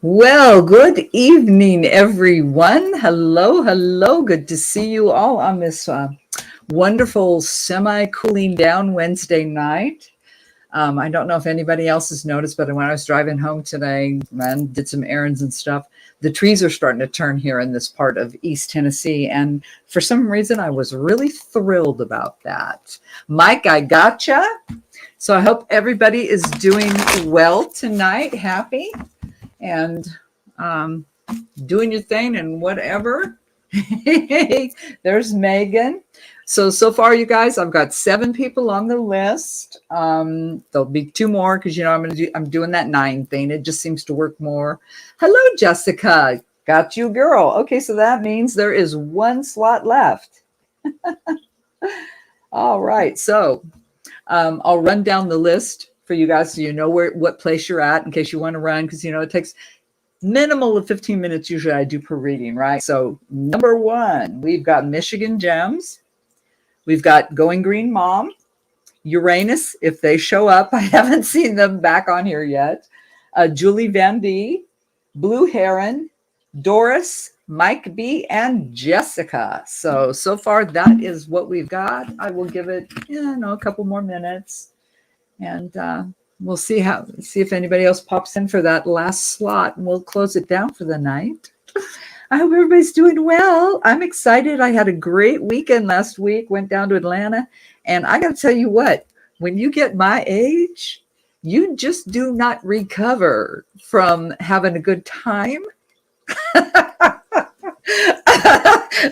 Well, good evening, everyone. Hello, hello. Good to see you all on this wonderful semi-cooling down Wednesday night. I don't know if anybody else has noticed, but when I was driving home today and did some errands and stuff, the trees are starting to turn here in this part of East Tennessee. And for some reason, I was really thrilled about that. Mike, I gotcha. So I hope everybody is doing well tonight. Happy and um, doing your thing and whatever. There's Megan. So far, you guys, I've got 7 people on the list. There'll be 2 more because I'm doing that 9 thing. It just seems to work more. Hello, Jessica. Got you, girl. Okay, so that means there is 1 slot left. All right, so I'll run down the list for you guys so you know what place you're at in case you want to run, because it takes minimal of 15 minutes usually I do per reading, right? So number 1, we've got Michigan Gems. We've got Going Green Mom, Uranus, if they show up. I haven't seen them back on here yet. Julie Van D, Blue Heron, Doris, Mike B, and Jessica. So far that is what we've got. I will give it, a couple more minutes, and we'll see if anybody else pops in for that last slot, and we'll close it down for the night. I hope everybody's doing well. I'm excited. I had a great weekend last week, went down to Atlanta, and I got to tell you what, when you get my age, you just do not recover from having a good time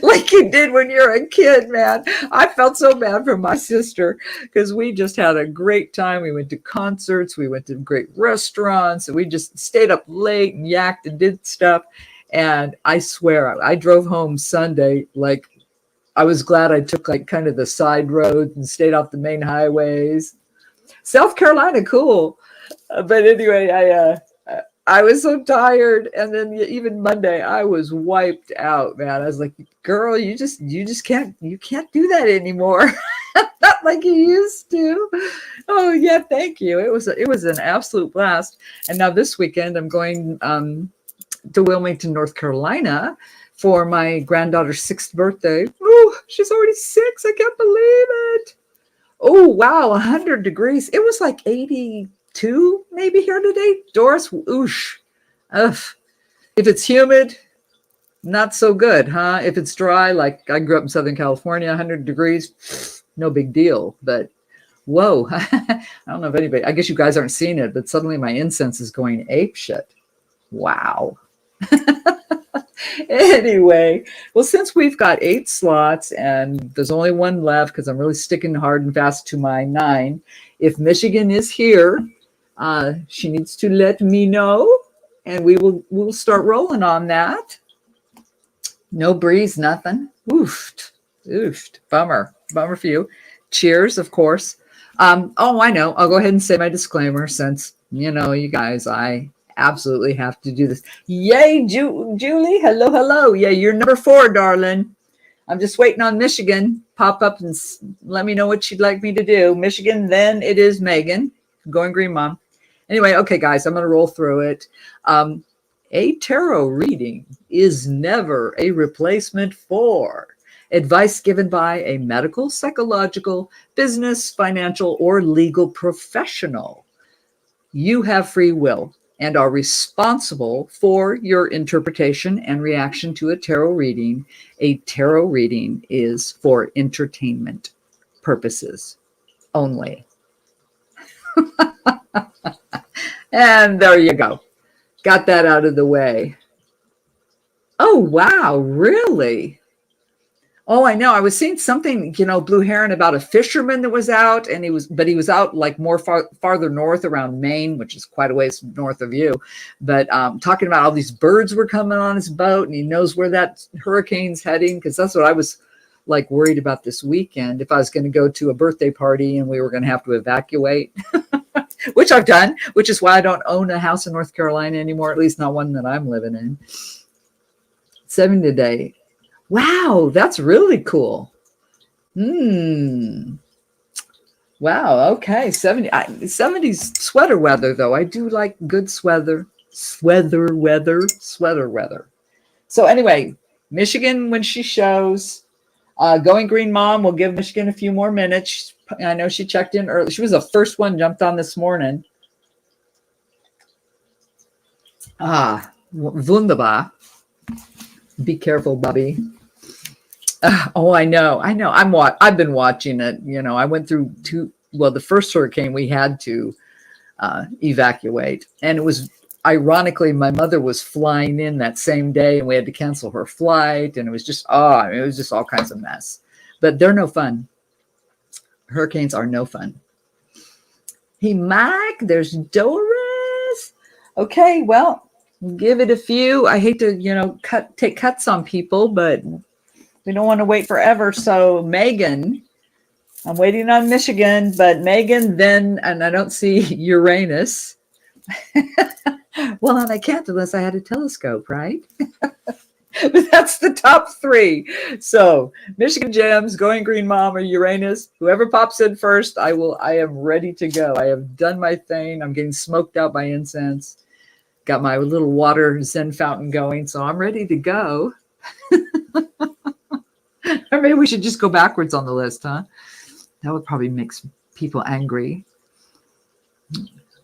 like you did when you're a kid, man. I felt so bad for my sister because we just had a great time. We went to concerts, we went to great restaurants, and we just stayed up late and yacked and did stuff. And I swear, I drove home Sunday like I was glad I took like kind of the side roads and stayed off the main highways. South Carolina, cool. But anyway, I was so tired, and then even Monday I was wiped out, man. I was like, girl, you just can't do that anymore. Not like you used to. Oh yeah, thank you. It was an absolute blast. And now this weekend I'm going to Wilmington, North Carolina for my granddaughter's 6th birthday. Oh, she's already 6. I can't believe it. Oh wow, 100 degrees. It was like 82 maybe here today. Doris, oosh. Ugh. If it's humid, not so good, huh? If it's dry, like I grew up in Southern California, 100 degrees, no big deal. But whoa, I don't know if anybody, I guess you guys aren't seeing it, but suddenly my incense is going ape shit. Wow. Anyway, well, since we've got 8 slots and there's only 1 left because I'm really sticking hard and fast to my 9, if Michigan is here, she needs to let me know, and we'll start rolling on that. No breeze, nothing. Oofed. Bummer for you. Cheers, of course. Oh, I know. I'll go ahead and say my disclaimer since, you guys, I absolutely have to do this. Yay, Julie. Hello. Yeah, you're number 4, darling. I'm just waiting on Michigan. Pop up and let me know what she'd like me to do. Michigan, then it is Megan, Going Green Mom. Anyway, okay, guys, I'm going to roll through it. A tarot reading is never a replacement for advice given by a medical, psychological, business, financial, or legal professional. You have free will and are responsible for your interpretation and reaction to a tarot reading. A tarot reading is for entertainment purposes only. And there you go. Got that out of the way. Oh, wow. Really? Oh, I know. I was seeing something, Blue Heron, about a fisherman that was out, and he was out like more farther north around Maine, which is quite a ways north of you. But talking about all these birds were coming on his boat, and he knows where that hurricane's heading, because that's what I was like worried about this weekend. If I was going to go to a birthday party and we were going to have to evacuate, which I've done, which is why I don't own a house in North Carolina anymore, at least not one that I'm living in. 7 today. Wow, that's really cool. Wow, okay. 70s sweater weather, though. I do like good sweater. Sweater weather. So anyway, Michigan when she shows. Going Green Mom will give Michigan a few more minutes. I know she checked in early. She was the first one jumped on this morning. Wunderbar. Be careful, Bubby. Oh, I know. I've been watching it. I went through the first hurricane we had to evacuate, and it was ironically my mother was flying in that same day, and we had to cancel her flight, and it was just all kinds of mess. But they're no fun. Hurricanes are no fun. Hey, Mike, there's Doris. Okay, well, give it a few. I hate to take cuts on people, but we don't want to wait forever. So Megan, I'm waiting on Michigan, but Megan then, and I don't see Uranus. Well, and I can't unless I had a telescope, right? But that's the top three. So Michigan Gems, Going Green Mom, or Uranus. Whoever pops in first, I am ready to go. I have done my thing. I'm getting smoked out by incense. Got my little water Zen fountain going, so I'm ready to go. Or maybe we should just go backwards on the list, huh? That would probably make people angry.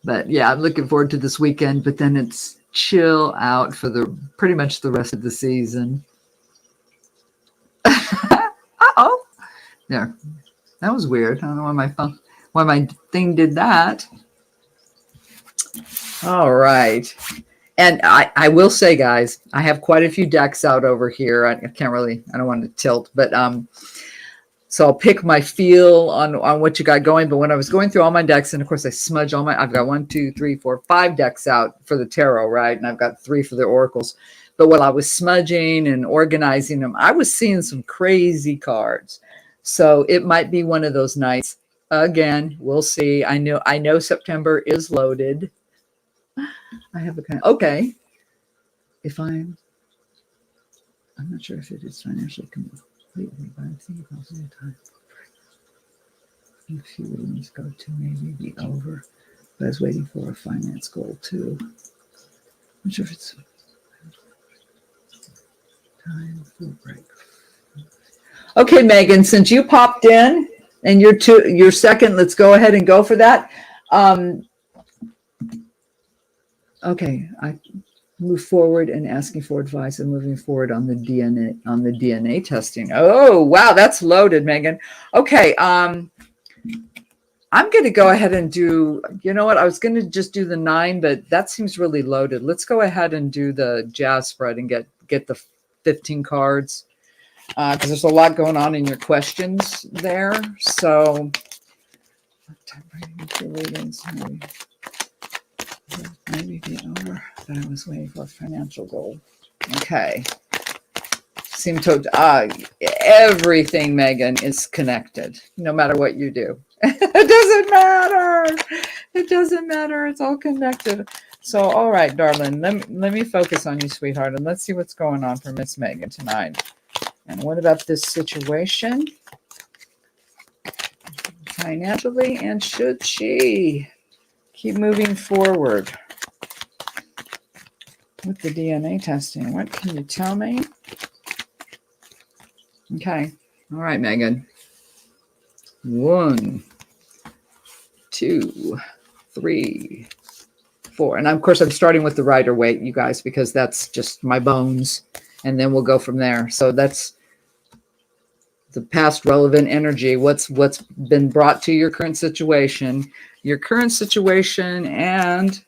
But yeah, I'm looking forward to this weekend, but then it's chill out for pretty much the rest of the season. Uh-oh. There. That was weird. I don't know why my thing did that. All right. And I will say, guys, I have quite a few decks out over here. I don't want to tilt, but so I'll pick my feel on what you got going. But when I was going through all my decks, and of course I smudge I've got 1, 2, 3, 4, 5 decks out for the tarot, right? And I've got 3 for the oracles. But while I was smudging and organizing them, I was seeing some crazy cards. So it might be one of those nights. Again, we'll see. I know September is loaded. I have okay. I'm not sure if it is financially completely, but I'm thinking about the time. A few readings go to maybe be over, but I was waiting for a finance goal too. I'm not sure if it's time for a break. Okay, Megan, since you popped in and you're second, let's go ahead and go for that. Okay, I move forward and asking for advice and moving forward on the DNA testing. Oh, wow, that's loaded, Megan. Okay, I'm going to go ahead and do, you know what? I was going to just do the 9, but that seems really loaded. Let's go ahead and do the jazz spread and get the 15 cards because there's a lot going on in your questions there. So, maybe be over, but I was waiting for a financial goal. Okay. Seem to everything, Megan, is connected, no matter what you do. It doesn't matter. It doesn't matter. It's all connected. So, all right, darling, let me focus on you, sweetheart, and let's see what's going on for Miss Megan tonight. And what about this situation financially, and should she keep moving forward with the DNA testing? What can you tell me? Okay. All right, Megan. 1, 2, 3, 4. And of course, I'm starting with the Rider-Waite, you guys, because that's just my bones. And then we'll go from there. So that's the past relevant energy. What's been brought to your current situation and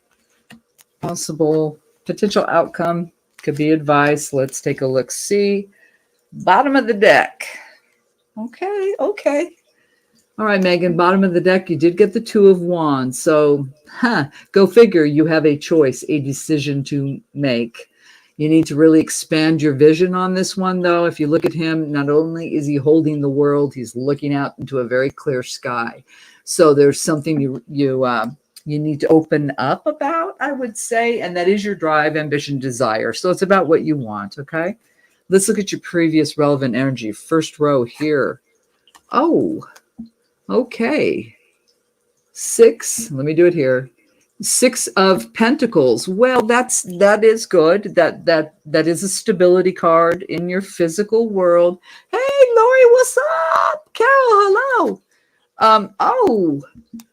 possible potential outcome. Could be advice. Let's take a look. See, bottom of the deck. Okay. All right, Megan, bottom of the deck, you did get the 2 of Wands. So, go figure, you have a choice, a decision to make. You need to really expand your vision on this one, though. If you look at him, not only is he holding the world, he's looking out into a very clear sky. So there's something you need to open up about, I would say, and that is your drive, ambition, desire. So it's about what you want, okay? Let's look at your previous relevant energy. First row here. Oh, okay. 6, let me do it here. Six of Pentacles. Well, that is good. That is a stability card in your physical world. Hey, Lori, what's up? Carol, hello. Oh,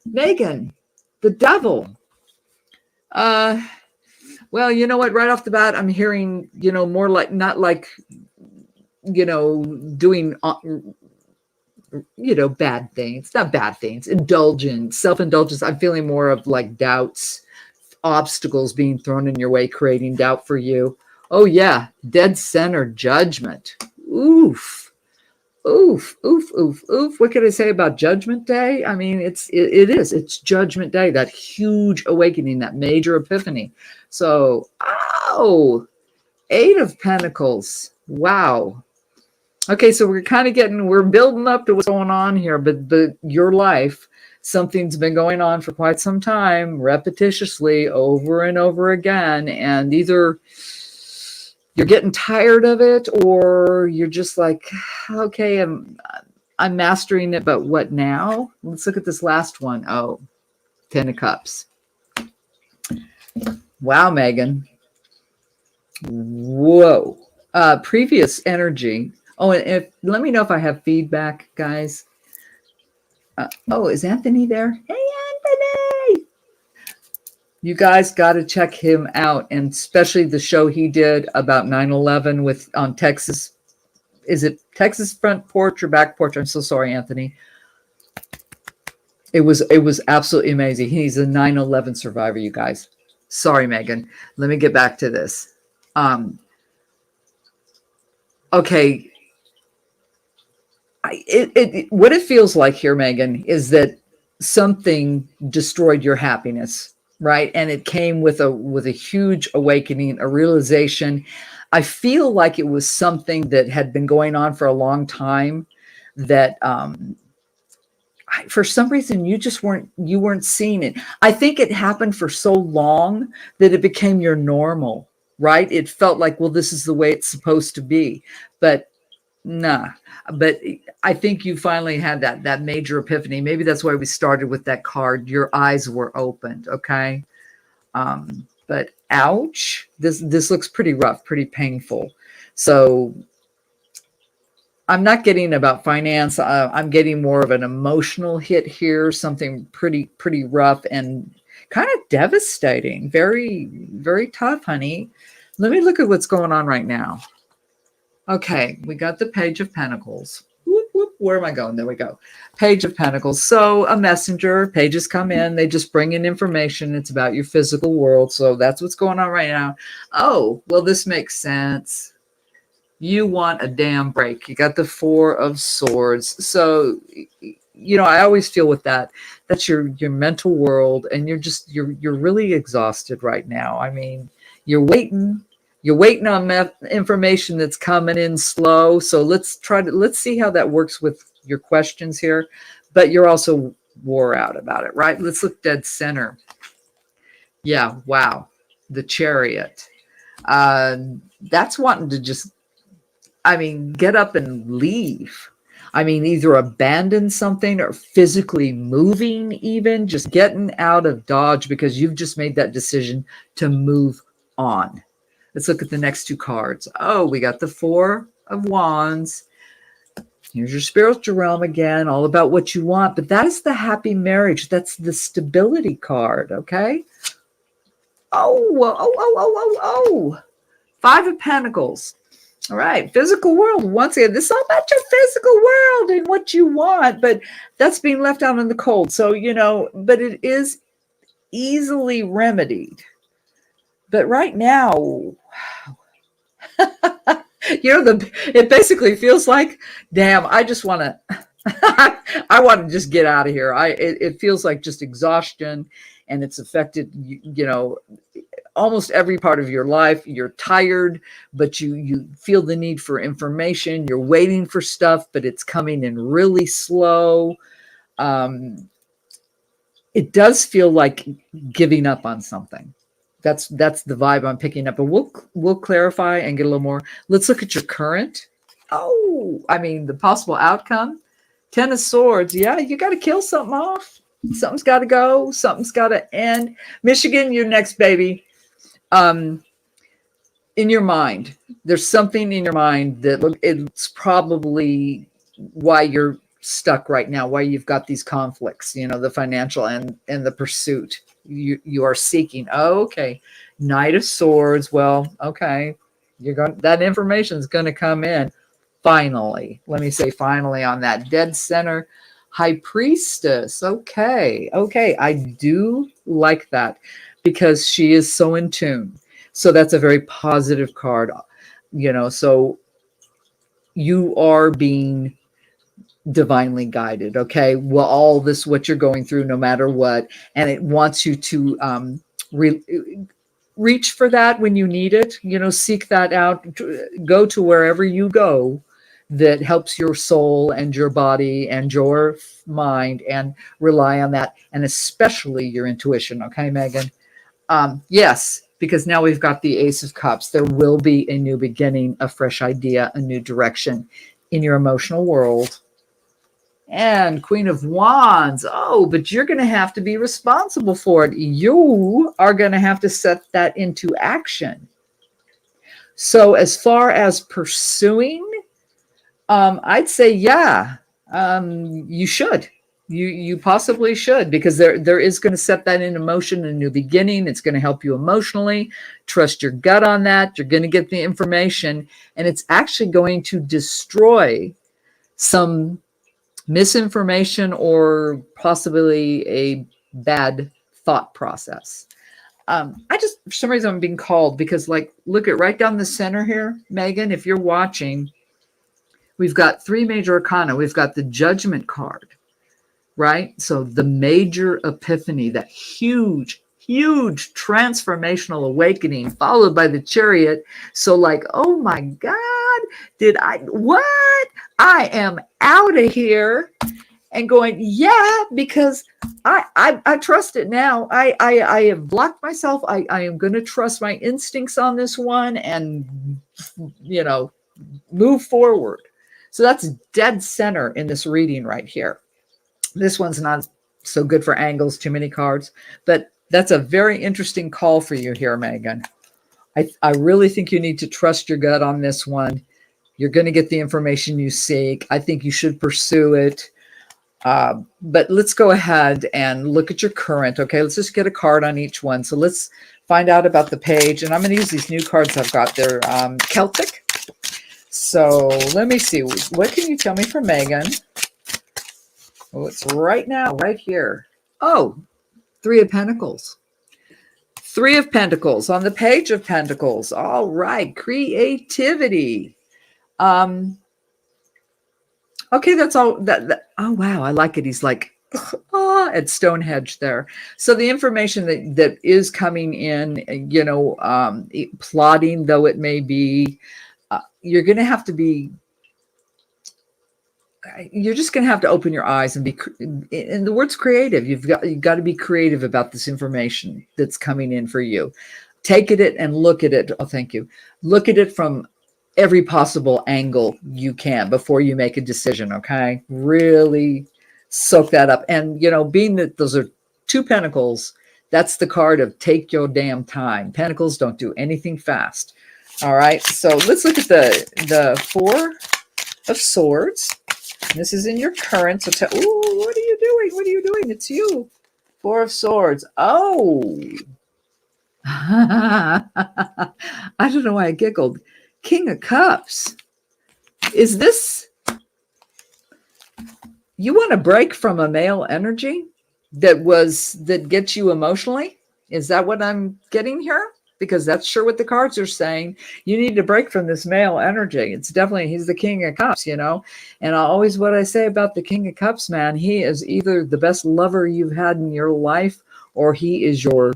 Megan, the devil. Uh, well, you know what? Right off the bat, I'm hearing, more like not like, doing bad things, not bad things, indulgence, self-indulgence. I'm feeling more of like doubts, obstacles being thrown in your way, creating doubt for you. Oh yeah, dead center judgment. Oof, oof, oof, oof, oof. What can I say about Judgment Day? I mean, it's Judgment Day, that huge awakening, that major epiphany. So, oh, Eight of Pentacles. Wow. Okay, so we're building up to what's going on here, but your life, something's been going on for quite some time, repetitiously over and over again, and either you're getting tired of it or you're just like, okay, I'm mastering it, but what now? Let's look at this last one. Oh, Ten of Cups. Wow, Megan. Whoa. Previous energy. Oh, and let me know if I have feedback, guys. Oh, is Anthony there? Hey, Anthony! You guys got to check him out, and especially the show he did about 9/11 on Texas. Is it Texas front porch or back porch? I'm so sorry, Anthony. It was absolutely amazing. He's a 9/11 survivor, you guys. Sorry, Megan. Let me get back to this. Okay. What it feels like here, Megan, is that something destroyed your happiness, right? And it came with a huge awakening, a realization. I feel like it was something that had been going on for a long time that for some reason you weren't seeing it. I think it happened for so long that it became your normal, right? It felt like, well, this is the way it's supposed to be. But nah, but I think you finally had that major epiphany. Maybe that's why we started with that card. Your eyes were opened, okay? But ouch, this looks pretty rough, pretty painful. So I'm not getting about finance. I'm getting more of an emotional hit here, something pretty rough and kind of devastating. Very, very tough, honey. Let me look at what's going on right now. Okay, we got the Page of Pentacles. Whoop, whoop. Where am I going? There we go. Page of Pentacles. So a messenger, pages come in. They just bring in information. It's about your physical world. So that's what's going on right now. Oh, well, this makes sense. You want a damn break. You got the Four of Swords. So, I always feel with that, that's your mental world. And you're really exhausted right now. I mean, you're waiting on information that's coming in slow. So let's see how that works with your questions here. But you're also wore out about it, right? Let's look dead center. Yeah, wow. The Chariot. That's wanting to just, get up and leave. Either abandon something or physically moving, even just getting out of Dodge because you've just made that decision to move on. Let's look at the next two cards. Oh, we got the Four of Wands. Here's your spiritual realm again, all about what you want. But that is the happy marriage. That's the stability card, okay? Oh. Five of Pentacles. All right, physical world. Once again, this is all about your physical world and what you want, but that's being left out in the cold. So, but it is easily remedied. But right now, it basically feels like, damn, I just want to, I want to just get out of here. It feels like just exhaustion, and it's affected, almost every part of your life. You're tired, but you feel the need for information. You're waiting for stuff, but it's coming in really slow. It does feel like giving up on something. That's the vibe I'm picking up, but we'll clarify and get a little more. Let's look at your current. Oh, the possible outcome. Ten of Swords. Yeah, you got to kill something off. Something's got to go. Something's got to end. Michigan, you're next, baby. In your mind, there's something in your mind that it's probably why you're stuck right now, why you've got these conflicts, the financial and the pursuit you are seeking. Oh, okay. Knight of Swords. Well, okay. That information is going to come in. Finally, let me say finally on that dead center. High Priestess. Okay. I do like that because she is so in tune. So that's a very positive card, so you are being divinely guided. Okay. Well, all this, what you're going through, no matter what, and it wants you to reach for that when you need it, seek that out, go to wherever you go that helps your soul and your body and your mind, and rely on that, and especially your intuition. Okay, Megan? Yes, because now we've got the Ace of Cups. There will be a new beginning, a fresh idea, a new direction in your emotional world. And Queen of Wands. Oh, but you're going to have to be responsible for it. You are going to have to set that into action. So as far as pursuing, I'd say, yeah, you should. You possibly should, because there is going to set that into motion, a new beginning. It's going to help you emotionally. Trust your gut on that. You're going to get the information, and it's actually going to destroy some misinformation or possibly a bad thought process. For some reason, I'm being called because, look at right down the center here, Megan. If you're watching, we've got 3 major arcana. We've got the Judgment card, right? So the major epiphany, that huge transformational awakening, followed by the Chariot. So oh my God, what? I am out of here. And going, yeah, because I trust it now. I have blocked myself. I am going to trust my instincts on this one and, move forward. So that's dead center in this reading right here. This one's not so good for angles, too many cards, but that's a very interesting call for you here, Megan. I really think you need to trust your gut on this one. You're going to get the information you seek. I think you should pursue it. But let's go ahead and look at your current. Okay, let's just get a card on each one. So let's find out about the page. And I'm going to use these new cards I've got. They're Celtic. So let me see. What can you tell me for Megan? Oh, it's right now, right here. Oh, 3 of Pentacles. 3 of Pentacles on the Page of Pentacles. All right, creativity. Okay, that's all. Oh, wow, I like it. He's like, at Stonehenge there. So the information that is coming in, plotting though it may be, you're going to have to be, you're just going to have to open your eyes and be, and the word's creative. You've got to be creative about this information that's coming in for you. Take it and look at it. Oh, thank you. Look at it from every possible angle you can before you make a decision. Okay. Really soak that up. And, being that those are 2 pentacles, that's the card of take your damn time. Pentacles don't do anything fast. All right. So let's look at the 4 of Swords. This is in your current. So ooh, what are you doing? What are you doing? It's you. 4 of Swords. Oh, I don't know why I giggled. King of Cups. Is this, you want to break from a male energy that gets you emotionally? Is that what I'm getting here? Because that's sure what the cards are saying. You need to break from this male energy. It's definitely, he's the King of Cups, and always what I say about the King of Cups, man, he is either the best lover you've had in your life, or he is your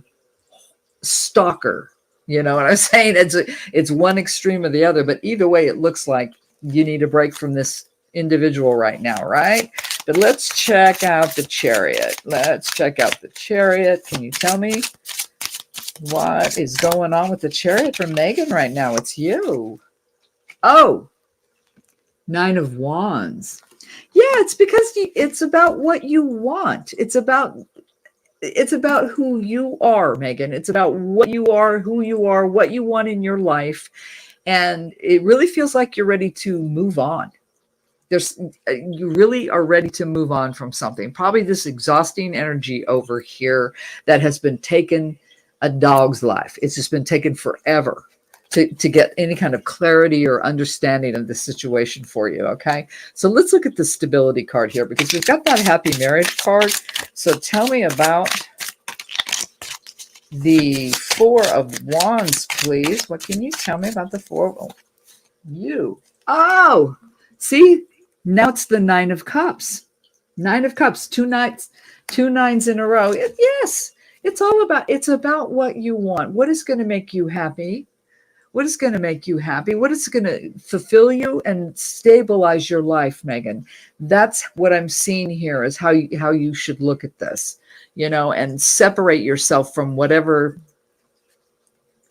stalker. You know what I'm saying? It's one extreme or the other, but either way, it looks like you need to break from this individual right now, right? But let's check out the Chariot. Let's check out the Chariot. Can you tell me what is going on with the Chariot for Megan right now? It's you. Oh, 9 of Wands. Yeah, it's because it's about what you want. It's about who you are, Megan. It's about what you are, who you are, what you want in your life. And it really feels like you're ready to move on. There's You really are ready to move on from something. Probably this exhausting energy over here that has been taken a dog's life. It's just been taken forever to get any kind of clarity or understanding of the situation for you. Okay. So let's look at the stability card here because we've got that happy marriage card. So tell me about the Four of Wands, please. What can you tell me about the Four of you? Oh, see, now it's the Nine of Cups. Nine of Cups, two nines in a row. Yes, it's about what you want. What is going to make you happy? What is going to make you happy? What is going to fulfill you and stabilize your life, Megan? That's what I'm seeing here is how you should look at this, and separate yourself from whatever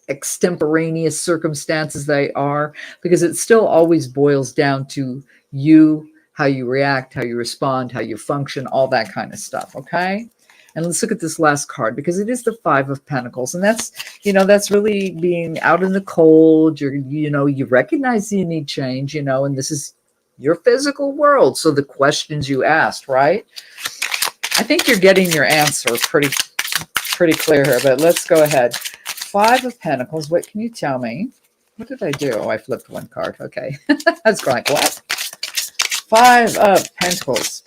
extemporaneous circumstances they are, because it still always boils down to you, how you react, how you respond, how you function, all that kind of stuff. Okay. And let's look at this last card because it is the Five of Pentacles. And that's really being out in the cold. You recognize you need change, and this is your physical world. So the questions you asked, right? I think you're getting your answer pretty clear here, but let's go ahead. Five of Pentacles. What can you tell me? What did I do? Oh, I flipped one card. Okay. I was going like, what? Five of Pentacles.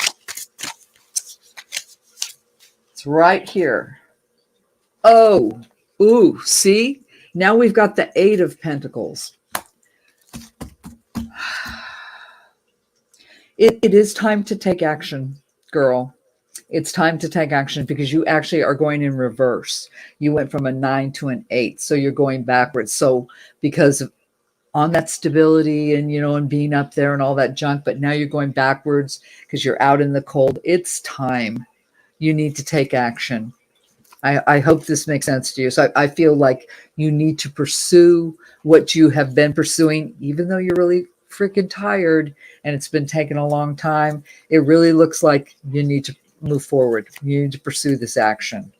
It's right here. Oh, ooh, see? Now we've got the Eight of Pentacles. It is time to take action, girl. It's time to take action because you actually are going in reverse. You went from a 9 to an 8, so you're going backwards. So because on that stability and being up there and all that junk, but now you're going backwards because you're out in the cold. It's time. You need to take action. I hope this makes sense to you. So I feel like you need to pursue what you have been pursuing, even though you're really freaking tired and it's been taking a long time. It really looks like you need to move forward. You need to pursue this action.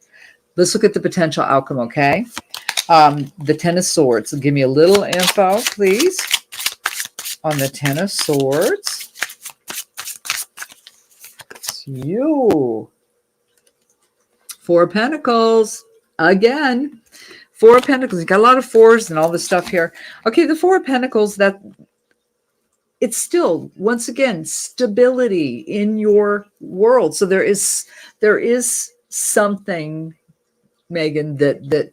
Let's look at the potential outcome, okay? The Ten of Swords. Give me a little info, please, on the Ten of Swords. It's you. Four of Pentacles. Again. Four of Pentacles. You got a lot of fours and all this stuff here. Okay, the Four of Pentacles, it's still, once again, stability in your world. So there is something, Megan, that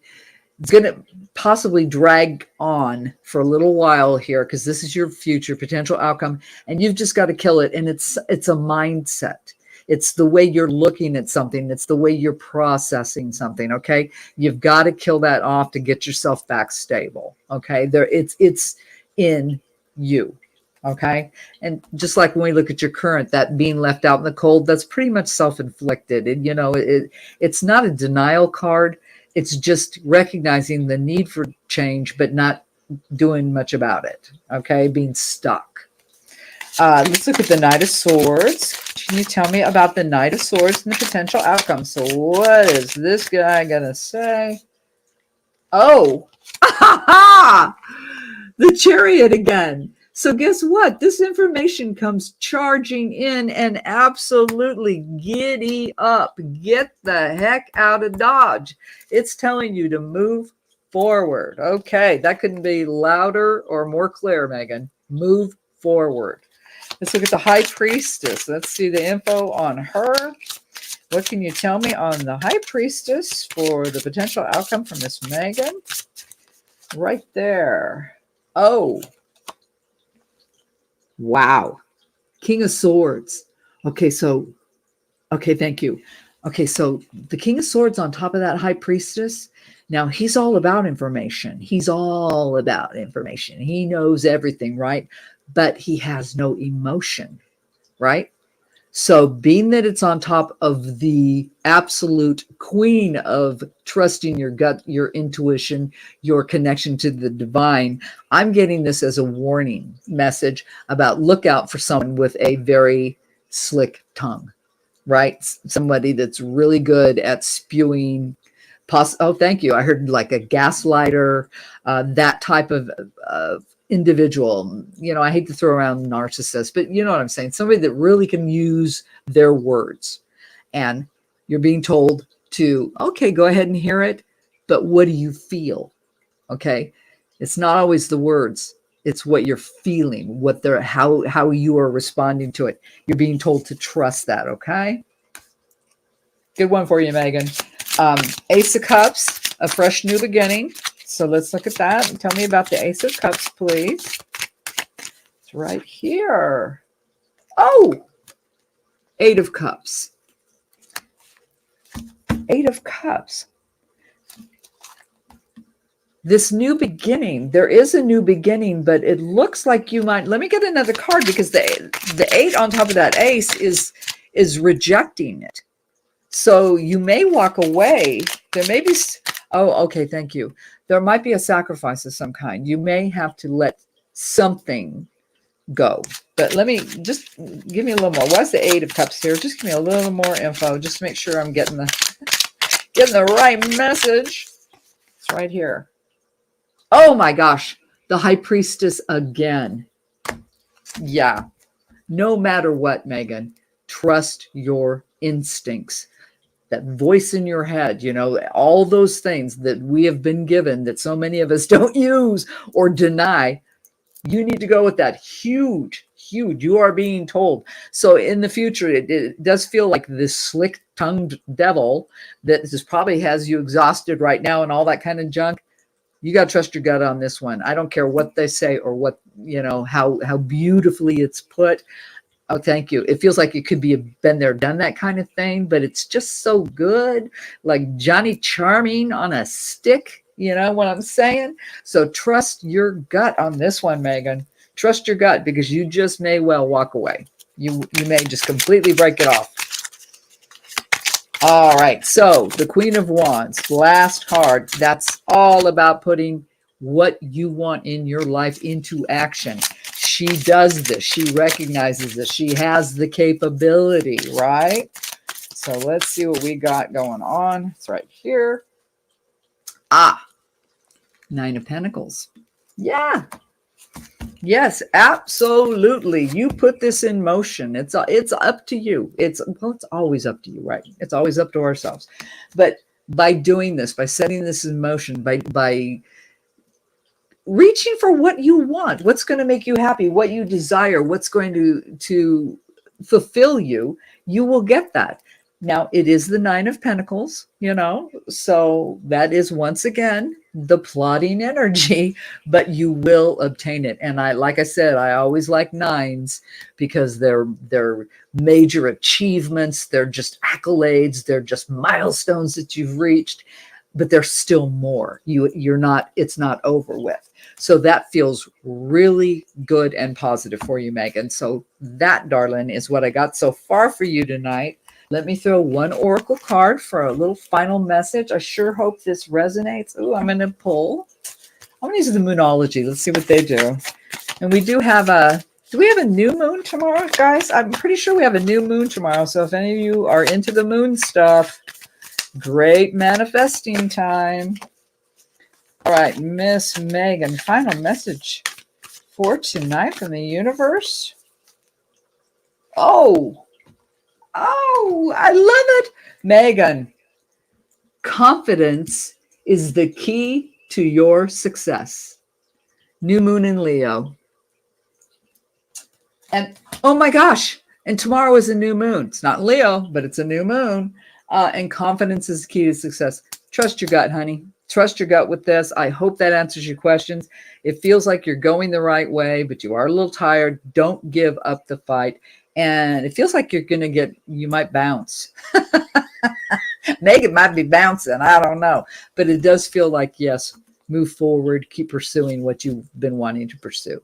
it's going to possibly drag on for a little while here because this is your future potential outcome, and you've just got to kill it. And it's a mindset. It's the way you're looking at something. It's the way you're processing something. Okay, you've got to kill that off to get yourself back stable. Okay, it's in you. Okay. And just like when we look at your current, that being left out in the cold, that's pretty much self-inflicted. And, it's not a denial card. It's just recognizing the need for change, but not doing much about it. Okay. Being stuck. Let's look at the Knight of Swords. Can you tell me about the Knight of Swords and the potential outcome? So what is this guy going to say? Oh, the Chariot again. So guess what? This information comes charging in and absolutely giddy up. Get the heck out of Dodge. It's telling you to move forward. Okay, that couldn't be louder or more clear, Megan. Move forward. Let's look at the High Priestess. Let's see the info on her. What can you tell me on the High Priestess for the potential outcome from Miss Megan? Right there. Oh, wow. King of Swords. Okay, thank you. Okay, so the King of Swords on top of that High Priestess. Now, he's all about information. He's all about information. He knows everything, right? But he has no emotion, right? So being that it's on top of the absolute queen of trusting your gut, your intuition, your connection to the divine, I'm getting this as a warning message about look out for someone with a very slick tongue, right? Somebody that's really good at spewing. Oh, thank you. I heard like a gaslighter, that type of individual. You know, I hate to throw around narcissist, but you know what I'm saying? Somebody that really can use their words. And you're being told to, okay, go ahead and hear it, but what do you feel? Okay. It's not always the words. It's what you're feeling, what they're, how you are responding to it. You're being told to trust that. Okay. Good one for you, Megan. Ace of Cups, a fresh new beginning. So let's look at that and tell me about the Ace of Cups, please. It's right here. Oh, Eight of Cups. Eight of Cups. This new beginning, there is a new beginning, but it looks like you might, let me get another card, because the eight on top of that ace is rejecting it. So you may walk away. There may be, oh, okay, thank you. There might be a sacrifice of some kind. You may have to let something go. But let me just give me a little more. What's the Eight of Cups here? Just give me a little more info, just to make sure I'm getting the right message. It's right here. Oh my gosh, the High Priestess again. Yeah, no matter what, Megan, trust your instincts. That voice in your head, you know, all those things that we have been given that so many of us don't use or deny. You need to go with that. Huge. You are being told. So in the future, it does feel like this slick-tongued devil that just probably has you exhausted right now and all that kind of junk. You got to trust your gut on this one. I don't care what they say or what, you know, how beautifully it's put. Oh, thank you. It feels like it could be been there, done that kind of thing, but it's just so good. Like Johnny Charming on a stick. You know what I'm saying? So trust your gut on this one, Megan. Trust your gut, because you just may well walk away. You may just completely break it off. All right. So the Queen of Wands, last card. That's all about putting what you want in your life into action. She does this. She recognizes this. She has the capability, right? So let's see what we got going on. It's right here. Nine of Pentacles. Yeah. Yes, absolutely. You put this in motion. It's up to you. It's always up to you, right? It's always up to ourselves. But by doing this, by setting this in motion, by reaching for what you want, what's going to make you happy, what you desire, what's going to fulfill you, you will get that. Now, it is the Nine of Pentacles, you know, so that is once again the plotting energy, but you will obtain it. And like I said, I always like nines because they're major achievements. They're just accolades. They're just milestones that you've reached, but there's still more. It's not over with. So that feels really good and positive for you, Megan. So that, darling, is what I got so far for you tonight. Let me throw one oracle card for a little final message. I sure hope this resonates. Oh, I'm going to pull. I'm going to use the Moonology. Let's see what they do. And we do have do we have a new moon tomorrow, guys? I'm pretty sure we have a new moon tomorrow. So if any of you are into the moon stuff, great manifesting time. All right, Miss Megan, final message for tonight from the universe. Oh, I love it. Megan, confidence is the key to your success. New moon in Leo. And oh my gosh, and tomorrow is a new moon. It's not Leo, but it's a new moon. And confidence is the key to success. Trust your gut, honey. Trust your gut with this. I hope that answers your questions. It feels like you're going the right way, but you are a little tired. Don't give up the fight. And it feels like you might bounce. Megan might be bouncing. I don't know. But it does feel like, yes, move forward. Keep pursuing what you've been wanting to pursue.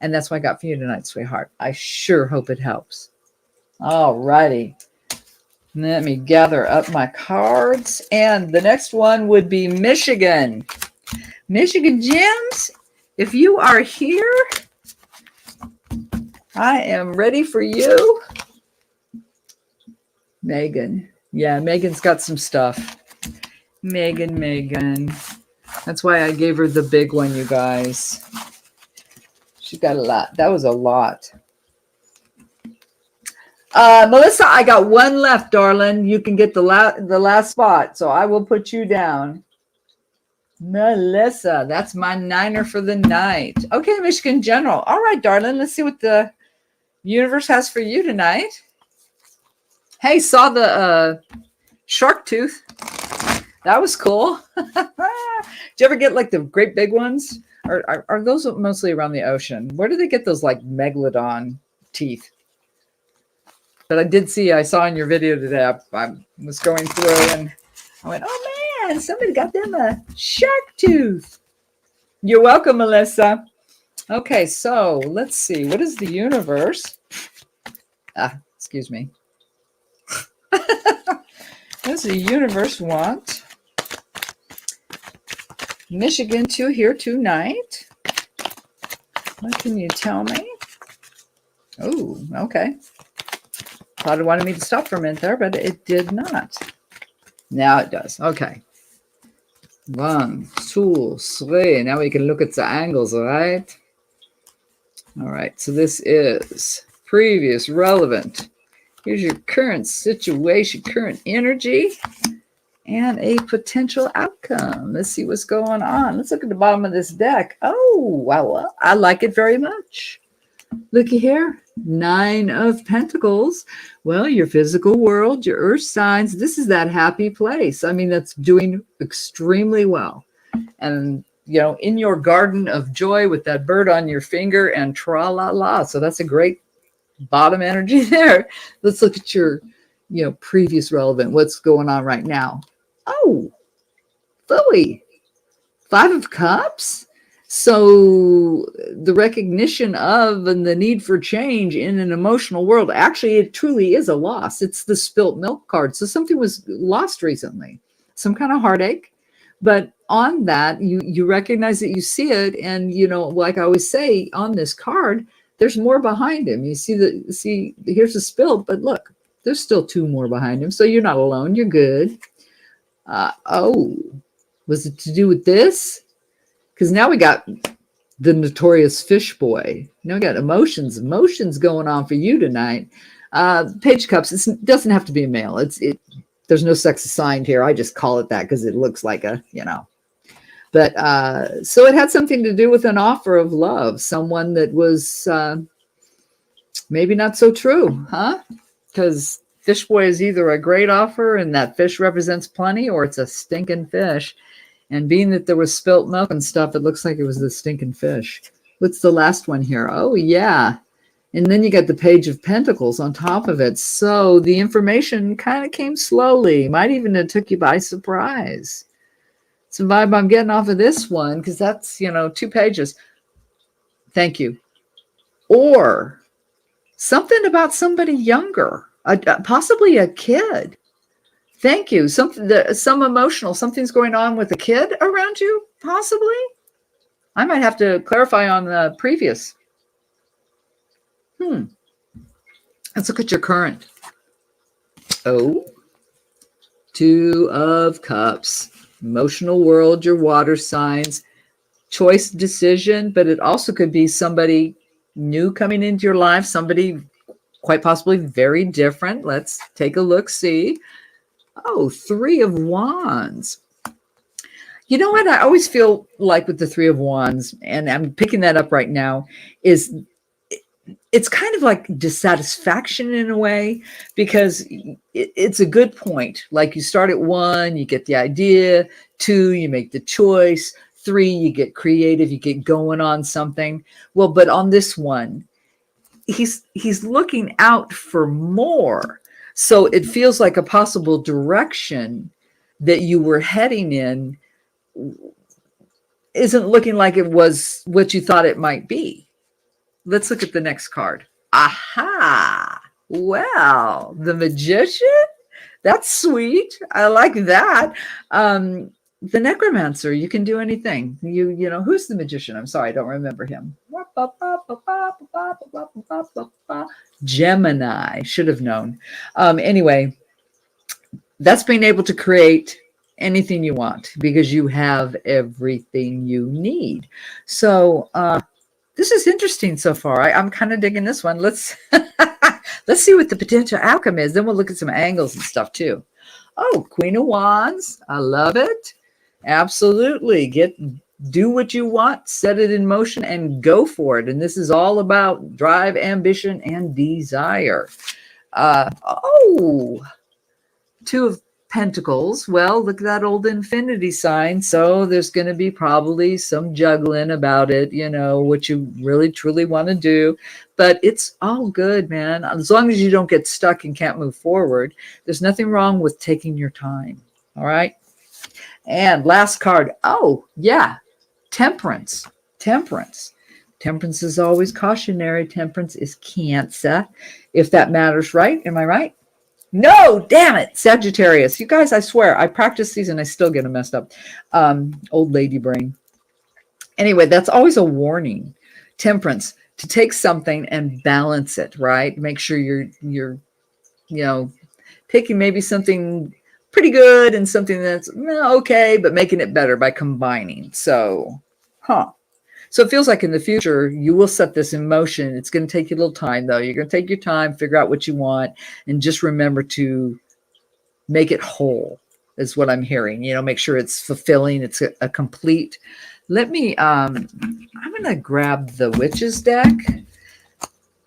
And that's what I got for you tonight, sweetheart. I sure hope it helps. All righty. Let me gather up my cards. And the next one would be Michigan. Michigan Gems, if you are here, I am ready for you. Megan. Yeah, Megan's got some stuff. Megan. That's why I gave her the big one, you guys. She got a lot. That was a lot. Melissa, I got one left, darling. You can get the last spot, so I will put you down. Melissa, that's my niner for the night. Okay, Michigan General. All right, darling. Let's see what the universe has for you tonight. Hey, saw the shark tooth. That was cool. Did you ever get like the great big ones? Or are those mostly around the ocean? Where do they get those like megalodon teeth? But I saw in your video today, I was going through and I went, oh man, somebody got them a shark tooth. You're welcome, Melissa. Okay, so let's see. What is the universe? Excuse me. What does the universe want Michigan to here tonight? What can you tell me? Oh, okay. Thought it wanted me to stop for a minute there, but it did not. Now it does. Okay. 1, 2, 3. Now we can look at the angles, right? All right. So this is previous, relevant. Here's your current situation, current energy, and a potential outcome. Let's see what's going on. Let's look at the bottom of this deck. Oh, wow. I like it very much. Looky here. 9 of Pentacles. Well, your physical world, your earth signs, this is that happy place. I mean, that's doing extremely well. And, in your garden of joy with that bird on your finger and tra-la-la. So that's a great bottom energy there. Let's look at your, previous relevant. What's going on right now? Oh, Chloe. 5 of Cups. So the recognition of and the need for change in an emotional world, actually, it truly is a loss. It's the spilt milk card. So something was lost recently, some kind of heartache. But on that, you recognize that you see it. And, like I always say on this card, there's more behind him. You see, here's a spill, but look, there's still 2 more behind him. So you're not alone. You're good. Was it to do with this? Because now we got the notorious fish boy. Now we got emotions going on for you tonight. Page of Cups, it doesn't have to be a male. There's no sex assigned here. I just call it that because it looks like But so it had something to do with an offer of love, someone that was maybe not so true, huh? Because fish boy is either a great offer and that fish represents plenty, or it's a stinking fish. And being that there was spilt milk and stuff, it looks like it was the stinking fish. What's the last one here? Oh, yeah. And then you got the Page of Pentacles on top of it. So the information kind of came slowly. Might even have took you by surprise. It's a vibe I'm getting off of this one because that's, 2 pages. Thank you. Or something about somebody younger, possibly a kid. Thank you. Some emotional, something's going on with a kid around you, possibly. I might have to clarify on the previous. Let's look at your current. Oh, 2 of Cups. Emotional world, your water signs. Choice, decision, but it also could be somebody new coming into your life, somebody quite possibly very different. Let's take a look, see. Oh, 3 of Wands. You know what I always feel like with the 3 of Wands, and I'm picking that up right now, is it's kind of like dissatisfaction in a way, because it's a good point. Like you start at 1, you get the idea. 2, you make the choice. 3, you get creative, you get going on something. Well, but on this one, he's looking out for more. So it feels like a possible direction that you were heading in isn't looking like it was what you thought it might be. Let's look at the next card. Aha! Well, the Magician? That's sweet. I like that. The Necromancer, you can do anything. Who's the Magician? I'm sorry, I don't remember him. Gemini, should have known. Anyway, That's being able to create anything you want because you have everything you need. So this is interesting so far. I'm kind of digging this one. Let's let's see what the potential outcome is. Then we'll look at some angles and stuff too. Oh, Queen of Wands. I love it. Absolutely. Do what you want, set it in motion, and go for it. And this is all about drive, ambition, and desire. Two of Pentacles. Well, look at that old infinity sign. So there's going to be probably some juggling about it, what you really truly want to do. But it's all good, man. As long as you don't get stuck and can't move forward, there's nothing wrong with taking your time. All right. And last card. Oh, yeah. Temperance. Temperance is always cautionary. Temperance is Cancer, if that matters, right? Am I right? No, damn it. Sagittarius. You guys, I swear, I practice these and I still get them messed up. Old lady brain. Anyway, that's always a warning. Temperance, to take something and balance it, right? Make sure you're taking maybe something pretty good and something that's okay, but making it better by combining. So, So it feels like in the future, you will set this in motion. It's going to take you a little time, though. You're going to take your time, figure out what you want, and just remember to make it whole is what I'm hearing. Make sure it's fulfilling. It's a complete. Let me, I'm going to grab the Witches deck.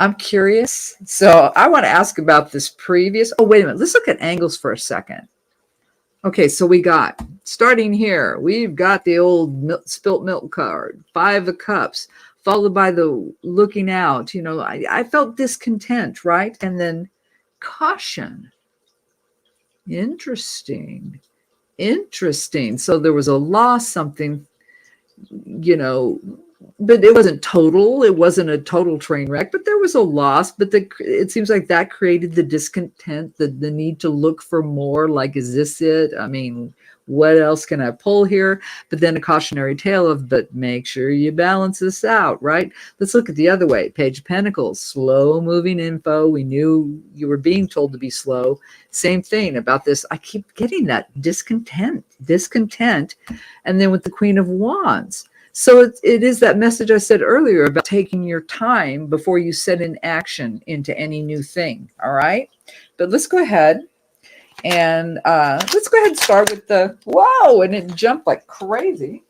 I'm curious. So I want to ask about this previous. Oh, wait a minute. Let's look at angles for a second. Okay, so we got, starting here, we've got the old spilt milk card, 5 of Cups, followed by the looking out. I felt discontent, right? And then caution. Interesting. So there was a loss, something, but it wasn't total. It wasn't a total train wreck, but there was a loss. But it seems like that created the discontent, the need to look for more. Like, is this it? I mean, what else can I pull here? But then a cautionary tale of, but make sure you balance this out, right? Let's look at the other way. Page of Pentacles, slow moving info. We knew you were being told to be slow. Same thing about this. I keep getting that discontent. And then with the Queen of Wands. So it is that message I said earlier about taking your time before you set in action into any new thing. All right. But let's go ahead and start with the, whoa, and it jumped like crazy.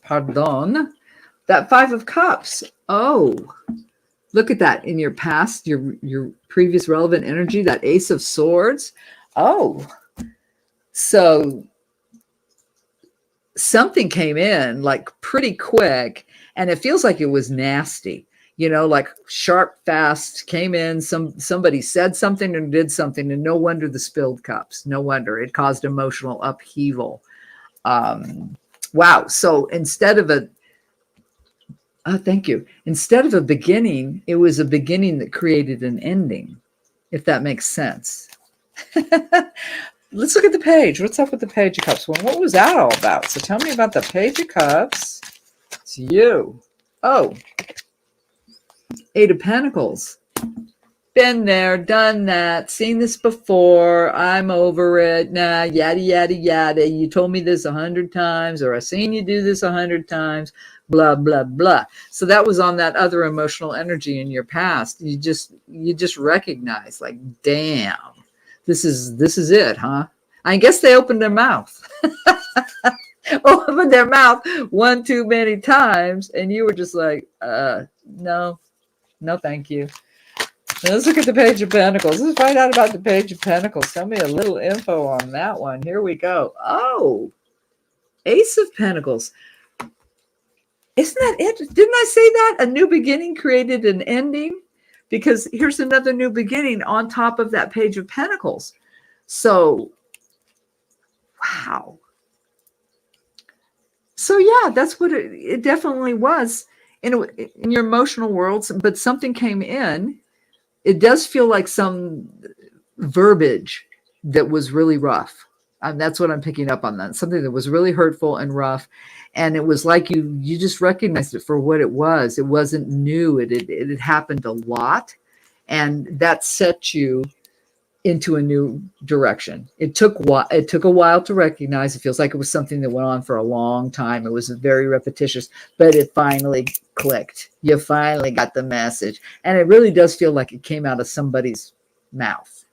Pardon. That 5 of Cups. Oh, look at that in your past, your previous relevant energy, that Ace of Swords. Oh, so something came in like pretty quick and it feels like it was nasty, like sharp, fast, came in, somebody said something and did something, and no wonder the spilled cups. No wonder it caused emotional upheaval. Wow. So instead of a beginning, it was a beginning that created an ending, if that makes sense. Let's look at the page. What's up with the Page of Cups? Well, what was that all about? So tell me about the Page of Cups. It's you. Oh, 8 of Pentacles. Been there, done that, seen this before. I'm over it. Nah, yada, yada, yada. You told me this 100 times, or I've seen you do this 100 times, blah, blah, blah. So that was on that other emotional energy in your past. You just recognize, like, damn. This is it, huh? I guess they opened their mouth. Opened their mouth one too many times, and you were just like, no, thank you. Now let's look at the Page of Pentacles. Let's find out about the Page of Pentacles. Tell me a little info on that one. Here we go. Oh, Ace of Pentacles. Isn't that it? Didn't I say that? A new beginning created an ending? Because here's another new beginning on top of that Page of Pentacles. So, wow. So yeah, that's what it definitely was in your emotional worlds, but something came in. It does feel like some verbiage that was really rough. And that's what I'm picking up on, that. Something that was really hurtful and rough. And it was like you just recognized it for what it was. It wasn't new. It had happened a lot. And that set you into a new direction. It took a while to recognize. It feels like it was something that went on for a long time. It was very repetitious, but it finally clicked. You finally got the message. And it really does feel like it came out of somebody's mouth.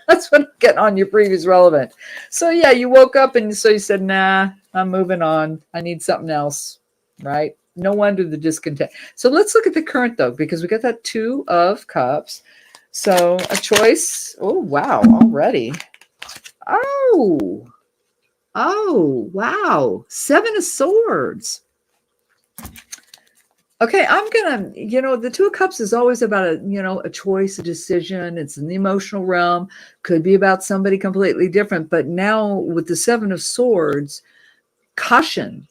That's what I'm getting on your previous relevant. So yeah, you woke up and so you said, nah, I'm moving on. I need something else, right? No wonder the discontent. So let's look at the current though, because we got that 2 of Cups. So a choice. Oh, wow. Already. Oh, wow. 7 of Swords. Okay, I'm going to, the 2 of Cups is always about a choice, a decision. It's in the emotional realm. Could be about somebody completely different. But now with the 7 of Swords, caution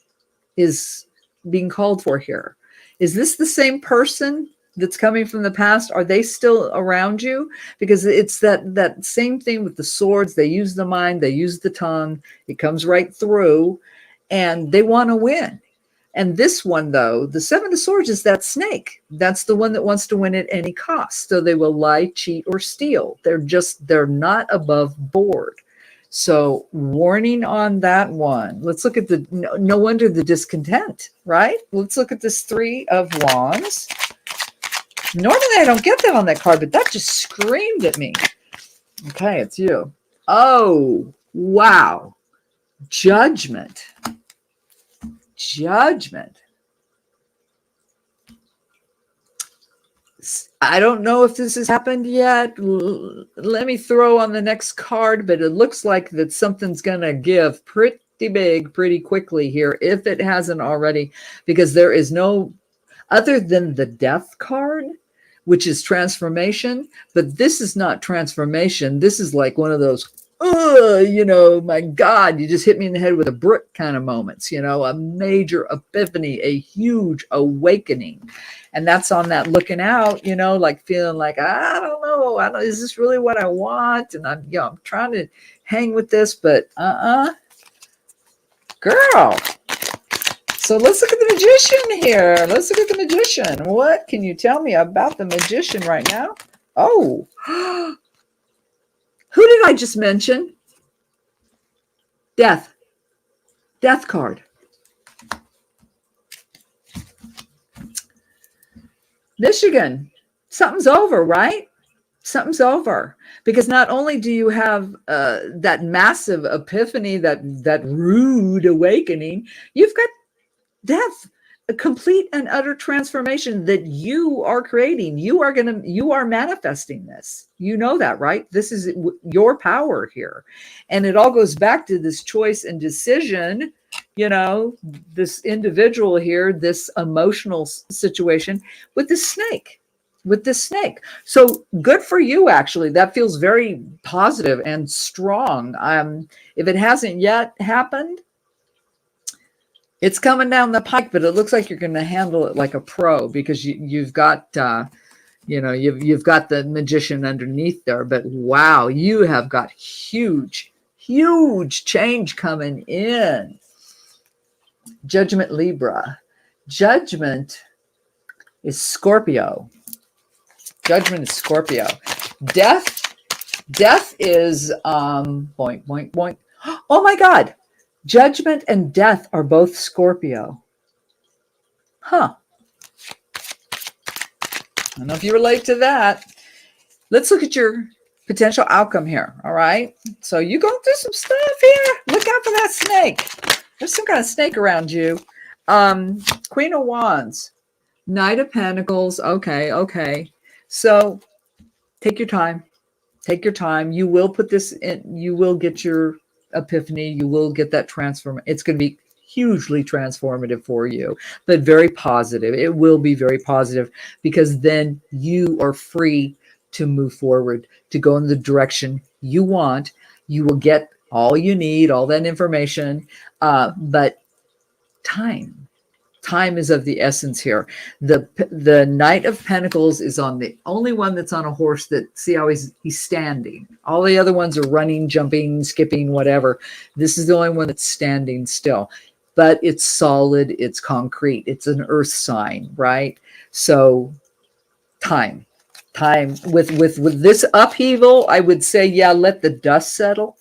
is being called for here. Is this the same person that's coming from the past? Are they still around you? Because it's that same thing with the swords. They use the mind, they use the tongue. It comes right through, and they want to win. And this one, though, the 7 of Swords is that snake. That's the one that wants to win at any cost. So they will lie, cheat, or steal. They're not above board. So warning on that one. Let's look at no wonder the discontent, right? Let's look at this 3 of Wands. Normally I don't get that on that card, but that just screamed at me. Okay, it's you. Oh, wow. Judgment. I don't know if this has happened yet. Let me throw on the next card, but it looks like that something's going to give pretty big pretty quickly here, if it hasn't already, because there is no, other than the Death card, which is transformation, but this is not transformation. This is like one of those, my God, you just hit me in the head with a brick kind of moments, a major epiphany, a huge awakening. And that's on that looking out, like feeling like, I don't know, is this really what I want? And I'm trying to hang with this, but girl. So let's look at the Magician here. Let's look at the Magician. What can you tell me about the Magician right now? Oh, who did I just mention? Death card. Michigan, something's over, right? Something's over, because not only do you have that massive epiphany, that rude awakening, you've got death, a complete and utter transformation that you are creating. You are manifesting this. You know that, right? This is your power here. And it all goes back to this choice and decision, this individual here, this emotional situation with this snake. So good for you, actually. That feels very positive and strong. If it hasn't yet happened, it's coming down the pike, but it looks like you're going to handle it like a pro, because you've got, you've got the Magician underneath there. But wow, you have got huge change coming in. Judgment, Libra. Judgment is Scorpio. Death is point. Oh my God. Judgment and Death are both Scorpio. Huh. I don't know if you relate to that. Let's look at your potential outcome here. All right. So you going through some stuff here. Look out for that snake. There's some kind of snake around you. Queen of Wands. Knight of Pentacles. Okay. So take your time. You will put this in. You will get your epiphany. You will get that transform. It's going to be hugely transformative for you, but very positive. It will be very positive, because then you are free to move forward, to go in the direction you want. You will get all you need, all that information, but time is of the essence here. The Knight of Pentacles is on the only one that's on a horse that, see how he's standing. All the other ones are running, jumping, skipping, whatever. This is the only one that's standing still, but it's solid, it's concrete, it's an earth sign, right? So time. time with this upheaval, I would say, yeah, let the dust settle.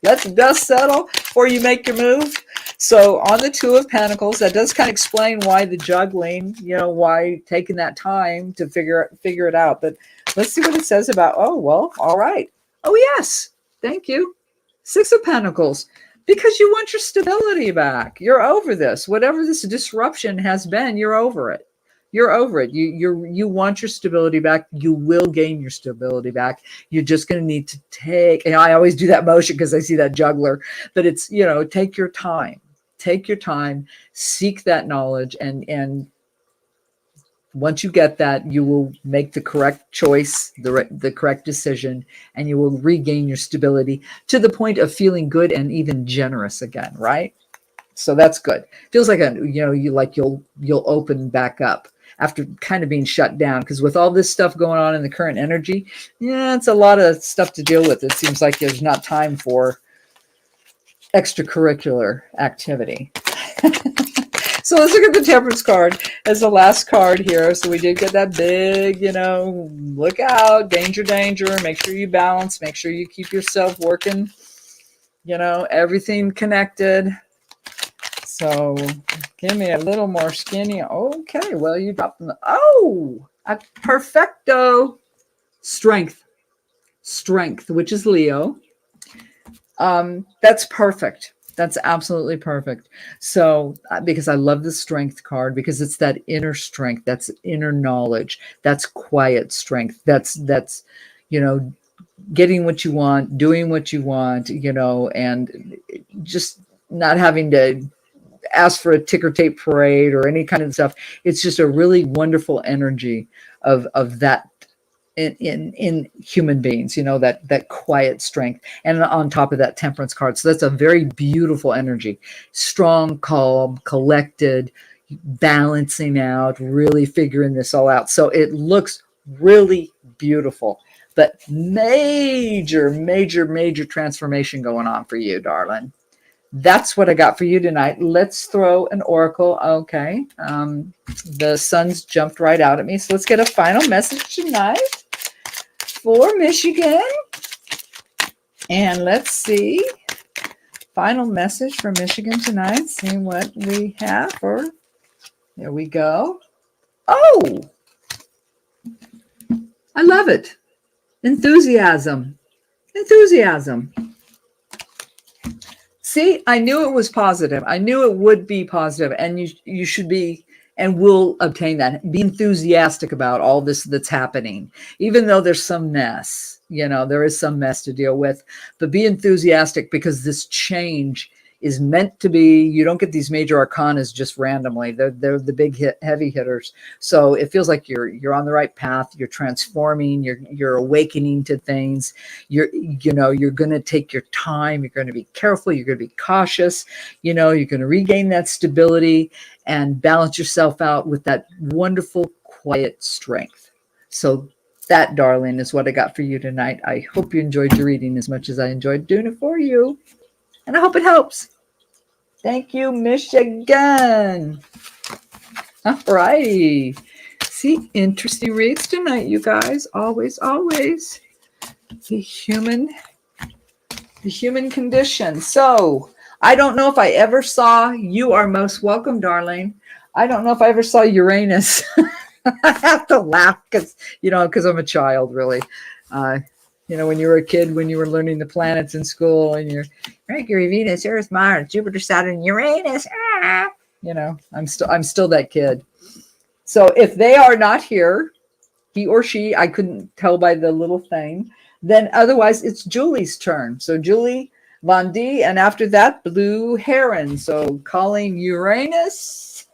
Let the dust settle before you make your move. So on the Two of Pentacles, that does kind of explain why the juggling, why taking that time to figure it out. But let's see what it says about, oh, well, all right. Oh, yes. Thank you. Six of Pentacles. Because you want your stability back. You're over this. Whatever this disruption has been, you're over it. You're over it. You want your stability back. You will gain your stability back. You're just going to need to take, and I always do that motion because I see that juggler, but it's, take your time. Take your time, seek that knowledge, and once you get that, you will make the correct choice, the correct decision, and you will regain your stability to the point of feeling good and even generous again, right? So that's good. Feels like you'll open back up after kind of being shut down, because with all this stuff going on in the current energy, yeah, it's a lot of stuff to deal with. It seems like there's not time for extracurricular activity. So let's look at the Temperance card as the last card here. So we did get that big, look out, danger, danger. Make sure you balance. Make sure you keep yourself working, everything connected. So give me a little more skinny. Okay, well, you dropped them. Oh, a perfecto. Strength, which is Leo. That's perfect. That's absolutely perfect. So, because I love the Strength card, because it's that inner strength, that's inner knowledge, that's quiet strength, that's getting what you want, doing what you want, and just not having to ask for a ticker tape parade or any kind of stuff. It's just a really wonderful energy of that in human beings, that quiet strength, and on top of that Temperance card. So that's a very beautiful energy, strong, calm, collected, balancing out, really figuring this all out. So it looks really beautiful, but major transformation going on for you, darling. That's what I got for you tonight. Let's throw an oracle. Okay. The sun's jumped right out at me. So let's get a final message tonight for Michigan. And let's see. Final message for Michigan tonight. See what we have. There we go. Oh, I love it. Enthusiasm. See, I knew it was positive. I knew it would be positive, and you should be and will obtain that. Be enthusiastic about all this that's happening, even though there's some mess. There is some mess to deal with, but be enthusiastic, because this change is meant to be. You don't get these major arcanas just randomly. They're the big heavy hitters. So it feels like you're on the right path. You're transforming. You're awakening to things. You're going to take your time. You're going to be careful. You're going to be cautious. You're going to regain that stability and balance yourself out with that wonderful quiet strength. So that, darling, is what I got for you tonight. I hope you enjoyed your reading as much as I enjoyed doing it for you. And I hope it helps. Thank you, Michigan. All righty. See, interesting reads tonight, you guys. Always. The human condition. So, I don't know if I ever saw, you are most welcome, darling. I don't know if I ever saw Uranus. I have to laugh because I'm a child, really. When you were a kid, when you were learning the planets in school, and you're Mercury, Venus, Earth, Mars, Jupiter, Saturn, Uranus. I'm still that kid. So if they are not here, he or she, I couldn't tell by the little thing, then otherwise it's Julie's turn. So Julie Von D, and after that, Blue Heron. So calling Uranus.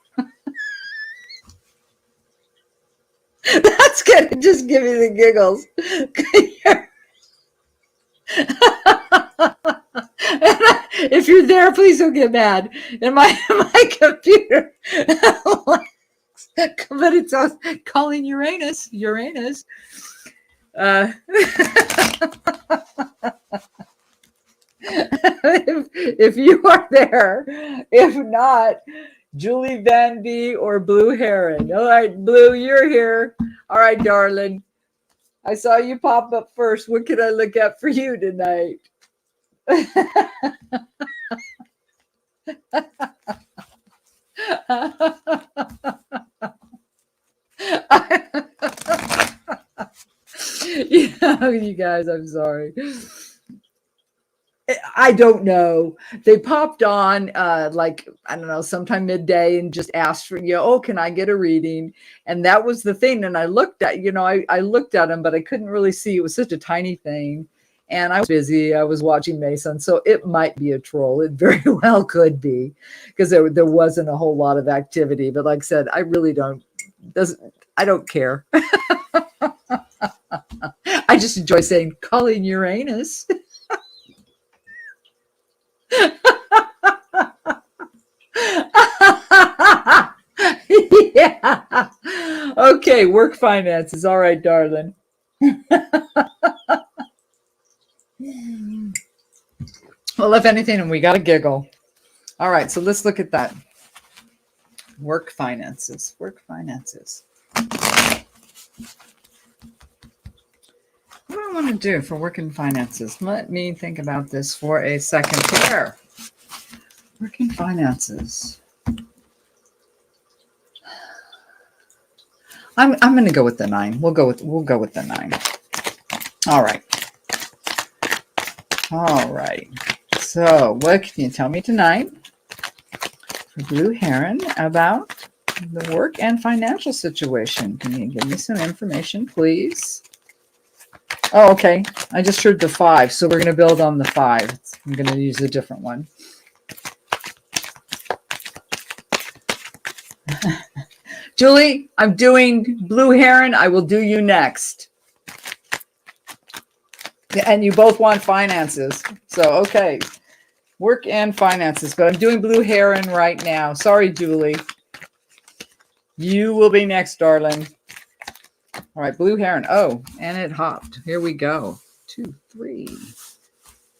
That's gonna just give me the giggles. If you're there, please don't get mad. And my computer, but it's calling Uranus. If you are there, if not, Julie Van D or Blue Heron. All right, Blue, you're here. All right, darling. I saw you pop up first. What can I look at for you tonight? Yeah, you guys, I'm sorry. I don't know. They popped on like, I don't know, sometime midday and just asked for, oh, can I get a reading? And that was the thing. And I looked at, I looked at them, but I couldn't really see. It was such a tiny thing. And I was busy. I was watching Mason. So it might be a troll. It very well could be, because there wasn't a whole lot of activity. But like I said, I really I don't care. I just enjoy saying, calling Uranus. Yeah. Okay, work finances. All right, darling. Well, if anything, we got to giggle. All right, so let's look at that. Work finances. Work finances. What do I want to do for working finances? Let me think about this for a second here. Working finances. I'm going to go with the 9. We'll go with the 9. All right. All right. So, what can you tell me tonight for Blue Heron about the work and financial situation? Can you give me some information, please? Oh, okay. I just heard the 5, so we're going to build on the 5. I'm going to use a different one. Julie, I'm doing Blue Heron. I will do you next. And you both want finances. So, okay. Work and finances. But I'm doing Blue Heron right now. Sorry, Julie. You will be next, darling. All right, Blue Heron. Oh, and it hopped. Here we go. 2, 3.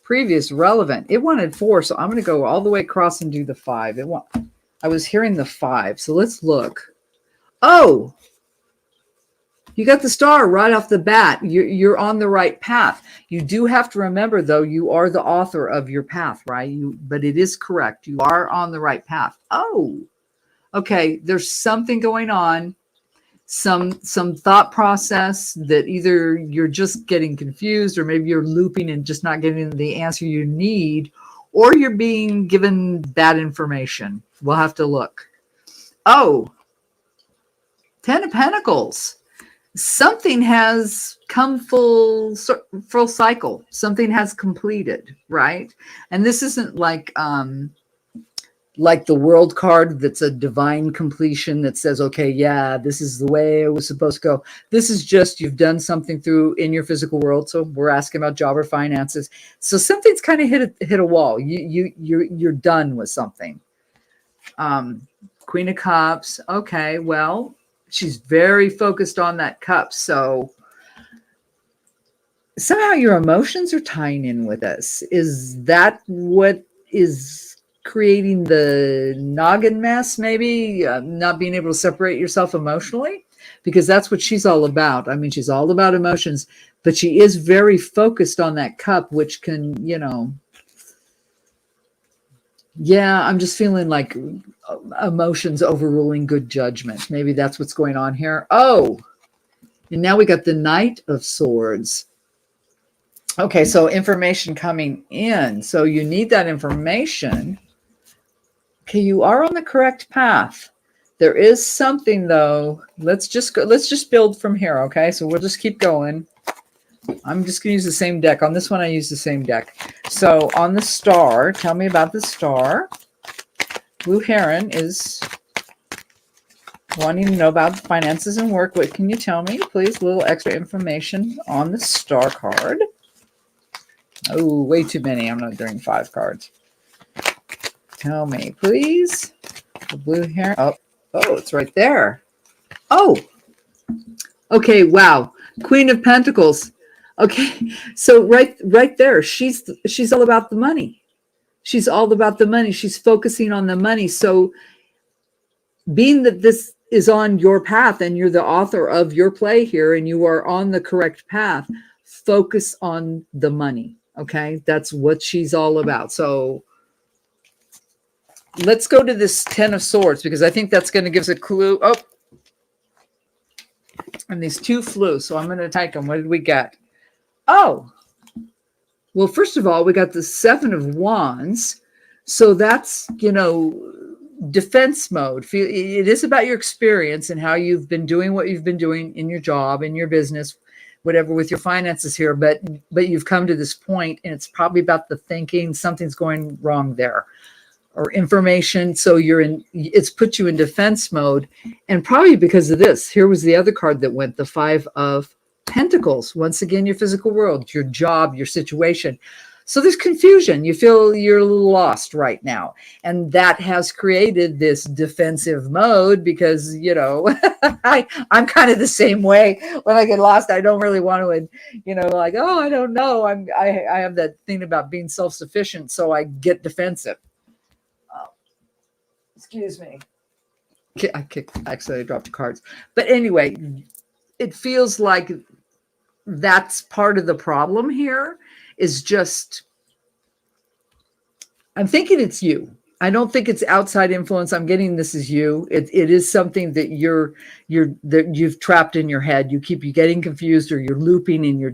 Previous relevant. It wanted 4, so I'm going to go all the way across and do the 5. I was hearing the 5, so let's look. Oh, you got the star right off the bat. You're on the right path. You do have to remember, though, you are the author of your path, right? But it is correct. You are on the right path. Oh, okay. There's something going on, some thought process that either you're just getting confused, or maybe you're looping and just not getting the answer you need, or you're being given bad information. We'll have to look. Oh, 10 of Pentacles. Something has come full cycle. Something has completed, right? And this isn't like the World card that's a divine completion that says, okay, yeah, this is the way it was supposed to go. This is just you've done something in your physical world. So we're asking about job or finances. So something's kind of hit a wall. You're done with something. Queen of Cups. Okay, well, she's very focused on that cup. So somehow your emotions are tying in with this. Is that what is creating the noggin mess? Maybe not being able to separate yourself emotionally, because that's what she's all about. I mean, she's all about emotions, but she is very focused on that cup, which can, yeah, I'm just feeling like emotions overruling good judgment. Maybe that's what's going on here. Oh, and now we got the Knight of Swords. Okay, so information coming in. So you need that information. Okay, you are on the correct path. There is something, though. Let's just build from here, okay? So we'll just keep going. I'm just going to use the same deck. On this one, I use the same deck. So on the star, tell me about the star. Blue Heron is wanting to know about finances and work. What can you tell me, please? A little extra information on the star card. Oh, way too many. I'm not doing 5 cards. Tell me, please. The Blue Heron. Oh, it's right there. Oh, okay. Wow. Queen of Pentacles. Okay, so right there, she's all about the money. She's all about the money. She's focusing on the money. So being that this is on your path and you're the author of your play here and you are on the correct path, focus on the money. Okay. That's what she's all about. So let's go to this 10 of Swords because I think that's going to give us a clue. Oh, and these two flew. So I'm going to take them. What did we get? Oh, well, first of all, we got the 7 of Wands. So that's, defense mode. It is about your experience and how you've been doing what you've been doing in your job, in your business, whatever, with your finances here. But you've come to this point and it's probably about the thinking something's going wrong there or information. So it's put you in defense mode. And probably because of this, here was the other card that went, the 5 of Pentacles. Once again, your physical world, your job, your situation. So there's confusion. You feel you're a little lost right now. And that has created this defensive mode because, I'm kind of the same way. When I get lost, I don't really want to, like, oh, I don't know. I have that thing about being self-sufficient. So I get defensive. Excuse me. Actually, I dropped the cards. But anyway, it feels like that's part of the problem here. Is just, I'm thinking it's you. I don't think it's outside influence. I'm getting this is you. It is something that you've trapped in your head. You keep getting confused or you're looping and you're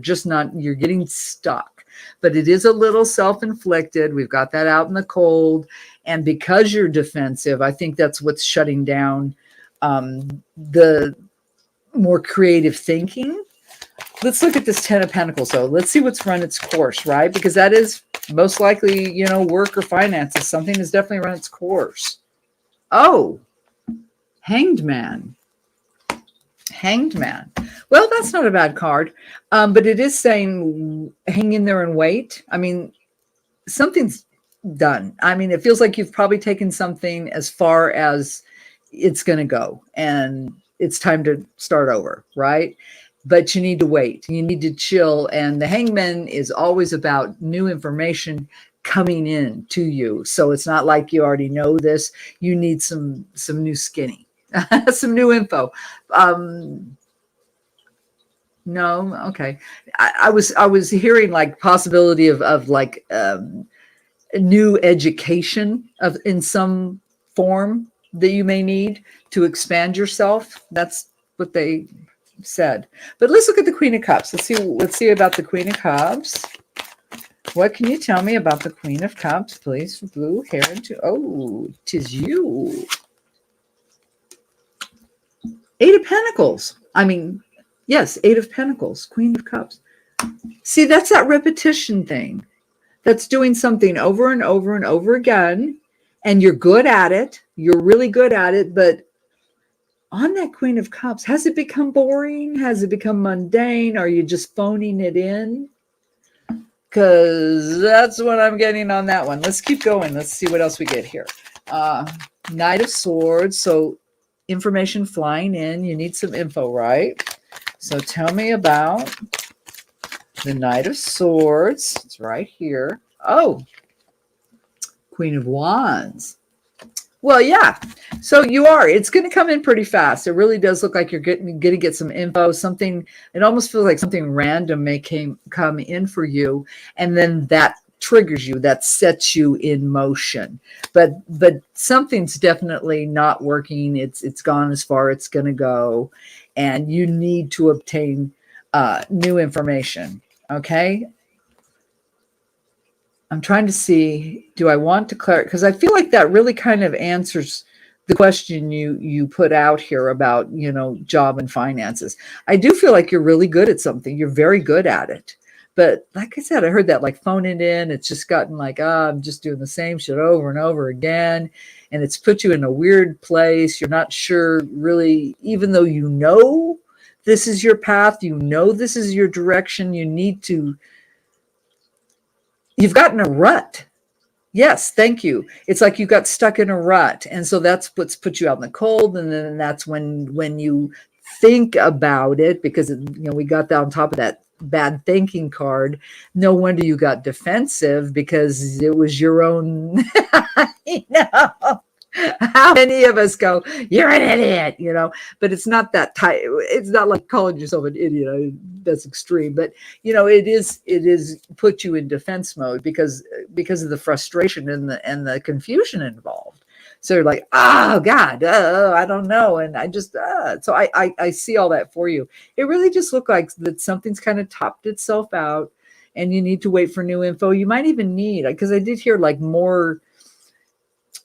getting stuck. But it is a little self-inflicted. We've got that out in the cold. And because you're defensive, I think that's what's shutting down the more creative thinking. Let's look at this 10 of Pentacles, though. Let's see what's run its course, right? Because that is most likely, work or finances. Something has definitely run its course. Oh, Hanged Man. Hanged Man. Well, that's not a bad card. But it is saying hang in there and wait. I mean, something's done. I mean, it feels like you've probably taken something as far as it's going to go. And it's time to start over, right? But you need to wait. You need to chill. And the Hangman is always about new information coming in to you. So it's not like you already know this. You need some new skinny, some new info. No, okay. I was hearing like possibility of like new education in some form that you may need to expand yourself. That's what they said. But let's look at the Queen of Cups. Let's see about the Queen of Cups. What can you tell me about the Queen of Cups, please? Blue hair into, oh, 'tis you. 8 of Pentacles. I mean, yes, 8 of Pentacles, Queen of Cups. See, that's that repetition thing. That's doing something over and over and over again. And you're good at it. You're really good at it, but on that Queen of Cups, has it become boring? Has it become mundane? Are you just phoning it in? Because that's what I'm getting on that one. Let's keep going. Let's see what else we get here. Knight of Swords. So information flying in. You need some info, right? So tell me about the Knight of Swords. It's right here. Oh, Queen of Wands. Well, yeah. So you are. It's going to come in pretty fast. It really does look like you're going to get some info. Something. It almost feels like something random may come in for you, and then that triggers you. That sets you in motion. But something's definitely not working. It's gone as far as it's going to go, and you need to obtain new information. Okay. I'm trying to see, do I want to clarify? Because I feel like that really kind of answers the question you put out here about, job and finances. I do feel like you're really good at something. You're very good at it. But like I said, I heard that like phone it in. It's just gotten like, I'm just doing the same shit over and over again. And it's put you in a weird place. You're not sure really, even though you know this is your path, this is your direction, you've gotten a rut. Yes, thank you. It's like you got stuck in a rut. And so that's what's put you out in the cold. And then that's when you think about it, because we got that on top of that bad thinking card. No wonder you got defensive, because it was your own, How many of us go, you're an idiot, but it's not that tight. It's not like calling yourself an idiot. That's extreme, but it is put you in defense mode because of the frustration and the confusion involved. So you're like, oh God, I don't know. And so I see all that for you. It really just looked like that something's kind of topped itself out and you need to wait for new info. You might even need, because I did hear like more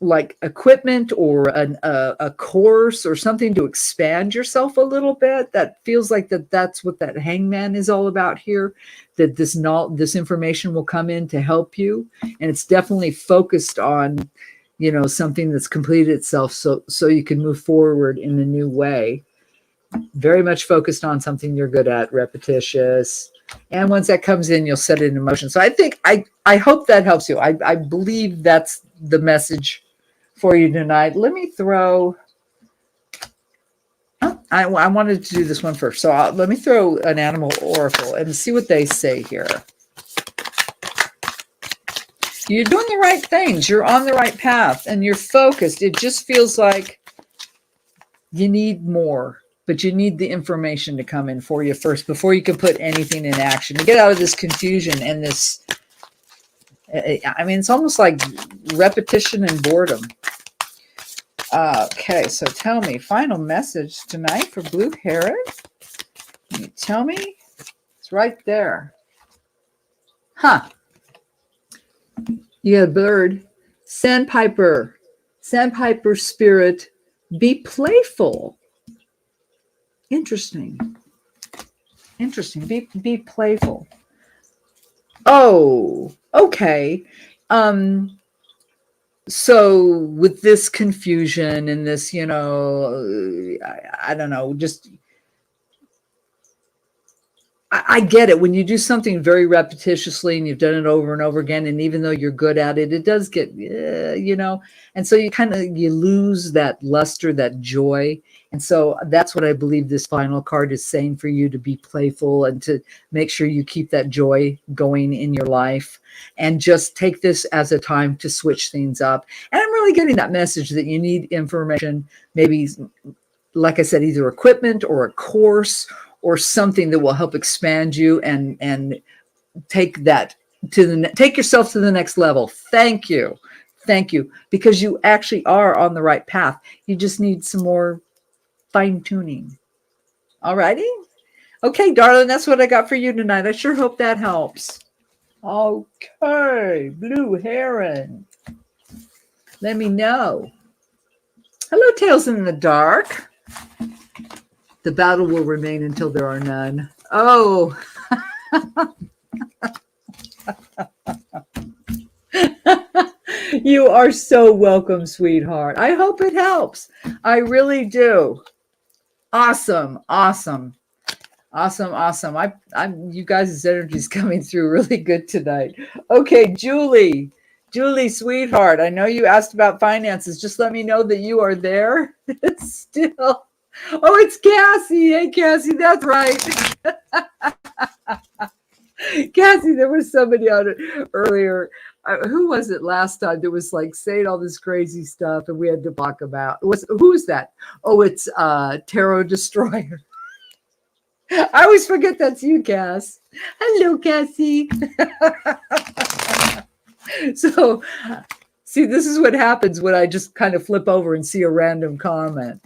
like equipment or a course or something to expand yourself a little bit. That feels like that's what that hangman is all about here, that this information will come in to help you. And it's definitely focused on, something that's completed itself. So you can move forward in a new way, very much focused on something you're good at, repetitious. And once that comes in, you'll set it in motion. So I hope that helps you. I believe that's the message for you tonight. Let me throw, I wanted to do this one first. So let me throw an animal oracle and see what they say here. You're doing the right things. You're on the right path and you're focused. It just feels like you need more, but you need the information to come in for you first before you can put anything in action to get out of this confusion and this. I mean, it's almost like repetition and boredom. Okay, so tell me, final message tonight for Blue Heron. Can you tell me? It's right there. Huh. You got a bird. Sandpiper. Sandpiper spirit. Be playful. Interesting. Interesting. Be playful. Oh, okay. So with this confusion and this, I don't know, just I get it. When you do something very repetitiously and you've done it over and over again, and even though you're good at it, it does get, and so you lose that luster, that joy. And so that's what I believe this final card is saying for you, to be playful and to make sure you keep that joy going in your life and just take this as a time to switch things up. And I'm really getting that message that you need information, maybe, like I said, either equipment or a course or something that will help expand you and take that take yourself to the next level. Thank you. Thank you. Because you actually are on the right path. You just need some more fine tuning. All righty. Okay, darling, that's what I got for you tonight. I sure hope that helps. Okay, Blue Heron. Let me know. Hello, Tales in the Dark. The battle will remain until there are none. Oh. You are so welcome, sweetheart. I hope it helps. I really do. Awesome. Awesome. Awesome. Awesome. I'm you guys' energy is coming through really good tonight. Okay, Julie. Julie, sweetheart, I know you asked about finances. Just let me know that you are there. Still. Oh, it's Cassie. Hey, Cassie, that's right. Cassie, there was somebody on it earlier. Who was it last time that was like saying all this crazy stuff and we had to block them out? Who was that? Oh, it's Tarot Destroyer. I always forget that's you, Cass. Hello, Cassie. So, see, this is what happens when I just kind of flip over and see a random comment.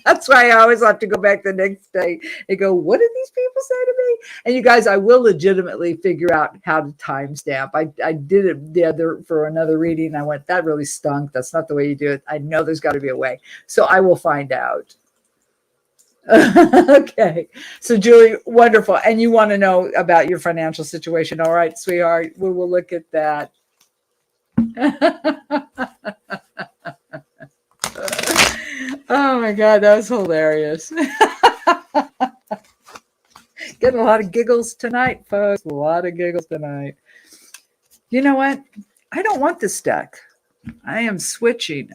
That's why I always have to go back the next day and go, what did these people say to me? And you guys, I will legitimately figure out how to timestamp. I did it for another reading. I went, that really stunk. That's not the way you do it. I know there's got to be a way. So I will find out. Okay. So Julie, wonderful. And you want to know about your financial situation. All right, sweetheart, we will look at that. Oh my God, that was hilarious. Getting a lot of giggles tonight, folks. A lot of giggles tonight. You know what? I don't want this deck. I am switching.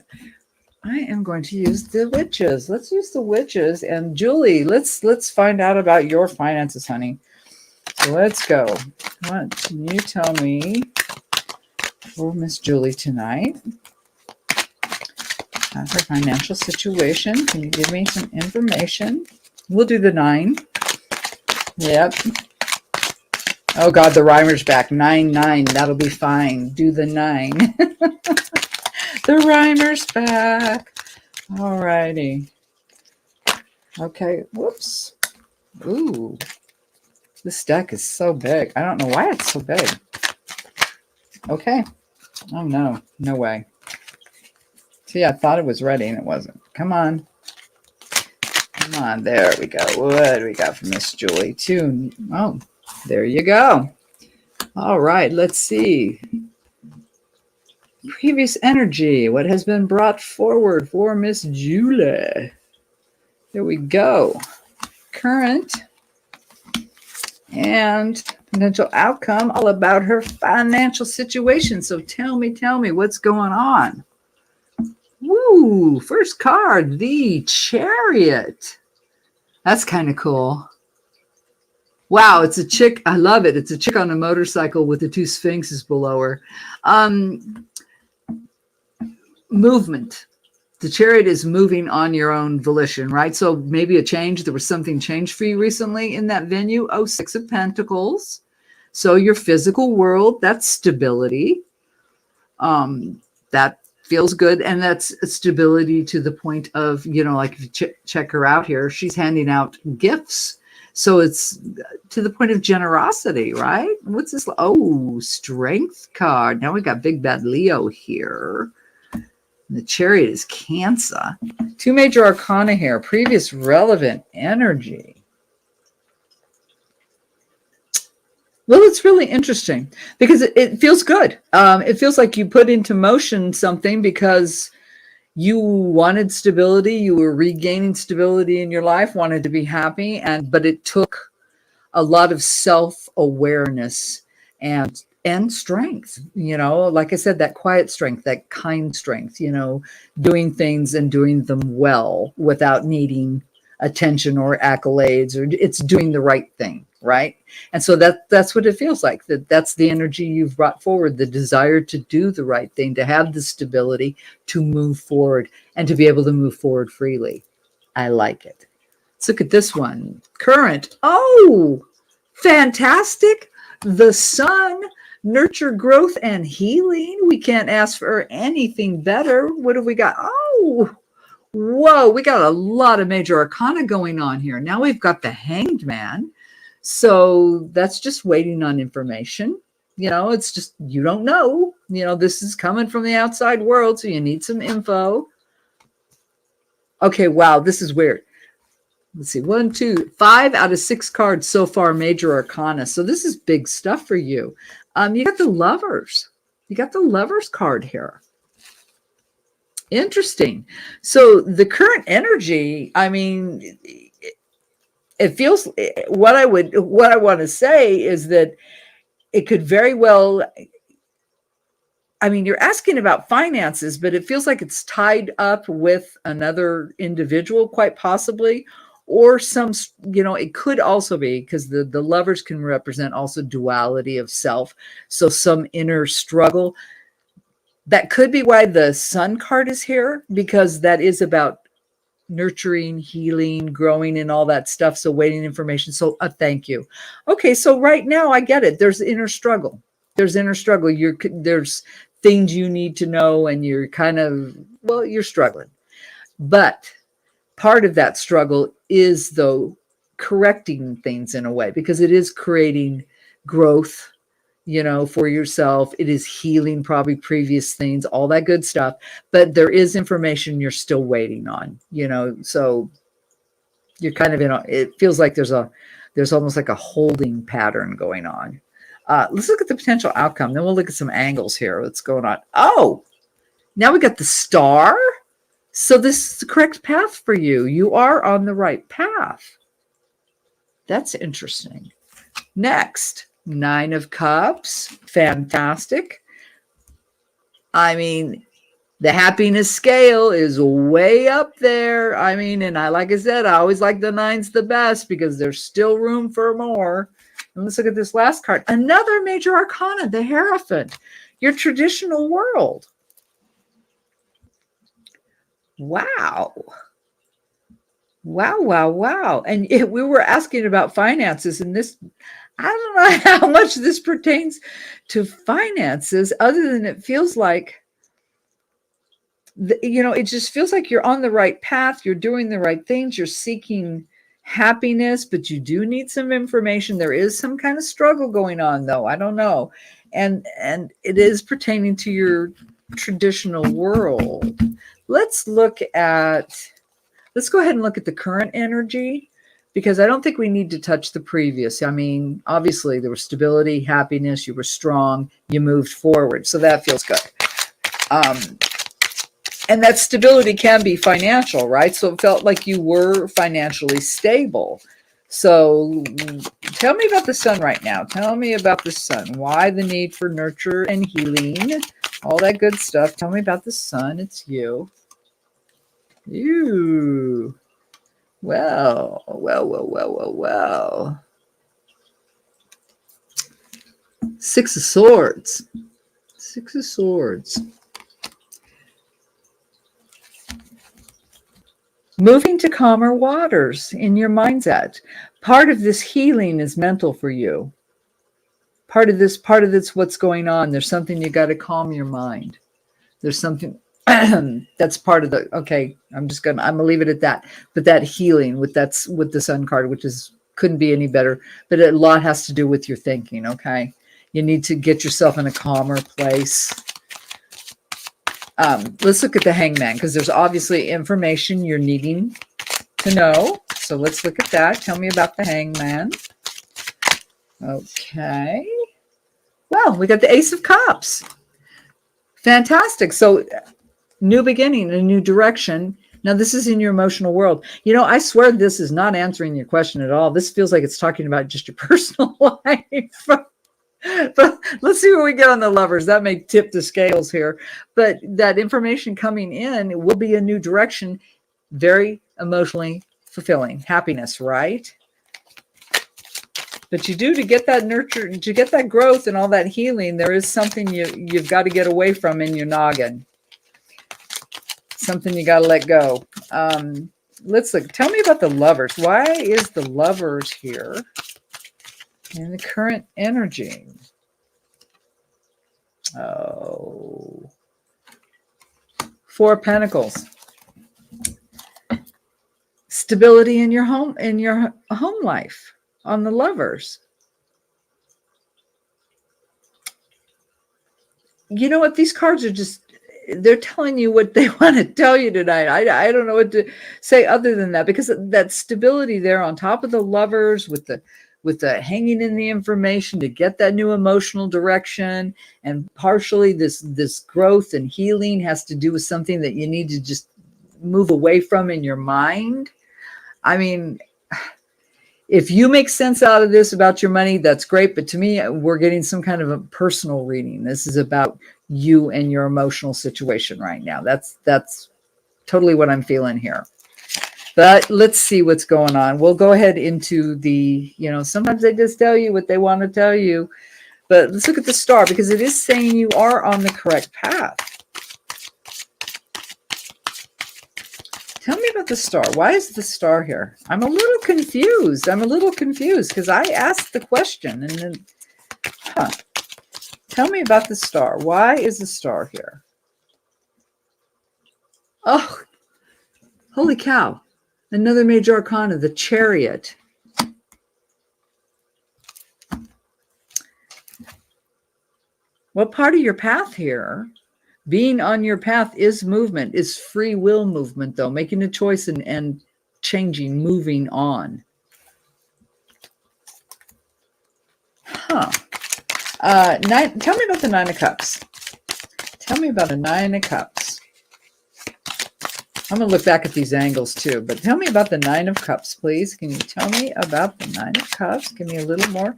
I am going to use the witches. Let's use the witches. And Julie, let's find out about your finances, honey. So let's go. What can you tell me for Miss Julie tonight? How's her financial situation? Can you give me some information? We'll do the 9. Yep. Oh God, the rhymer's back. 9, 9. That'll be fine. Do the 9. The rhymer's back. All righty. Okay. Whoops. Ooh. This deck is so big. I don't know why it's so big. Okay. Oh no. No way. See, I thought it was ready and it wasn't. Come on. Come on. There we go. What do we got from Miss Julie? 2. Oh. There you go. All right, let's see. Previous energy. What has been brought forward for Miss Julie? There we go. Current and potential outcome, all about her financial situation. So tell me what's going on. Woo! First card, the Chariot. That's kind of cool. Wow, it's a chick. I love it. It's a chick on a motorcycle with the 2 sphinxes below her. Movement. The Chariot is moving on your own volition, right? So maybe a change. There was something changed for you recently in that venue. Oh, 6 of Pentacles. So your physical world, that's stability. That feels good. And that's stability to the point of, like if you check her out here, she's handing out gifts. So it's to the point of generosity, right? What's this? Oh, Strength card. Now we got Big Bad Leo here. The Chariot is Cancer. 2 major arcana here. Previous relevant energy. Well, it's really interesting because it feels good. It feels like you put into motion something because you wanted stability, you were regaining stability in your life, wanted to be happy, but it took a lot of self-awareness and strength, like I said, that quiet strength, that kind strength, doing things and doing them well without needing attention or accolades, or it's doing the right thing, right? And so that's what it feels like. That's the energy you've brought forward, the desire to do the right thing, to have the stability, to move forward, and to be able to move forward freely. I like it. Let's look at this one. Current. Oh, fantastic. The Sun. Nurture, growth, and healing. We can't ask for anything better. What have we got? Oh, whoa, we got a lot of major arcana going on here. Now we've got the Hanged Man. So that's just waiting on information. It's just, you don't know. This is coming from the outside world, so you need some info. Okay, wow, this is weird. Let's see, 1, 2, 5 out of 6 cards so far, major arcana. So this is big stuff for you. You got the Lovers. You got the Lovers card here. Interesting. So the current energy, I mean, it feels, what I want to say is that it could very well, I mean, you're asking about finances, but it feels like it's tied up with another individual, quite possibly, or some, it could also be because the Lovers can represent also duality of self. So some inner struggle. That could be why the Sun card is here, because that is about nurturing, healing, growing, and all that stuff. So waiting information. So thank you. Okay. So right now I get it. There's inner struggle. There's inner struggle. There's things you need to know, and you're kind of, you're struggling. But part of that struggle is, though, correcting things in a way, because it is creating growth, for yourself. It is healing probably previous things, all that good stuff. But there is information you're still waiting on, so you're kind of it feels like there's almost like a holding pattern going on. Let's look at the potential outcome. Then we'll look at some angles here. What's going on? Oh, now we got the Star. So this is the correct path for you. You are on the right path. That's interesting. Next, 9 of Cups. Fantastic. I mean, the happiness scale is way up there. I mean, and like I said, I always like the 9s the best because there's still room for more. And let's look at this last card. Another major arcana, the Hierophant, your traditional world. Wow. Wow, wow, wow. And we were asking about finances, and this, I don't know how much this pertains to finances, other than it feels like, it just feels like you're on the right path. You're doing the right things. You're seeking happiness, but you do need some information. There is some kind of struggle going on, though. I don't know. And it is pertaining to your traditional world. Let's go ahead and look at the current energy, because I don't think we need to touch the previous. I mean, obviously there was stability, happiness, you were strong, you moved forward. So that feels good. And that stability can be financial, right? So it felt like you were financially stable. So tell me about the sun right now. Tell me about the sun. Why the need for nurture and healing? All that good stuff. Tell me about the sun. It's you. You. Well. Six of Swords. Six of Swords. Moving to calmer waters in your mindset. Part of this healing is mental for you. Part of this, what's going on. There's something you got to calm your mind. There's something that's part of the, okay, I'm gonna leave it at that. But that healing with the Sun card, which couldn't be any better, but a lot has to do with your thinking. Okay. You need to get yourself in a calmer place. Let's look at the Hangman, because there's obviously information you're needing to know. So let's look at that. Tell me about the Hangman. Okay. Well, we got the Ace of Cups. Fantastic. So new beginning, a new direction. Now, this is in your emotional world. I swear this is not answering your question at all. This feels like it's talking about just your personal life. But let's see where we get on the Lovers. That may tip the scales here. But that information coming in will be a new direction, very emotionally fulfilling. Happiness, right? But you do, to get that nurture, to get that growth and all that healing, there is something you've got to get away from in your noggin. Something you got to let go. Let's look. Tell me about the Lovers. Why is the Lovers here in the current energy? Oh, Four of Pentacles. Stability in your home life on the Lovers. You know what? These cards are they're telling you what they want to tell you tonight. I don't know what to say other than that, because that stability there on top of the Lovers with the hanging in the information to get that new emotional direction, and partially this growth and healing has to do with something that you need to just move away from in your mind. I mean, if you make sense out of this about your money, that's great. But to me, we're getting some kind of a personal reading. This is about you and your emotional situation right now. That's totally what I'm feeling here. But let's see what's going on. We'll go ahead into the, sometimes they just tell you what they want to tell you. But let's look at the Star, because it is saying you are on the correct path. Tell me about the Star. Why is the Star here? I'm a little confused. Because I asked the question and then, Tell me about the Star. Why is the Star here? Oh, holy cow. Another major arcana, the Chariot. What part of your path here? Being on your path is movement, is free will movement, though, making a choice and changing, moving on. Tell me about the Nine of Cups. Tell me about a Nine of Cups. I'm going to look back at these angles too, but tell me about the Nine of Cups, please. Can you tell me about the Nine of Cups? Give me a little more.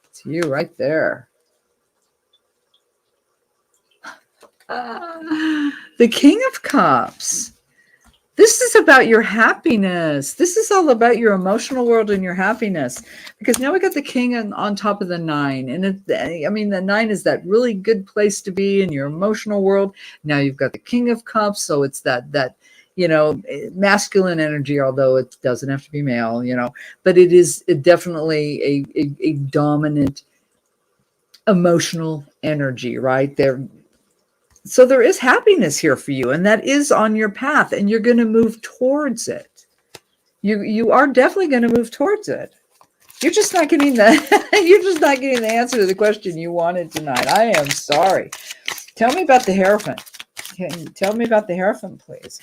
It's you right there. The King of Cups. This is about your happiness. This is all about your emotional world and your happiness. Because now we got the king on top of the nine. And I mean, the nine is that really good place to be in your emotional world. Now you've got the king of cups. So it's that masculine energy, although it doesn't have to be male, but it is definitely a dominant emotional energy, right? So there is happiness here for you, and that is on your path, and you're going to move towards it. You are definitely going to move towards it. You're just not getting the answer to the question you wanted tonight. I am sorry. Tell me about the Hierophant. Tell me about the Hierophant, please.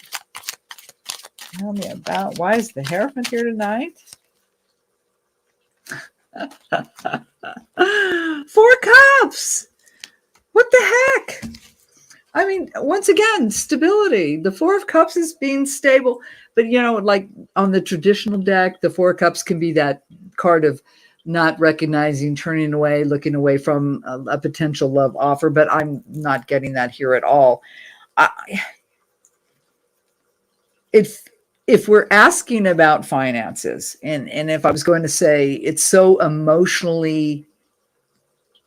Tell me about, why is the Hierophant here tonight? 4 Cups. What the heck? I mean, once again, stability. The 4 of Cups is being stable. But, like on the traditional deck, the 4 of Cups can be that card of not recognizing, turning away, looking away from a potential love offer. But I'm not getting that here at all. If we're asking about finances, and if I was going to say it's so emotionally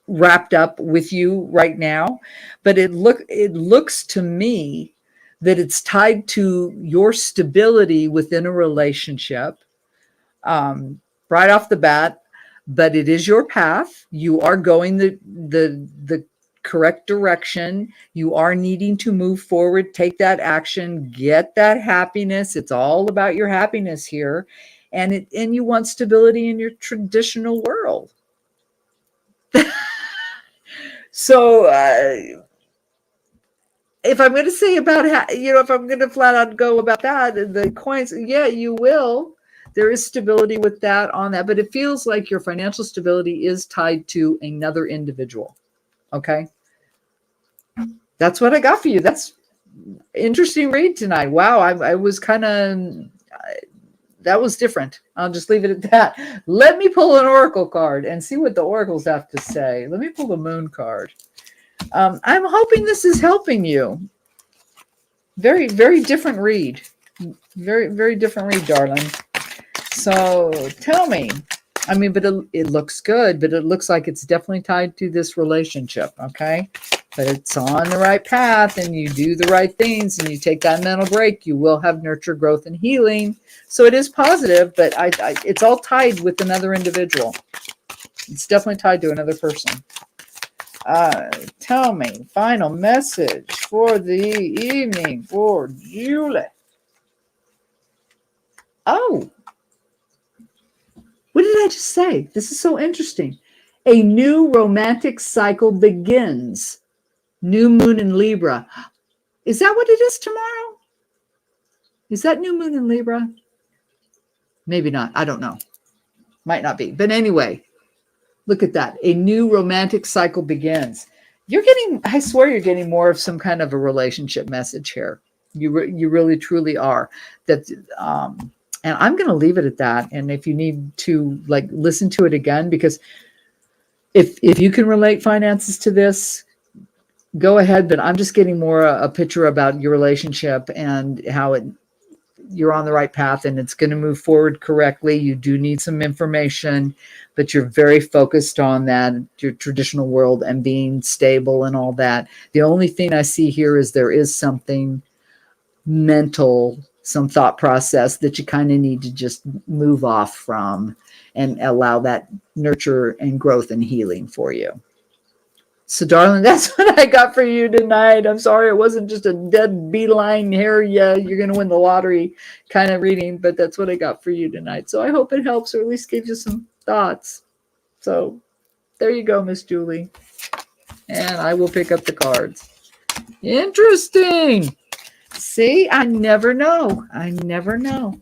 wrapped up with you right now, but it looks to me that it's tied to your stability within a relationship right off the bat. But it is your path. You are going the correct direction. You are needing to move forward, take that action, get that happiness. It's all about your happiness here, and you want stability in your traditional world. So if I'm going to say about, if I'm going to flat out go about that, the coins, yeah, you will. There is stability with that on that, but it feels like your financial stability is tied to another individual. Okay. That's what I got for you. That's interesting read tonight. Wow. I was kind of, that was different. I'll just leave it at that. Let me pull an oracle card and see what the oracles have to say. Let me pull the moon card. I'm hoping this is helping you. Very, very different read. Very, very different read, darling. So tell me. I mean, but it looks good, but it looks like it's definitely tied to this relationship, okay? But it's on the right path, and you do the right things, and you take that mental break, you will have nurture, growth, and healing. So it is positive, but it's all tied with another individual. It's definitely tied to another person. Tell me, final message for the evening for Julie. Oh, what did I just say? This is so interesting. A new romantic cycle begins. New moon in Libra. Is that what it is tomorrow? Is that new moon in Libra? Maybe not. I don't know. Might not be. But anyway, look at that. A new romantic cycle begins. I swear you're getting more of some kind of a relationship message here. You really, truly are. And I'm going to leave it at that. And if you need to listen to it again, because if you can relate finances to this, go ahead. But I'm just getting more a picture about your relationship and how you're on the right path and it's going to move forward correctly. You do need some information, but you're very focused on that, your traditional world and being stable and all that. The only thing I see here is there is something mental, some thought process that you kind of need to just move off from and allow that nurture and growth and healing for you. So, darling, that's what I got for you tonight. I'm sorry it wasn't just a dead beeline here. Yeah, you're going to win the lottery kind of reading, but that's what I got for you tonight. So I hope it helps or at least gives you some thoughts. So there you go, Miss Julie. And I will pick up the cards. Interesting. See, I never know. I never know.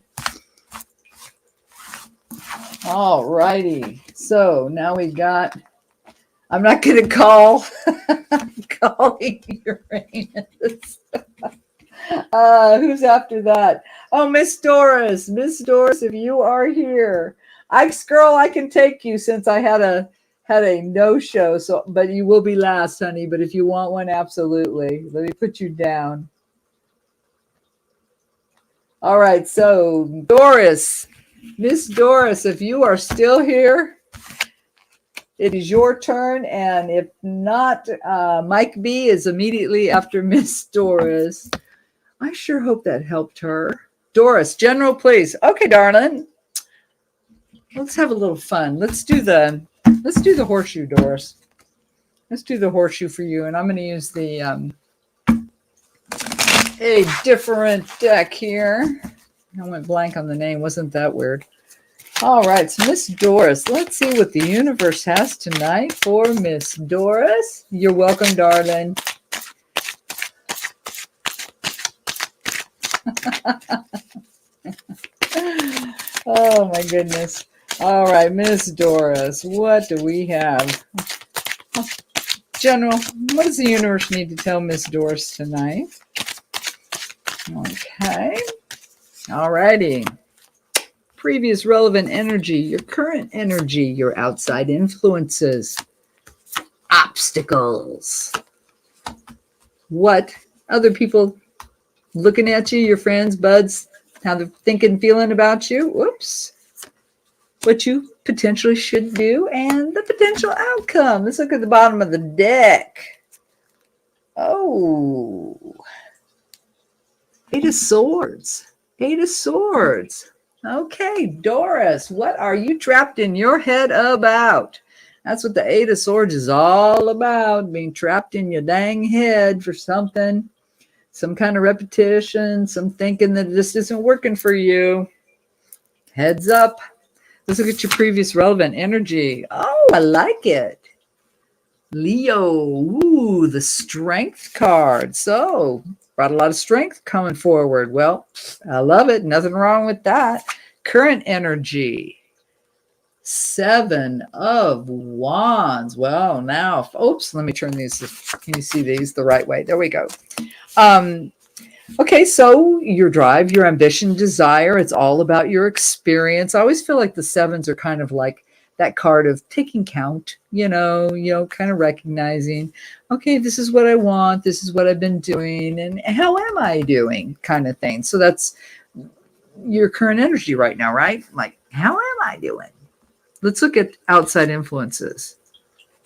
All righty. So now we got, I'm not going to call calling Uranus. Who's after that? Oh, Miss Doris. Miss Doris, if you are here, girl, I can take you since I had a no-show. So, but you will be last, honey. But if you want one, absolutely. Let me put you down. All right. So, Doris, Miss Doris, if you are still here, it is your turn. And if not, Mike B is immediately after Miss Doris. I sure hope that helped her. Doris, general, please. Okay, darling. Let's have a little fun. Let's do the horseshoe, Doris. Let's do the horseshoe for you. And I'm going to use the a different deck here. I went blank on the name. Wasn't that weird? All right, so Miss Doris, let's see what the universe has tonight for Miss Doris. You're welcome, darling. Oh, my goodness. All right, Miss Doris, what do we have? General, what does the universe need to tell Miss Doris tonight? Okay. All righty. Previous relevant energy, your current energy, your outside influences, obstacles. What other people looking at you, your friends, buds, how they're thinking, feeling about you. Whoops. What you potentially should do and the potential outcome. Let's look at the bottom of the deck. Oh. Eight of Swords. Eight of Swords. Okay, Doris, what are you trapped in your head about? That's what the Eight of Swords is all about, being trapped in your dang head for something, some kind of repetition, some thinking that this isn't working for you. Heads up. Let's look at your previous relevant energy. Oh, I like it. Leo, ooh, the Strength card. So, brought a lot of strength coming forward. Well, I love it. Nothing wrong with that. Current energy. Seven of Wands. Well, now, oops, let me turn these. Can you see these the right way? There we go. Okay, so your drive, your ambition, desire, it's all about your experience. I always feel like the sevens are kind of like that card of taking count, kind of recognizing, okay, this is what I want, this is what I've been doing, and how am I doing kind of thing. So that's your current energy right now, right? Like, how am I doing? Let's look at outside influences.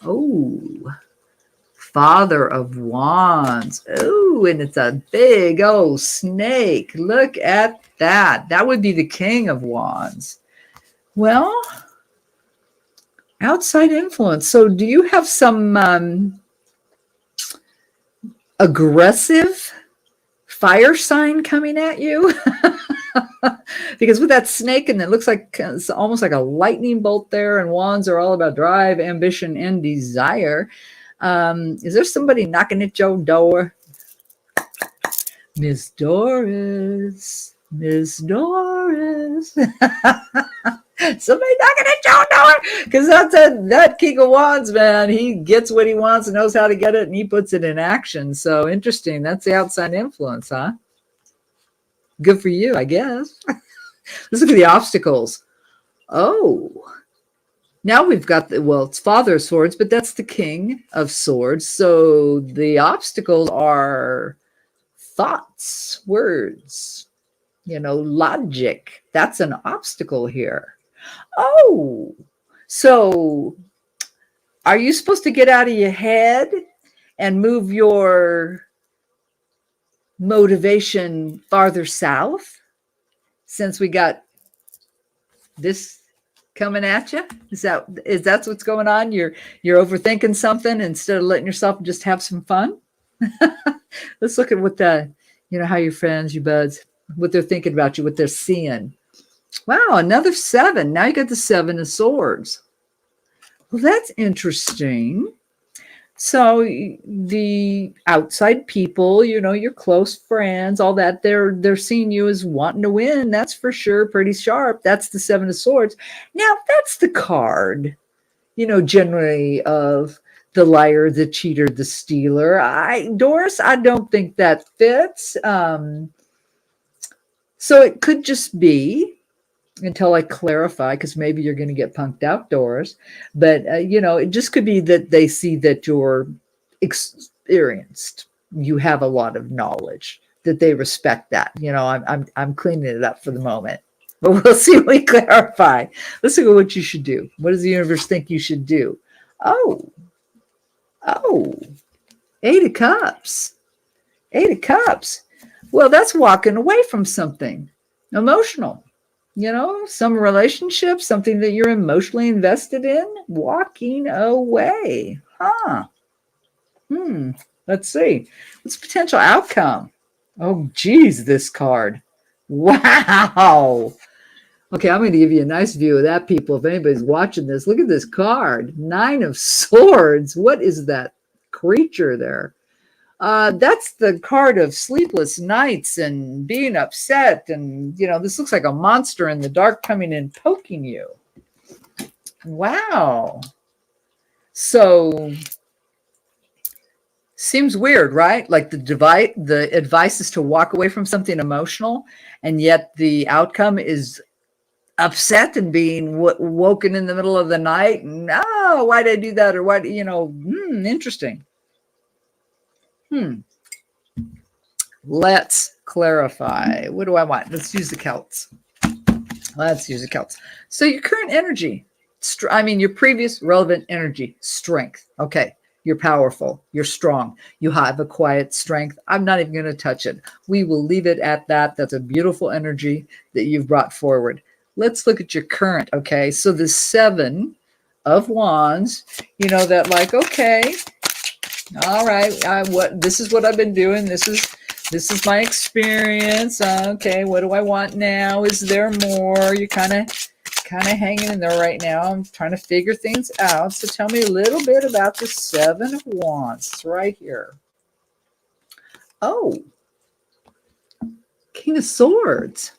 Oh, Father of Wands. Oh, and it's a big old snake. Look at that. That would be the King of Wands. Well, outside influence. So do you have some aggressive fire sign coming at you? Because with that snake, and it looks like it's almost like a lightning bolt there, and wands are all about drive, ambition, and desire. Is there somebody knocking at your door? Miss Doris. Miss Doris. Somebody knocking at your door, because that's that King of Wands, man. He gets what he wants and knows how to get it, and he puts it in action. So interesting. That's the outside influence, huh? Good for you, I guess. Let's look at the obstacles. Oh, now we've got it's Father of Swords, but that's the King of Swords. So the obstacles are thoughts, words, logic. That's an obstacle here. Oh, so are you supposed to get out of your head and move your motivation farther south, since we got this coming at you? Is that what's going on? You're overthinking something instead of letting yourself just have some fun? Let's look at what how your friends, your buds, what they're thinking about you, what they're seeing. Wow, another 7. Now you got the 7 of Swords. Well, that's interesting. So the outside people, your close friends, all that, they're seeing you as wanting to win. That's for sure. Pretty sharp. That's the 7 of Swords. Now, that's the card, generally of the liar, the cheater, the stealer. Doris, I don't think that fits. So it could just be, until I clarify, because maybe you're going to get punked outdoors. But, it just could be that they see that you're experienced. You have a lot of knowledge. that they respect that. I'm cleaning it up for the moment, but we'll see what we clarify. Let's look at what you should do. What does the universe think you should do? Oh, 8 of Cups. 8 of Cups. Well, that's walking away from something emotional. Some relationship, something that you're emotionally invested in, walking away. Let's see. What's the potential outcome? Oh, geez, this card. Wow. Okay, I'm going to give you a nice view of that, people. If anybody's watching this, look at this card. 9 of Swords. What is that creature there? That's the card of sleepless nights and being upset. And, this looks like a monster in the dark coming in, poking you. Wow. So, seems weird, right? Like the advice is to walk away from something emotional, and yet the outcome is upset and being woken in the middle of the night. And, why did I do that? Or what, interesting. Let's clarify. What do I want? Let's use the Celts. So your current energy, your previous relevant energy, strength. Okay. You're powerful. You're strong. You have a quiet strength. I'm not even going to touch it. We will leave it at that. That's a beautiful energy that you've brought forward. Let's look at your current. Okay. So the 7 of Wands, okay, all right. This is what I've been doing. This is my experience. Okay. What do I want now? Is there more? You're kind of hanging in there right now. I'm trying to figure things out. So tell me a little bit about the 7 of Wands. It's right here. Oh, King of Swords.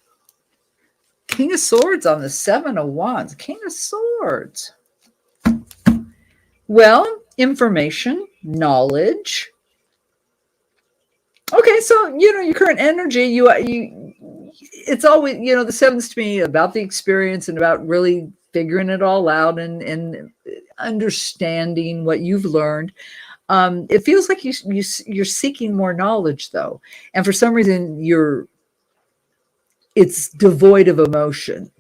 King of Swords on the 7 of Wands. King of Swords. Well, information, knowledge. Okay, so your current energy, it's always, the 7's to me about the experience and about really figuring it all out and understanding what you've learned. It feels like you're seeking more knowledge, though, and for some reason it's devoid of emotion.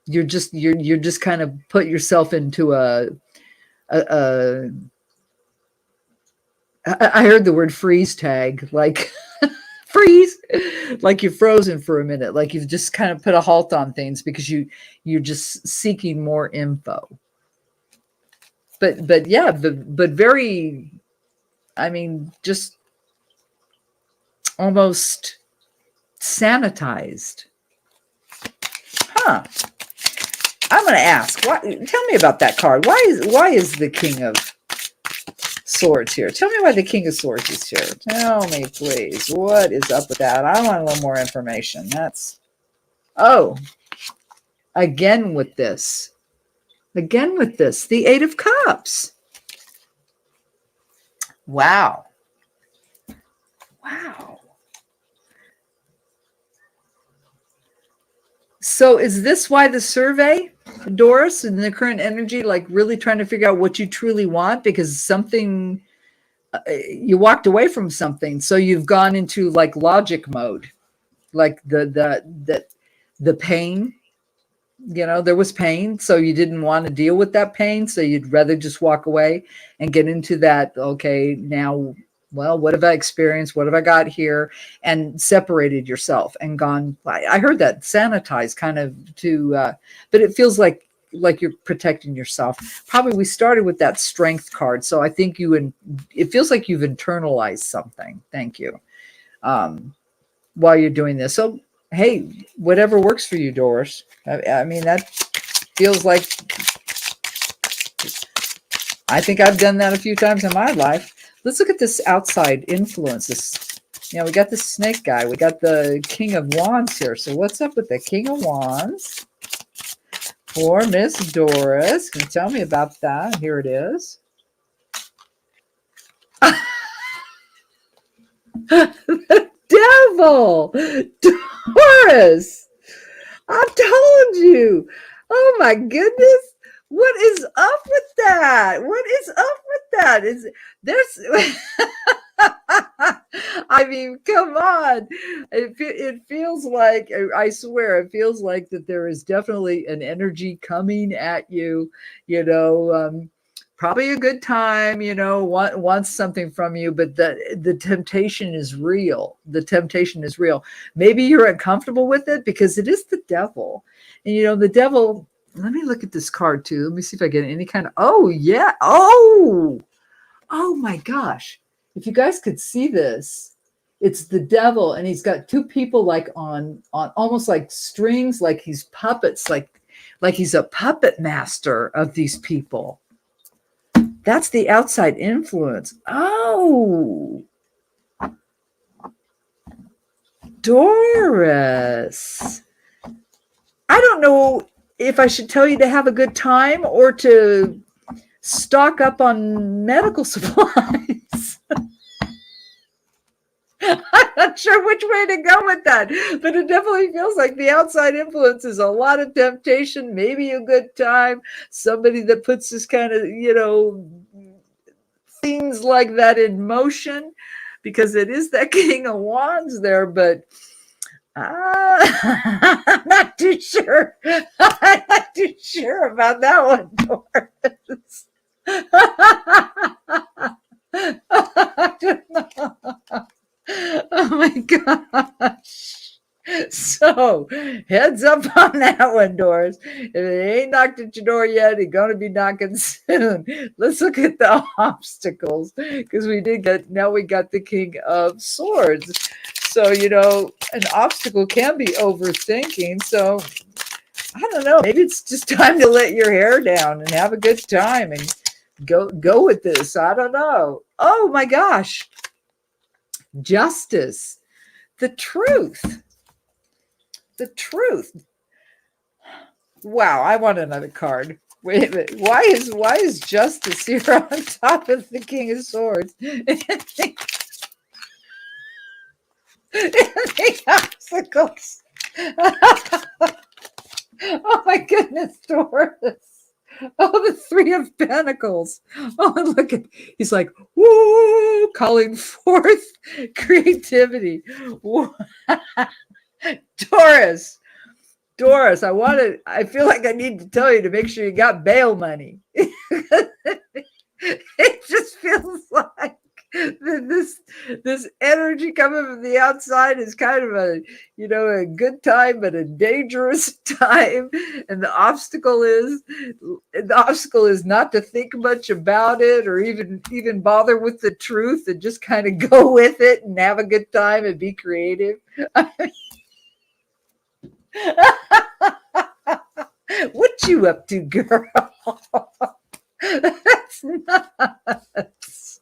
You're just kind of put yourself into I heard the word freeze tag, like freeze, like you're frozen for a minute, like you've just kind of put a halt on things because you're just seeking more info. But very, just almost sanitized. I'm going to ask. Tell me about that card. Why is the King of Swords here? Tell me why the King of Swords is here. Tell me, please. What is up with that? I want a little more information. Again with this. The 8 of Cups. Wow. So is this why the survey, Doris, and the current energy, like really trying to figure out what you truly want? Because something, you walked away from something. So you've gone into like logic mode, like the pain, there was pain. So you didn't want to deal with that pain. So you'd rather just walk away and get into that. Okay, now, well, what have I experienced? What have I got here? And separated yourself and gone. I heard that sanitize kind of but it feels like you're protecting yourself. Probably we started with that strength card. So I think it feels like you've internalized something. Thank you. While you're doing this. So, hey, whatever works for you, Doris. That feels like, I think I've done that a few times in my life. Let's look at this outside influence. We got the snake guy. We got the King of Wands here. So what's up with the King of Wands for Miss Doris? Can you tell me about that? Here it is. The devil! Doris! I told you! Oh my goodness! What is up with that? What is up with that? I mean, come on. It feels like, I swear, it feels like that there is definitely an energy coming at you, you know, probably a good time, wants something from you, but the temptation is real. The temptation is real. Maybe you're uncomfortable with it because it is the devil. And, the devil, let me look at this card too. Let me see if I get any kind of, oh, yeah. Oh my gosh. If you guys could see this, it's the devil, and he's got two people like on almost like strings, like he's puppets, like he's a puppet master of these people. That's the outside influence. Oh, Doris. I don't know if I should tell you to have a good time or to stock up on medical supplies. I'm not sure which way to go with that, but it definitely feels like the outside influence is a lot of temptation, maybe a good time, somebody that puts this kind of, things like that in motion, because it is that King of Wands there, but I'm not too sure. I'm not too sure about that one, Doris. I don't know. Oh my gosh. So, heads up on that one, Doris. If it ain't knocked at your door yet, it's going to be knocking soon. Let's look at the obstacles, because we got the King of Swords. So, an obstacle can be overthinking. So, I don't know. Maybe it's just time to let your hair down and have a good time and go with this. I don't know. Oh my gosh. Justice. The truth. The truth. Wow, I want another card. Wait a minute. Why is justice here on top of the King of Swords? The obstacles. Oh my goodness, Doris. Oh, the Three of Pentacles. Oh, and look at, he's like, woo, calling forth creativity. Doris, I feel like I need to tell you to make sure you got bail money. It just feels like this energy coming from the outside is kind of a good time, but a dangerous time. And the obstacle is not to think much about it, or even bother with the truth, and just kind of go with it and have a good time and be creative. What you up to, girl? That's nuts.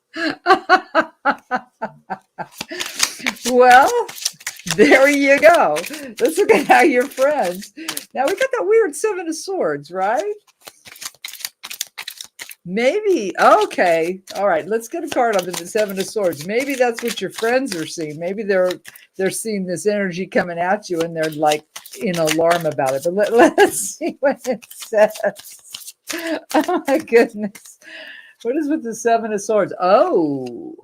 Well, there you go. Let's look at how your friends. Now we got that weird Seven of Swords, right? Maybe. Okay. All right. Let's get a card on the Seven of Swords. Maybe that's what your friends are seeing. Maybe they're seeing this energy coming at you, and they're like in alarm about it. But let's see what it says. Oh my goodness. What is with the Seven of Swords? Oh,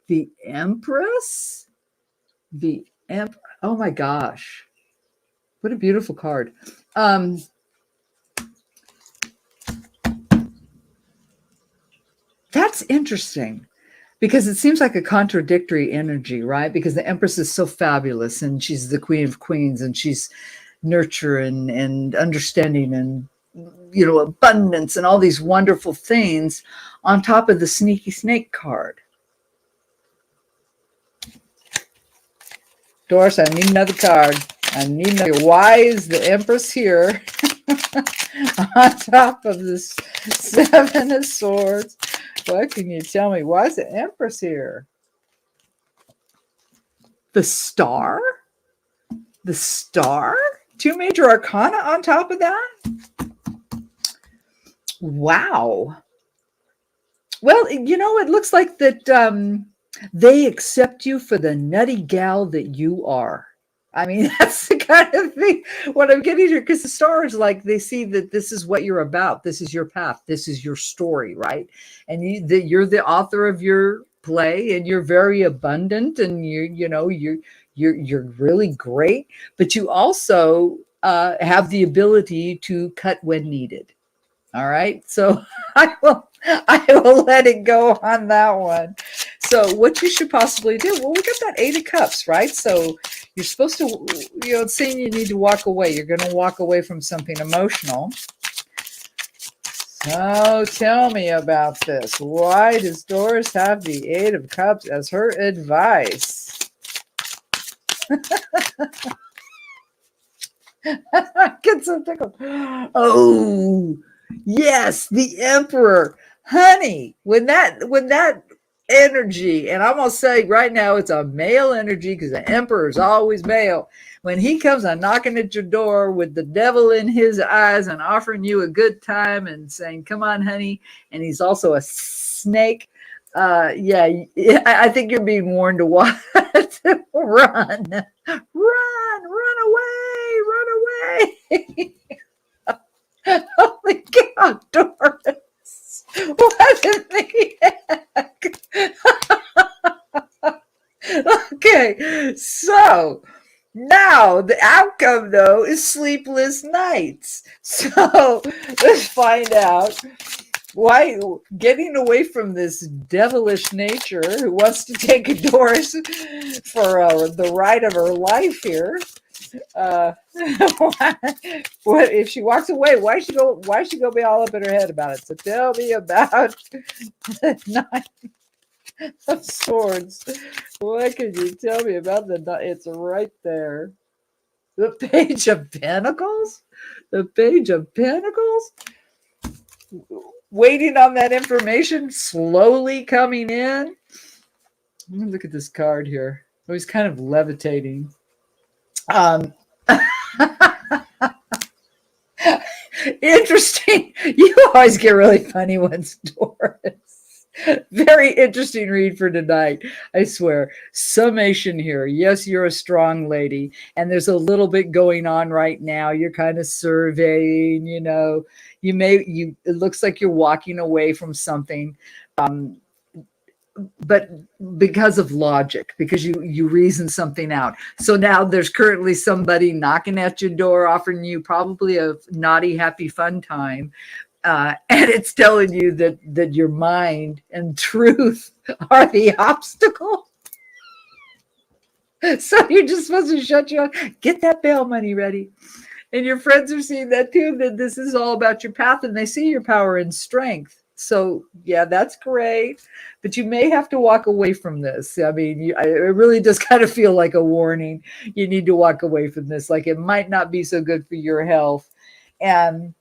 the Empress? Oh my gosh. What a beautiful card. That's interesting, because it seems like a contradictory energy, right? Because the Empress is so fabulous, and she's the Queen of Queens, and she's nurture and understanding and abundance and all these wonderful things, on top of the sneaky snake card. Doris, I need another card. Why is the Empress here on top of this Seven of Swords? What can you tell me? Why is the Empress here? The Star? The Star? Two major arcana on top of that? Wow. Well, it looks like that they accept you for the nutty gal that you are. I mean, that's the kind of thing what I'm getting here, because the stars, like, they see that this is what you're about. This is your path. This is your story, right? And you're the author of your play, and you're very abundant, and you're really great, but you also have the ability to cut when needed. All right. So I will let it go on that one. So what you should possibly do, well, we got that 8 of Cups, right? So you're supposed to, it's saying you need to walk away. You're going to walk away from something emotional. So tell me about this. Why does Doris have the 8 of Cups as her advice? Get some tickled. Oh, yes, the Emperor. Honey, when that energy, and I'm gonna say right now it's a male energy because the Emperor is always male. When he comes and knocking at your door with the devil in his eyes and offering you a good time and saying, "Come on, honey," and he's also a snake. Yeah, I think you're being warned to watch. Run, run away, run away. Holy cow, Doris. What in the heck? Okay, so now the outcome, though, is sleepless nights. So let's find out why getting away from this devilish nature who wants to take a Doris for the ride of her life here. What if she walks away? Why she go be all up in her head about it? So tell me about the 9 of Swords. What can you tell me about the? It's right there. The Page of Pentacles. The Page of Pentacles. Waiting on that information, slowly coming in. Let me look at this card here. Oh, he's kind of levitating. Interesting. You always get really funny ones, Doris. Very interesting read for tonight. I swear. Summation here. Yes, you're a strong lady, and there's a little bit going on right now. You're kind of surveying, it looks like you're walking away from something. But because of logic, because you reason something out. So now there's currently somebody knocking at your door, offering you probably a naughty, happy, fun time. And it's telling you that your mind and truth are the obstacle. So you're just supposed to shut your mouth, get that bail money ready. And your friends are seeing that too, that this is all about your path, and they see your power and strength. So yeah, that's great, but you may have to walk away from this. I mean, it really does kind of feel like a warning. You need to walk away from this. Like it might not be so good for your health, and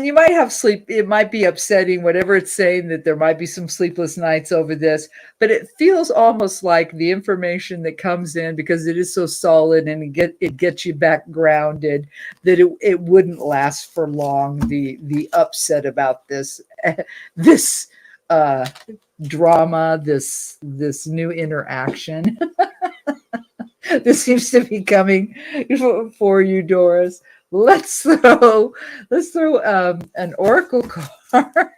you might have sleep. It might be upsetting, whatever it's saying, that there might be some sleepless nights over this, but it feels almost like the information that comes in, because it is so solid and it gets you back grounded, that it wouldn't last for long. The upset about this drama, this new interaction. This seems to be coming for you, Doris. Let's throw an oracle card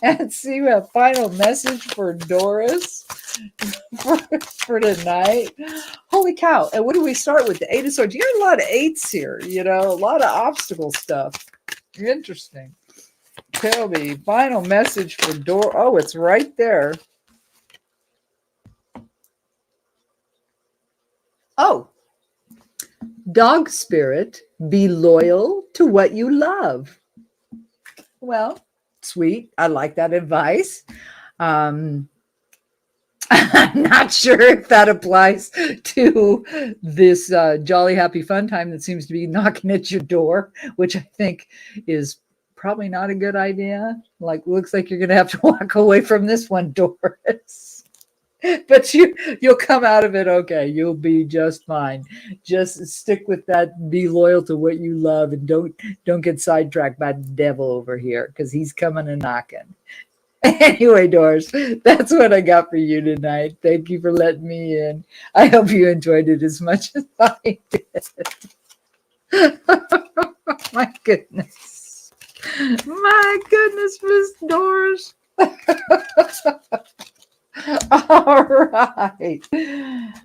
and see a final message for Doris for tonight. Holy cow. And what do we start with? The 8 of Swords. You got a lot of 8s here, a lot of obstacle stuff. Interesting. Tell me, final message for Doris. Oh, it's right there. Oh, dog spirit, be loyal to what you love. Well, sweet. I like that advice. I'm not sure if that applies to this jolly, happy, fun time that seems to be knocking at your door, which I think is probably not a good idea. Looks like you're going to have to walk away from this one, Doris. But you'll come out of it okay. You'll be just fine. Just stick with that. Be loyal to what you love, and don't get sidetracked by the devil over here, because he's coming and knocking. Anyway, Doris, that's what I got for you tonight. Thank you for letting me in. I hope you enjoyed it as much as I did. My goodness. My goodness, Miss Doris. All right.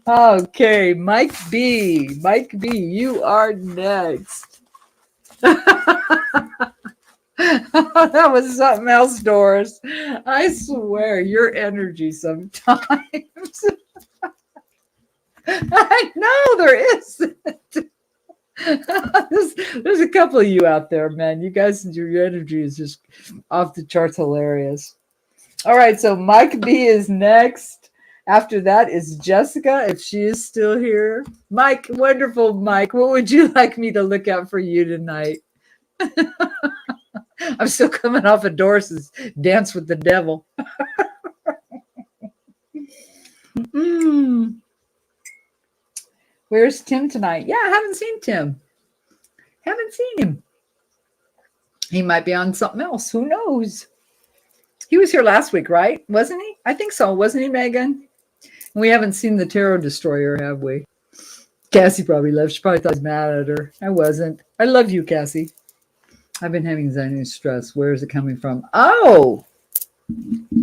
Okay, Mike B. Mike B, you are next. That was something else, Doris. I swear, your energy sometimes. I know there is. There's a couple of you out there, man. You guys, your energy is just off the charts hilarious. All right, so Mike B is next. After that is Jessica, if she is still here. Mike, wonderful Mike. What would you like me to look out for you tonight? I'm still coming off of Doris's Dance with the Devil. Mm. Where's Tim tonight? Yeah, I haven't seen Tim. Haven't seen him. He might be on something else. Who knows? He was here last week, right? Wasn't he? I think so. Wasn't he, Megan? We haven't seen the Tarot Destroyer, have we? Cassie probably left. She probably thought I was mad at her. I wasn't. I love you, Cassie. I've been having anxiety and stress. Where is it coming from? Oh,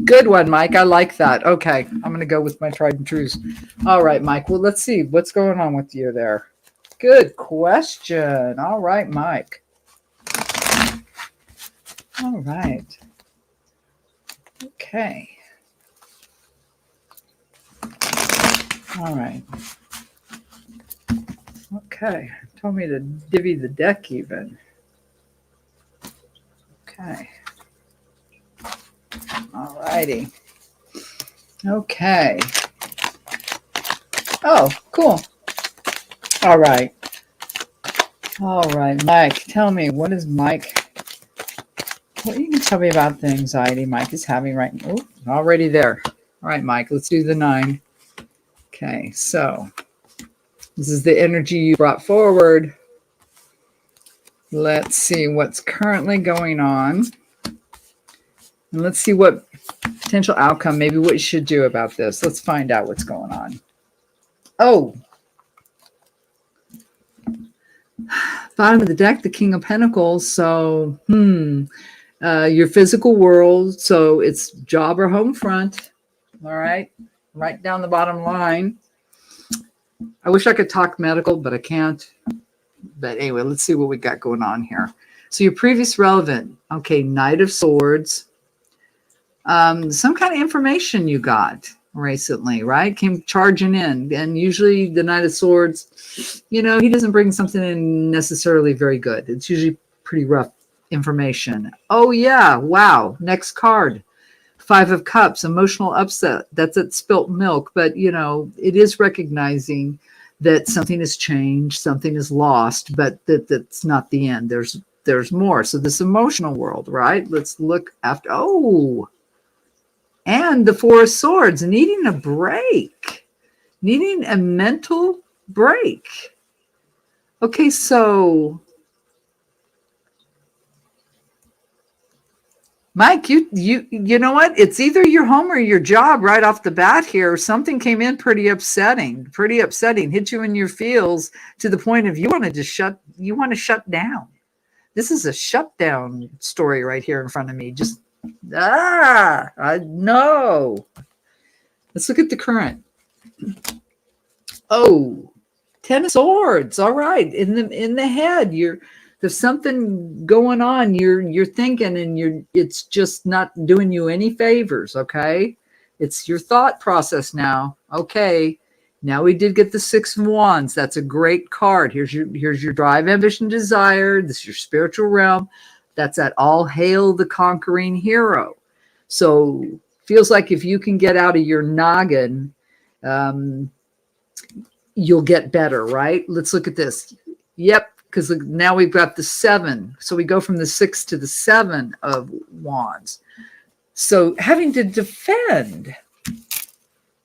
good one, Mike. I like that. Okay, I'm going to go with my tried and trues. All right, Mike. Well, let's see. What's going on with you there? Good question. All right, Mike. All right. Okay. All right. Okay. Told me to divvy the deck even. Okay. All righty. Okay. Oh, cool. All right. All right, Mike. Tell me, what is Mike? What you can tell me about the anxiety Mike is having right now? Oh, already there. All right, Mike. Let's do the 9. Okay, so this is the energy you brought forward. Let's see what's currently going on. And let's see what potential outcome, maybe what you should do about this. Let's find out what's going on. Oh. Bottom of the deck, the King of Pentacles. So, your physical world. So it's job or home front. All right. Right down the bottom line. I wish I could talk medical, but I can't. But anyway, let's see what we got going on here. So your previous relevant. Okay, Knight of Swords. Some kind of information you got recently, right? Came charging in. And usually the Knight of Swords, he doesn't bring something in necessarily very good. It's usually pretty rough information. Oh, yeah. Wow. Next card. 5 of Cups, emotional upset. That's at spilt milk. But, it is recognizing that something has changed, something is lost, but that's not the end. There's more. So this emotional world, right? Let's look after. Oh, and the 4 of Swords, needing a break, needing a mental break. Okay, so Mike, you know what? It's either your home or your job right off the bat here. Something came in pretty upsetting, hit you in your feels to the point of you want to shut down. This is a shutdown story right here in front of me. Just, I know. Let's look at the current. Oh, 10 of Swords. All right. In the head, there's something going on. You're thinking and it's just not doing you any favors. Okay. It's your thought process now. Okay. Now we did get the 6 of Wands. That's a great card. Here's your drive, ambition, desire. This is your spiritual realm. That's at all hail the conquering hero. So feels like if you can get out of your noggin, you'll get better, right? Let's look at this. Yep, because now we've got the 7. So we go from the 6 to the 7 of Wands. So having to defend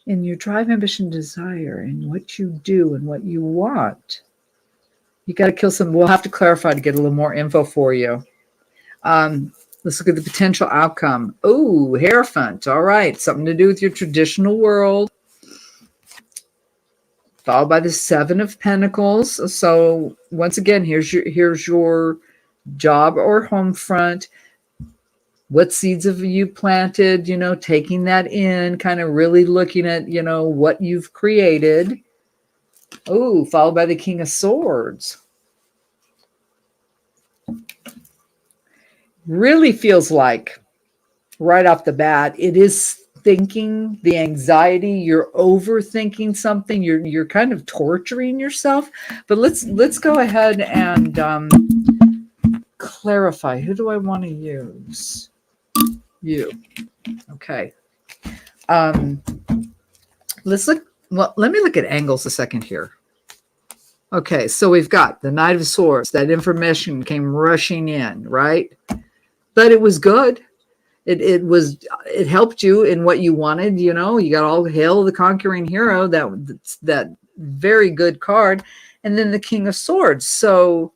in your drive, ambition, desire, and what you do and what you want. You got to kill some. We'll have to clarify to get a little more info for you. Let's look at the potential outcome. Oh, Hierophant. All right. Something to do with your traditional world. Followed by the 7 of Pentacles. So once again, here's your job or home front. What seeds have you planted, taking that in, kind of really looking at, what you've created. Oh, followed by the King of Swords. Really feels like right off the bat, it is thinking, the anxiety, you're overthinking something, you're kind of torturing yourself. But let's go ahead and clarify. Who do I want to use? You. Okay. Let's look. Well, let me look at angles a second here. Okay, so we've got the Knight of Swords. That information came rushing in, right? But it was good. It helped you in what you wanted. You got all Hail the Conquering Hero. That very good card, and then the King of Swords. So,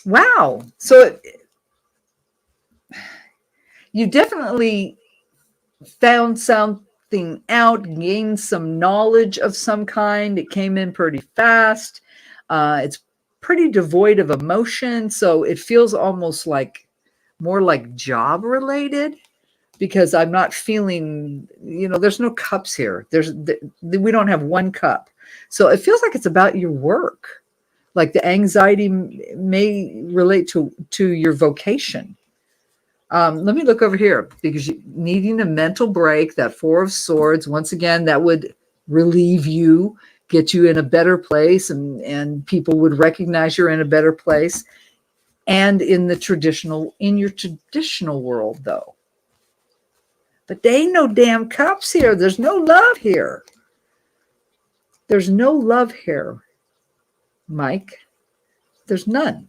wow. So you definitely found something out, gained some knowledge of some kind. It came in pretty fast. It's pretty devoid of emotion, so it feels almost like more like job related, because I'm not feeling, there's no cups here. We don't have one cup. So it feels like it's about your work. Like the anxiety may relate to your vocation. Let me look over here, because needing a mental break, that Four of Swords, once again, that would relieve you, get you in a better place, and people would recognize you're in a better place. And in your traditional world, though. But there ain't no damn cups here. There's no love here. There's no love here, Mike. There's none.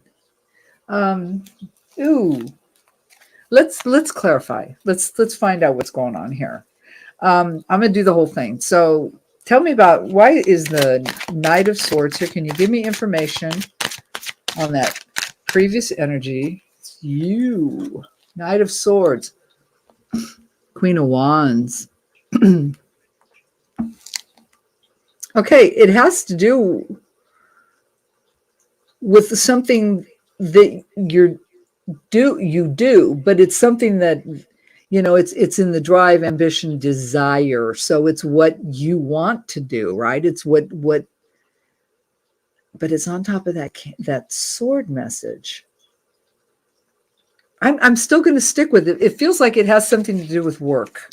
Let's clarify. Let's find out what's going on here. I'm gonna do the whole thing. So tell me about, why is the Knight of Swords here? Can you give me information on that previous energy? It's you, Knight of Swords, Queen of Wands. Okay, it has to do with something that you do, but it's something that, it's in the drive, ambition, desire. So it's what you want to do, right? It's what, but it's on top of that sword message. I'm still going to stick with it. It feels like it has something to do with work,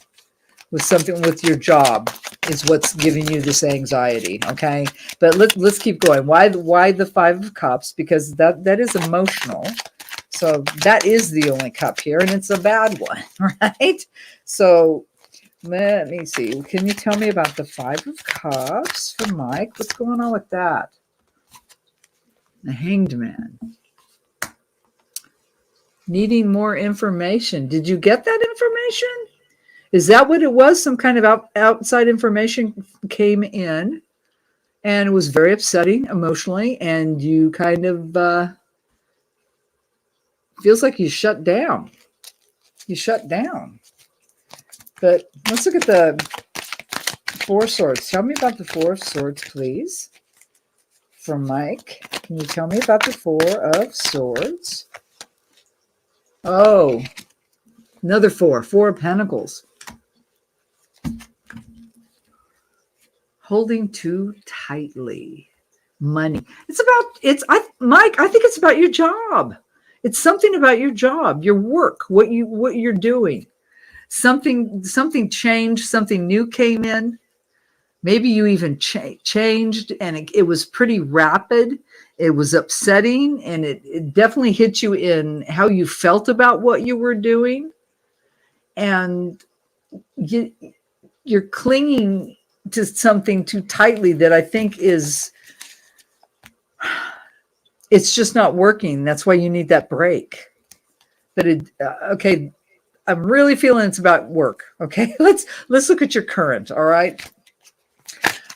with your job is what's giving you this anxiety. Okay. But let's keep going. Why the Five of Cups? Because that is emotional. So that is the only cup here, and it's a bad one, right? So let me see. Can you tell me about the Five of Cups for Mike? What's going on with that? The Hanged Man. Needing more information. Did you get that information? Is that what it was? Some kind of outside information came in, and it was very upsetting emotionally, and you kind of feels like you shut down. You shut down. But let's look at the Four of Swords. Tell me about the Four of Swords, please. From Mike. Can you tell me about the Four of Swords? Oh, another Four of Pentacles. Holding too tightly. Money. Mike, I think it's about your job. It's something about your job, your work, what you're doing. Something changed, something new came in. Maybe you even changed, and it was pretty rapid. It was upsetting, and it definitely hit you in how you felt about what you were doing. And you're clinging to something too tightly that I think it's just not working. That's why you need that break. But okay, I'm really feeling it's about work. Okay, let's look at your current. All right.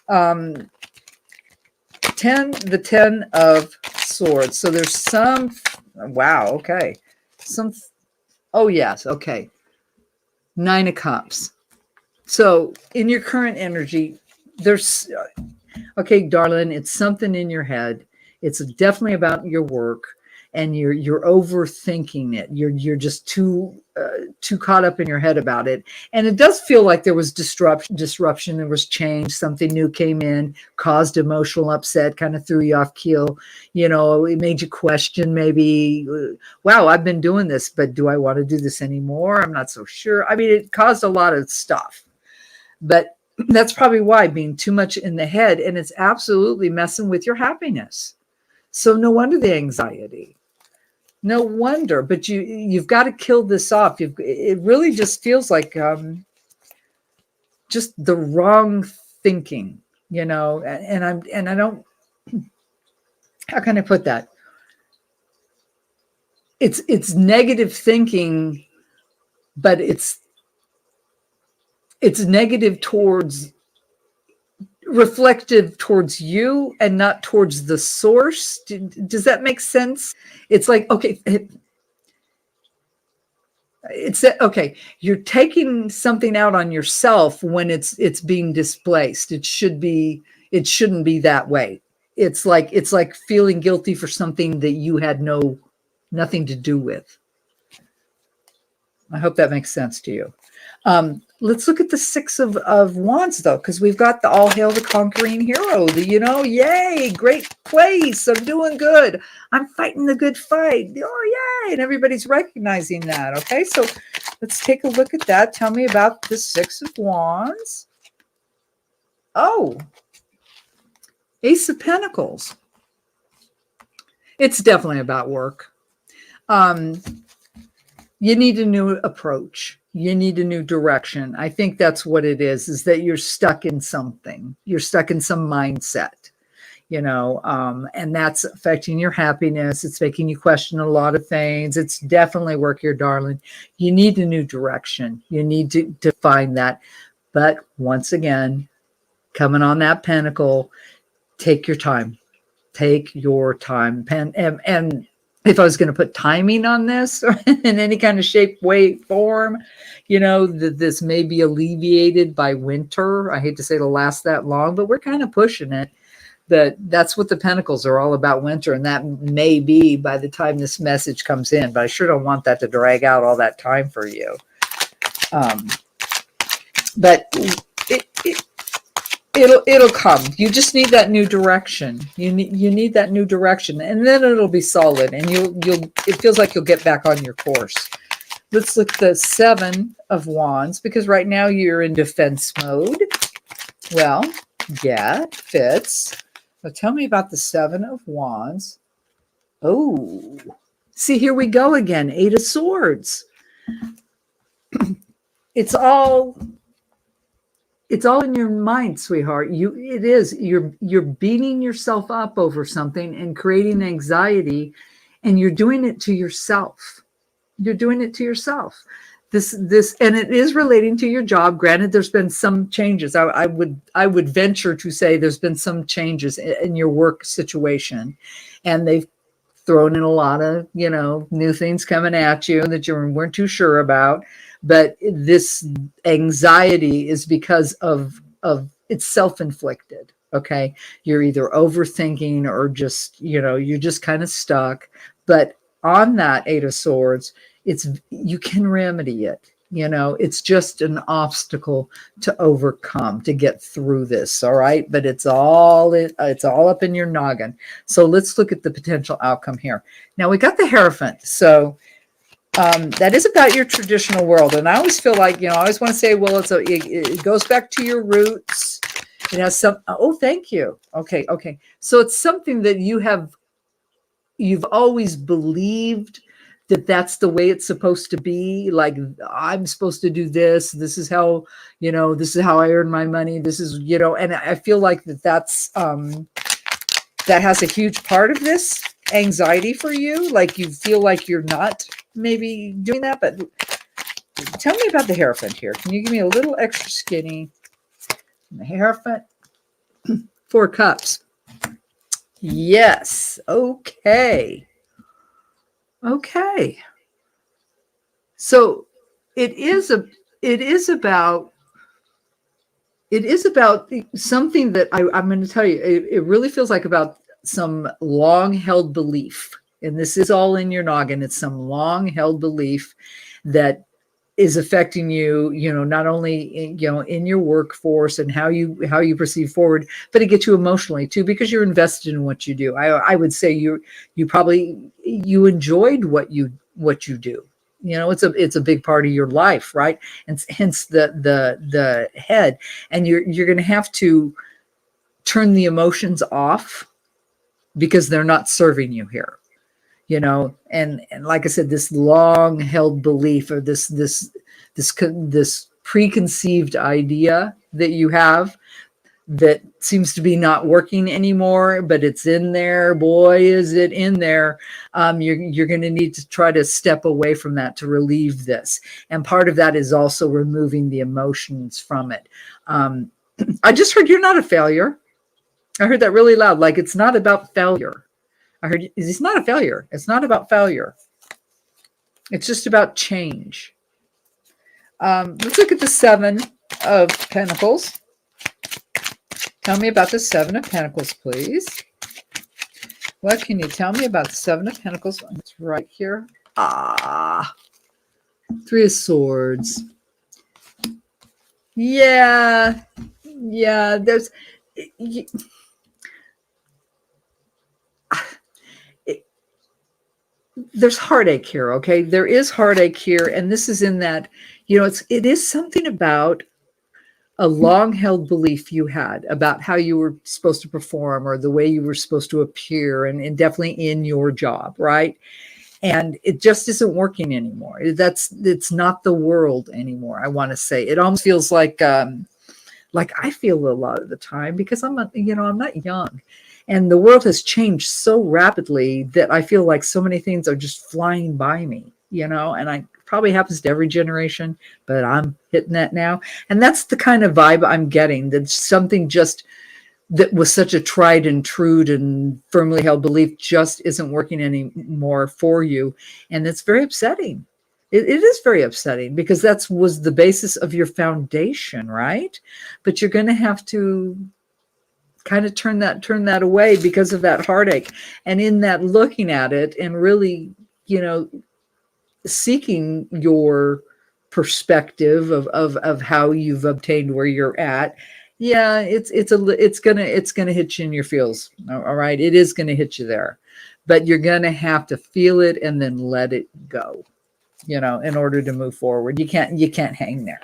The 10 of Swords. So there's some, wow. Okay. Oh yes. Okay. 9 of Cups. So in your current energy, there's, okay, darling, it's something in your head. It's definitely about your work. and you're overthinking it. You're just too caught up in your head about it. And it does feel like there was disruption, there was change, something new came in, caused emotional upset, kind of threw you off keel. It made you question maybe, wow, I've been doing this, but do I want to do this anymore? I'm not so sure. I mean, it caused a lot of stuff. But that's probably why, being too much in the head, and it's absolutely messing with your happiness. So no wonder the anxiety. No wonder. But you've got to kill this off. It really just feels like just the wrong thinking, and I don't. How can I put that? It's negative thinking, but it's negative towards, reflective towards you and not towards the source. Does that make sense? It's like, okay, you're taking something out on yourself when it's being displaced. It shouldn't be that way. It's like feeling guilty for something that you had nothing to do with. I hope that makes sense to you. Let's look at the Six of Wands, though, because we've got the all hail the conquering hero. Yay, great place. I'm doing good. I'm fighting the good fight. Oh, yay. And everybody's recognizing that. Okay, so let's take a look at that. Tell me about the Six of Wands. Oh, Ace of Pentacles. It's definitely about work. You need a new approach. You need a new direction. I think that's what it is that you're stuck in something. You're stuck in some mindset, and that's affecting your happiness. It's making you question a lot of things. It's definitely work here, darling. You need a new direction. You need to find that. But once again, coming on that pentacle, take your time. Take your time. And if I was going to put timing on this in any kind of shape, way, form, that this may be alleviated by winter. I hate to say it'll last that long, but we're kind of pushing it. That's what the Pentacles are all about, winter. And that may be by the time this message comes in, but I sure don't want that to drag out all that time for you. But it'll come. You just need that new direction. You need that new direction, and then it'll be solid, and it feels like you'll get back on your course. Let's look at the Seven of Wands, because right now you're in defense mode. Well, yeah, it fits. But tell me about the Seven of Wands. Oh, see, here we go again. Eight of Swords. It's all in your mind, sweetheart. You're beating yourself up over something and creating anxiety, and you're doing it to yourself. You're doing it to yourself. This, and it is relating to your job. Granted, there's been some changes. I would venture to say there's been some changes in your work situation, and they've thrown in a lot of, new things coming at you that you weren't too sure about. But this anxiety is because of it's self-inflicted. Okay. You're either overthinking or just, you're just kind of stuck. But on that Eight of Swords, you can remedy it. It's just an obstacle to overcome, to get through this. All right. But it's all up in your noggin. So let's look at the potential outcome here. Now we got the Hierophant. So that is about your traditional world. And I always feel like, I always want to say, well, it goes back to your roots. It has oh, thank you. Okay. So it's something that you've always believed that that's the way it's supposed to be. Like, I'm supposed to do this. This is how, this is how I earn my money. This is, and I feel like that's, that has a huge part of this anxiety for you. Like, you feel like you're not maybe doing that, but tell me about the Hierophant here. Can you give me a little extra skinny? The Hierophant, Four Cups. Yes. Okay. So it is about something that I'm going to tell you. It really feels like about some long held belief. and this is all in your noggin. It's some long held belief that is affecting you, not only in your workforce and how you proceed forward, but it gets you emotionally too, because you're invested in what you do. I would say you probably enjoyed what you do. It's a big part of your life, right? And hence the head. And you're going to have to turn the emotions off because they're not serving you here. And like I said, this long held belief, or this preconceived idea that you have that seems to be not working anymore, but it's in there. Boy, is it in there. You're going to need to try to step away from that to relieve this. And part of that is also removing the emotions from it. I just heard you're not a failure. I heard that really loud. Like, it's not about failure. I heard it's not a failure. It's not about failure. It's just about change. Let's look at the Seven of Pentacles. Tell me about the Seven of Pentacles, please. What can you tell me about the Seven of Pentacles? It's right here. Three of Swords. Yeah. There's heartache here, okay? There is heartache here, and this is in that, it is something about a long-held belief you had about how you were supposed to perform, or the way you were supposed to appear, and definitely in your job, right? And it just isn't working anymore. It's not the world anymore, I want to say. It almost feels like I feel a lot of the time, because I'm not young. And the world has changed so rapidly that I feel like so many things are just flying by me, and I probably happens to every generation, but I'm hitting that now. And that's the kind of vibe I'm getting, that something just that was such a tried and true and firmly held belief just isn't working anymore for you. And it's very upsetting. It is very upsetting, because that was the basis of your foundation, right? But you're going to have to kind of turn that away because of that heartache. And in that, looking at it and really, seeking your perspective of how you've obtained where you're at. Yeah, it's gonna hit you in your feels. All right, it is gonna hit you there, but you're gonna have to feel it and then let it go, in order to move forward. You can't hang there.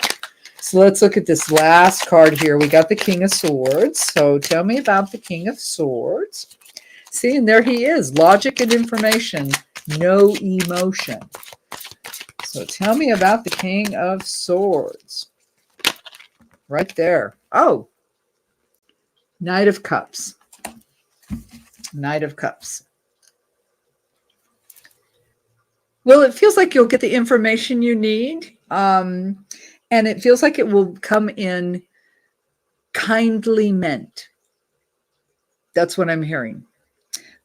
So let's look at this last card here. We got the King of Swords. So tell me about the King of Swords. See, and there he is. Logic and information, no emotion. So tell me about the King of Swords. Right there. Oh, Knight of Cups. Knight of Cups. Well, it feels like you'll get the information you need. And it feels like it will come in kindly meant. That's what I'm hearing.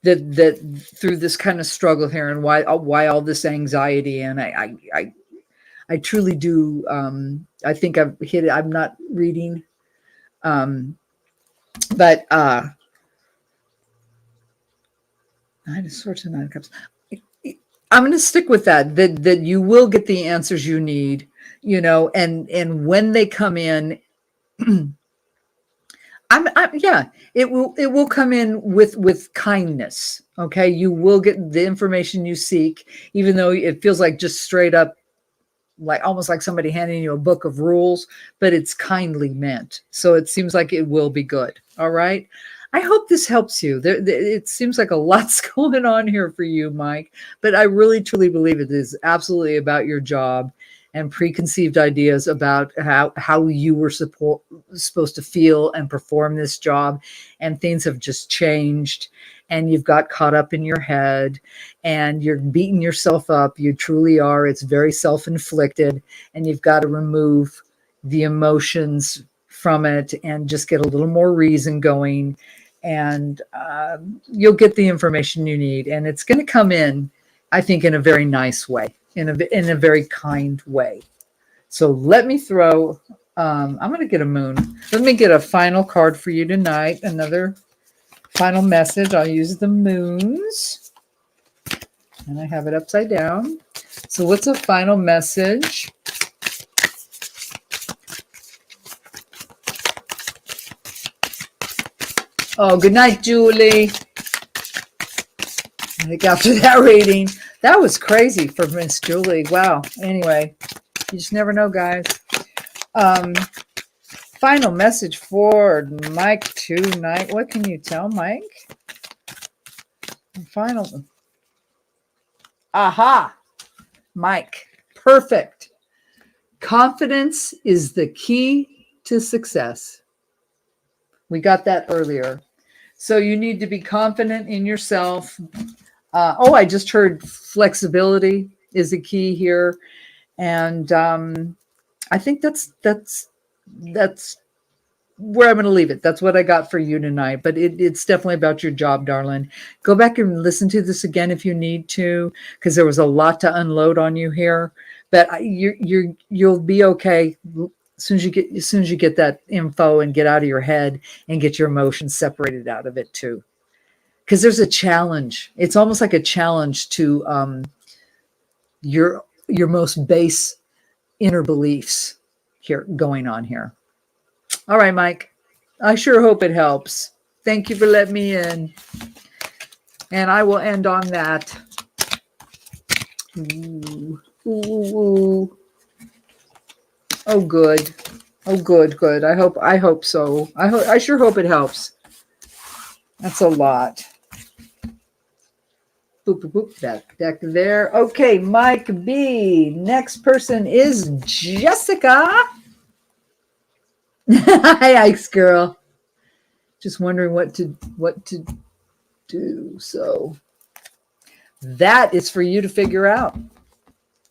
That through this kind of struggle here, and why all this anxiety. And I truly do. I think I've hit it. I'm not reading, but Nine of Swords and Nine of Cups. I'm going to stick with that you will get the answers you need, and when they come in, it will come in with kindness. Okay. You will get the information you seek, even though it feels like just straight up, like almost like somebody handing you a book of rules, but it's kindly meant. So it seems like it will be good. All right. I hope this helps you. It seems like a lot's going on here for you, Mike, but I really, truly believe it is absolutely about your job and preconceived ideas about how you were supposed to feel and perform this job. And things have just changed, and you've got caught up in your head, and you're beating yourself up. You truly are. It's very self-inflicted, and you've got to remove the emotions from it and just get a little more reason going. And you'll get the information you need, and it's going to come in, I think, in a very nice way, in a very kind way. So let me throw, I'm going to get a moon. Let me get a final card for you tonight. Another final message. I'll use the moons. And I have it upside down. So what's a final message? Oh, good night, Julie. I think after that reading, that was crazy for Miss Julie. Wow. Anyway, you just never know, guys. Final message for Mike tonight. What can you tell Mike? Final. Aha. Mike. Perfect. Confidence is the key to success. We got that earlier. So you need to be confident in yourself. I just heard flexibility is a key here. And I think that's where I'm going to leave it. That's what I got for you tonight. But it's definitely about your job, darling. Go back and listen to this again if you need to, because there was a lot to unload on you here. But you'll be okay as soon as you get that info and get out of your head and get your emotions separated out of it too. Because there's a challenge. It's almost like a challenge to your most base inner beliefs here going on here. All right, Mike. I sure hope it helps. Thank you for letting me in. And I will end on that. Ooh, ooh, ooh. Oh, good. Oh, good, good. I hope so. I sure hope it helps. That's a lot. Boop, boop, boop. That deck there. Okay, Mike B. Next person is Jessica. Hi, Ike's girl. Just wondering what to do. So that is for you to figure out.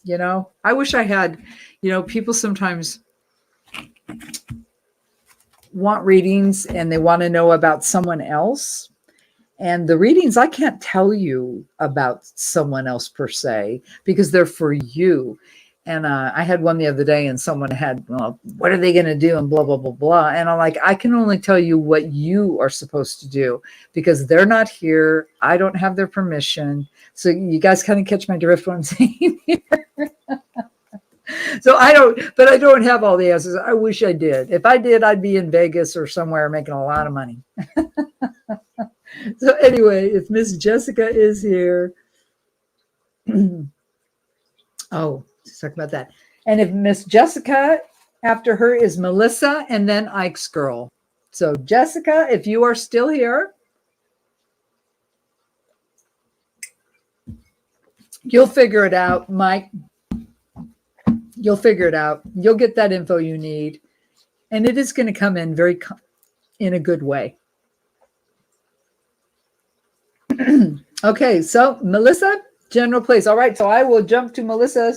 You know, I wish I had, people sometimes want readings and they want to know about someone else. And the readings, I can't tell you about someone else per se, because they're for you. And I had one the other day and someone had, well, what are they going to do? And blah, blah, blah, blah. And I'm like, I can only tell you what you are supposed to do because they're not here. I don't have their permission. So you guys kind of catch my drift what I'm saying here. So I don't have all the answers. I wish I did. If I did, I'd be in Vegas or somewhere making a lot of money. So anyway, if Miss Jessica is here, oh, let's talk about that. And if Miss Jessica, after her is Melissa and then Ike's girl. So Jessica, if you are still here, you'll figure it out, Mike. You'll figure it out. You'll get that info you need. And it is going to come in in a good way. Okay, so Melissa, general place. All right, so I will jump to Melissa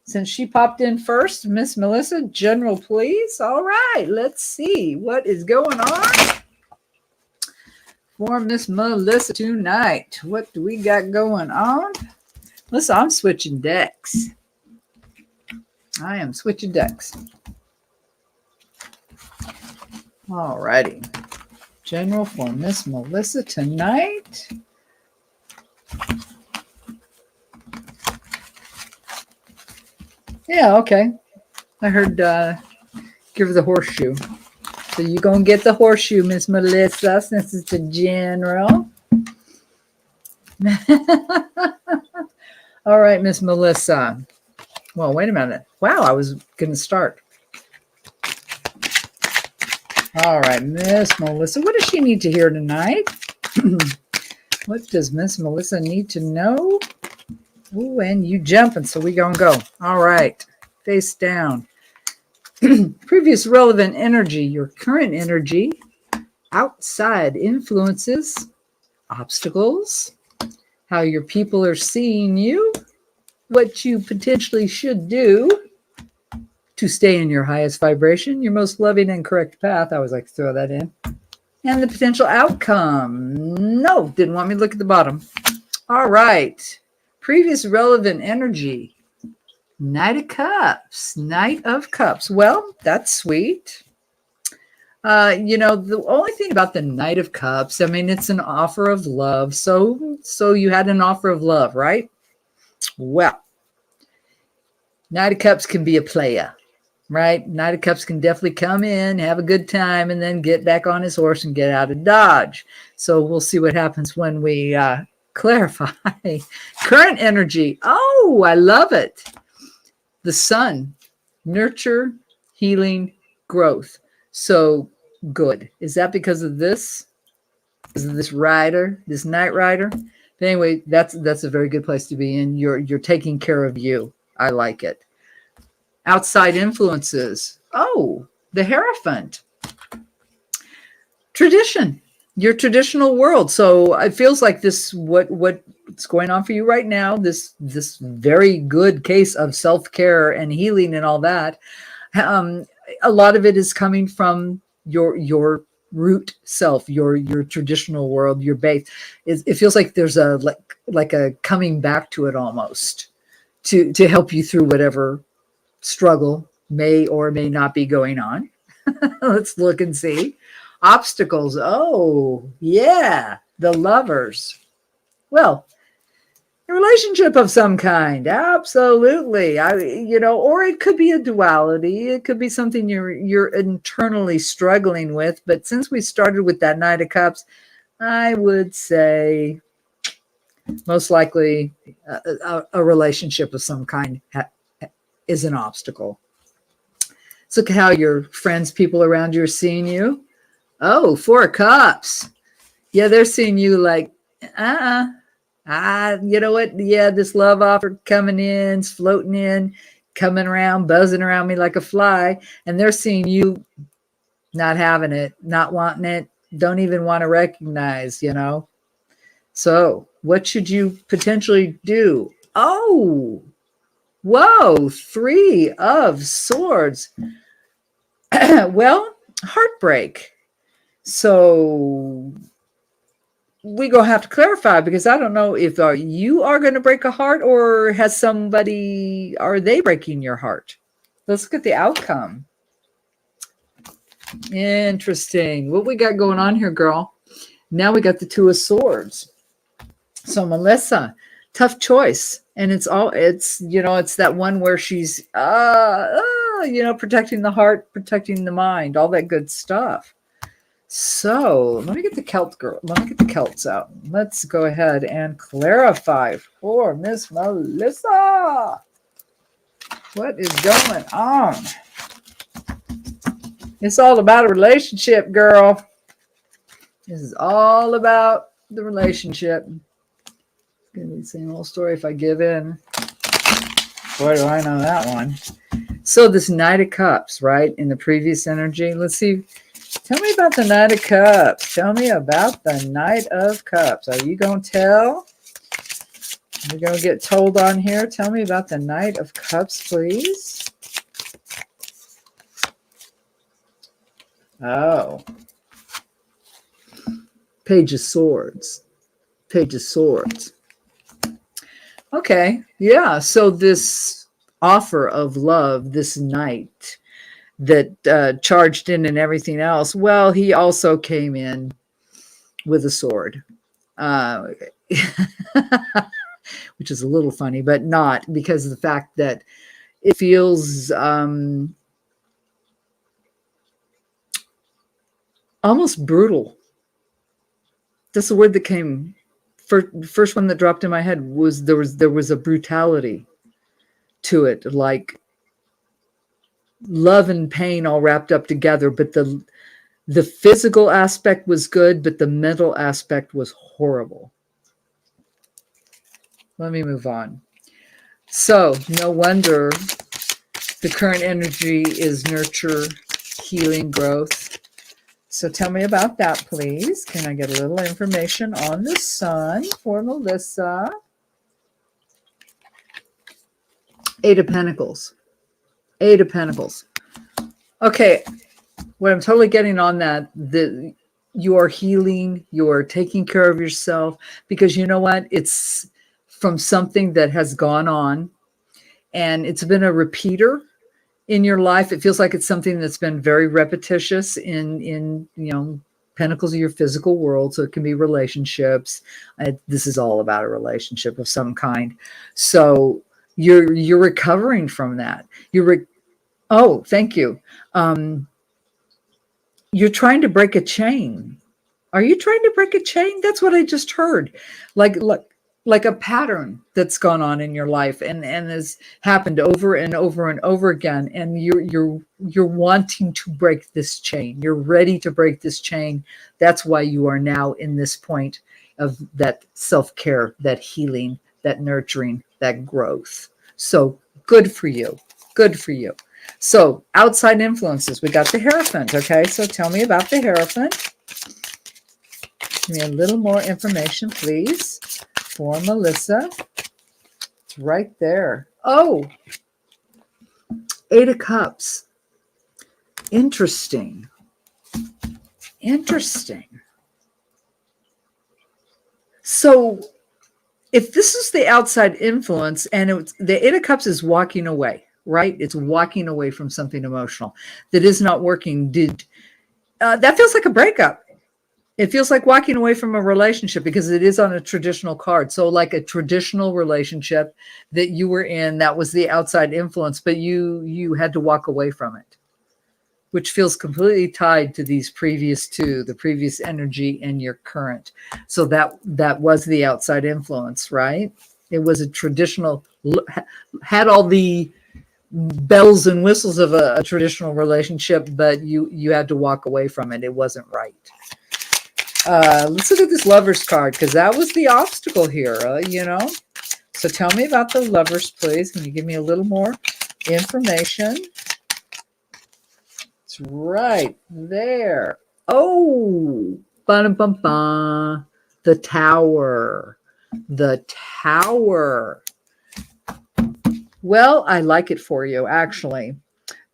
since she popped in first. Miss Melissa, general please. All right, let's see what is going on for Miss Melissa tonight. What do we got going on? Listen, I'm switching decks. I am switching decks. All righty. General for Miss Melissa tonight. Yeah, okay. I heard give her the horseshoe. So you gonna get the horseshoe, Miss Melissa, since it's a general. All right, Miss Melissa. Well, wait a minute. Wow, I was gonna start. All right, Miss Melissa. What does she need to hear tonight? What does Miss Melissa need to know? Ooh, and you jumping, so we gonna go. All right, face down. Previous relevant energy, your current energy, outside influences, obstacles, how your people are seeing you, what you potentially should do to stay in your highest vibration, your most loving and correct path. I always like to throw that in. And the potential outcome. No, didn't want me to look at the bottom. All right. Previous relevant energy. Knight of Cups. Knight of Cups. Well, that's sweet. The only thing about the Knight of Cups, I mean, it's an offer of love. So you had an offer of love, right? Well, Knight of Cups can be a player, right? Knight of Cups can definitely come in, have a good time, and then get back on his horse and get out of Dodge. So we'll see what happens when we clarify. Current energy. Oh, I love it. The sun, nurture, healing, growth. So good. Is that because of this? Because of this rider, this Knight Rider? But anyway, that's a very good place to be in. You're taking care of you. I like it. Outside influences. Oh, the Hierophant. Tradition. Your traditional world. So it feels like this what's going on for you right now, this very good case of self-care and healing and all that. A lot of it is coming from your root self, your traditional world, your base. It feels like there's a like a coming back to it almost to help you through whatever struggle may or may not be going on. Let's look and see. Obstacles. Oh, yeah. The Lovers. Well, a relationship of some kind. Absolutely. Or it could be a duality. It could be something you're internally struggling with. But since we started with that Knight of Cups, I would say most likely a relationship of some kind is an obstacle. Let's look at how your friends, people around you are seeing you. Oh, 4 of Cups. Yeah, they're seeing you like, you know what? Yeah, this love offer coming in, floating in, coming around, buzzing around me like a fly. And they're seeing you not having it, not wanting it, don't even want to recognize, So what should you potentially do? Oh, whoa, 3 of Swords. Well, heartbreak. So we're going to have to clarify, because I don't know if you are going to break a heart, or are they breaking your heart? Let's look at the outcome. Interesting. What we got going on here, girl? Now we got the 2 of Swords. So Melissa, tough choice. And it's that one where she's, protecting the heart, protecting the mind, all that good stuff. So let me get the Celt girl. Let me get the Celts out. Let's go ahead and clarify for Miss Melissa. What is going on? It's all about a relationship, girl. This is all about the relationship. It's going to be the same old story if I give in. Boy, do I know that one. So this Knight of Cups, right, in the previous energy. Let's see. Tell me about the Knight of Cups. Tell me about the Knight of Cups. Are you going to tell? We're going to get told on here. Tell me about the Knight of Cups, please. Oh. Page of Swords. Page of Swords. Okay. Yeah. So this offer of love, this knight that charged in and everything else, well, he also came in with a sword, which is a little funny, but not, because of the fact that it feels almost brutal. That's the word that came first one that dropped in my head. Was there was a brutality to it, like love and pain all wrapped up together, but the physical aspect was good, but the mental aspect was horrible. Let me move on. So no wonder the current energy is nurture, healing, growth. So tell me about that, please. Can I get a little information on the sun for Melissa? 8 of Pentacles. 8 of Pentacles. Okay, what I'm totally getting on that, you are healing, you are taking care of yourself, because you know what? It's from something that has gone on, and it's been a repeater, in your life. It feels like it's something that's been very repetitious in pentacles of your physical world. So it can be relationships. This is all about a relationship of some kind. So you're recovering from that. Oh, thank you. You're trying to break a chain. Are you trying to break a chain? That's what I just heard. Like a pattern that's gone on in your life and has happened over and over and over again. And you're wanting to break this chain. You're ready to break this chain. That's why you are now in this point of that self-care, that healing, that nurturing, that growth. So good for you. Good for you. So outside influences, we got the Hierophant. Okay, so tell me about the Hierophant. Give me a little more information, please, for Melissa. It's right there. Oh, 8 of Cups. Interesting. Interesting. So if this is the outside influence and the 8 of Cups is walking away, right? It's walking away from something emotional that is not working. That feels like a breakup. It feels like walking away from a relationship because it is on a traditional card. So like a traditional relationship that you were in, that was the outside influence, but you had to walk away from it, which feels completely tied to these previous two, the previous energy and your current. So that was the outside influence, right? It was a traditional, had all the bells and whistles of a traditional relationship, but you had to walk away from it. It wasn't right. Let's look at this Lovers card because that was the obstacle here, So tell me about the Lovers, please. Can you give me a little more information? It's right there. Oh, ba-dum-bum-bum. The Tower. The Tower. Well, I like it for you, actually,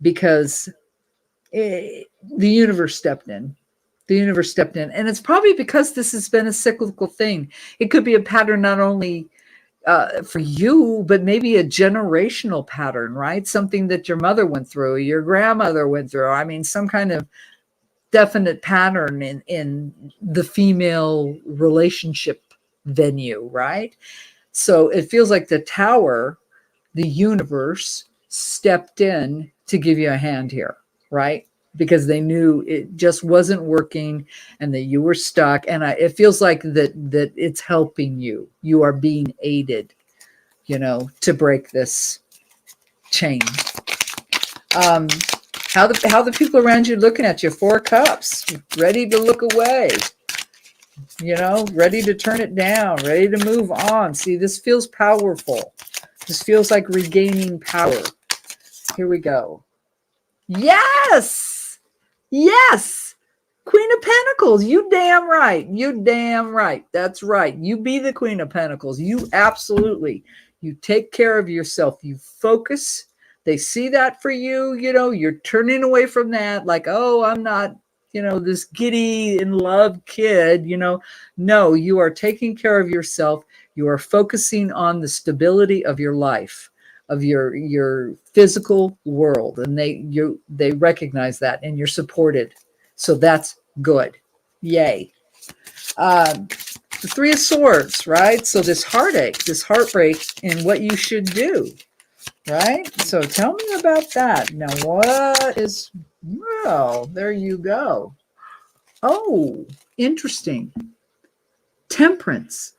because the universe stepped in. The universe stepped in. And it's probably because this has been a cyclical thing. It could be a pattern not only for you, but maybe a generational pattern, right? Something that your mother went through, your grandmother went through. I mean, some kind of definite pattern in the female relationship venue, right? So it feels like the Tower, the universe, stepped in to give you a hand here, right? Because they knew it just wasn't working and that you were stuck. And it feels like that it's helping you. You are being aided, to break this chain. How the people around you looking at you? 4 Cups, ready to look away, ready to turn it down, ready to move on. See, this feels powerful. This feels like regaining power. Here we go. Yes! Yes! Queen of Pentacles. You damn right. You damn right. That's right. You be the Queen of Pentacles. You absolutely. You take care of yourself. You focus. They see that for you. You're turning away from that. Like, oh, I'm not, this giddy in love kid. No, you are taking care of yourself. You are focusing on the stability of your life, of your physical world, and they recognize that, and you're supported. So that's good. Yay. The 3 of Swords, right? So this heartache, this heartbreak, and what you should do, right? So tell me about that. Now, well, there you go. Oh, interesting. Temperance.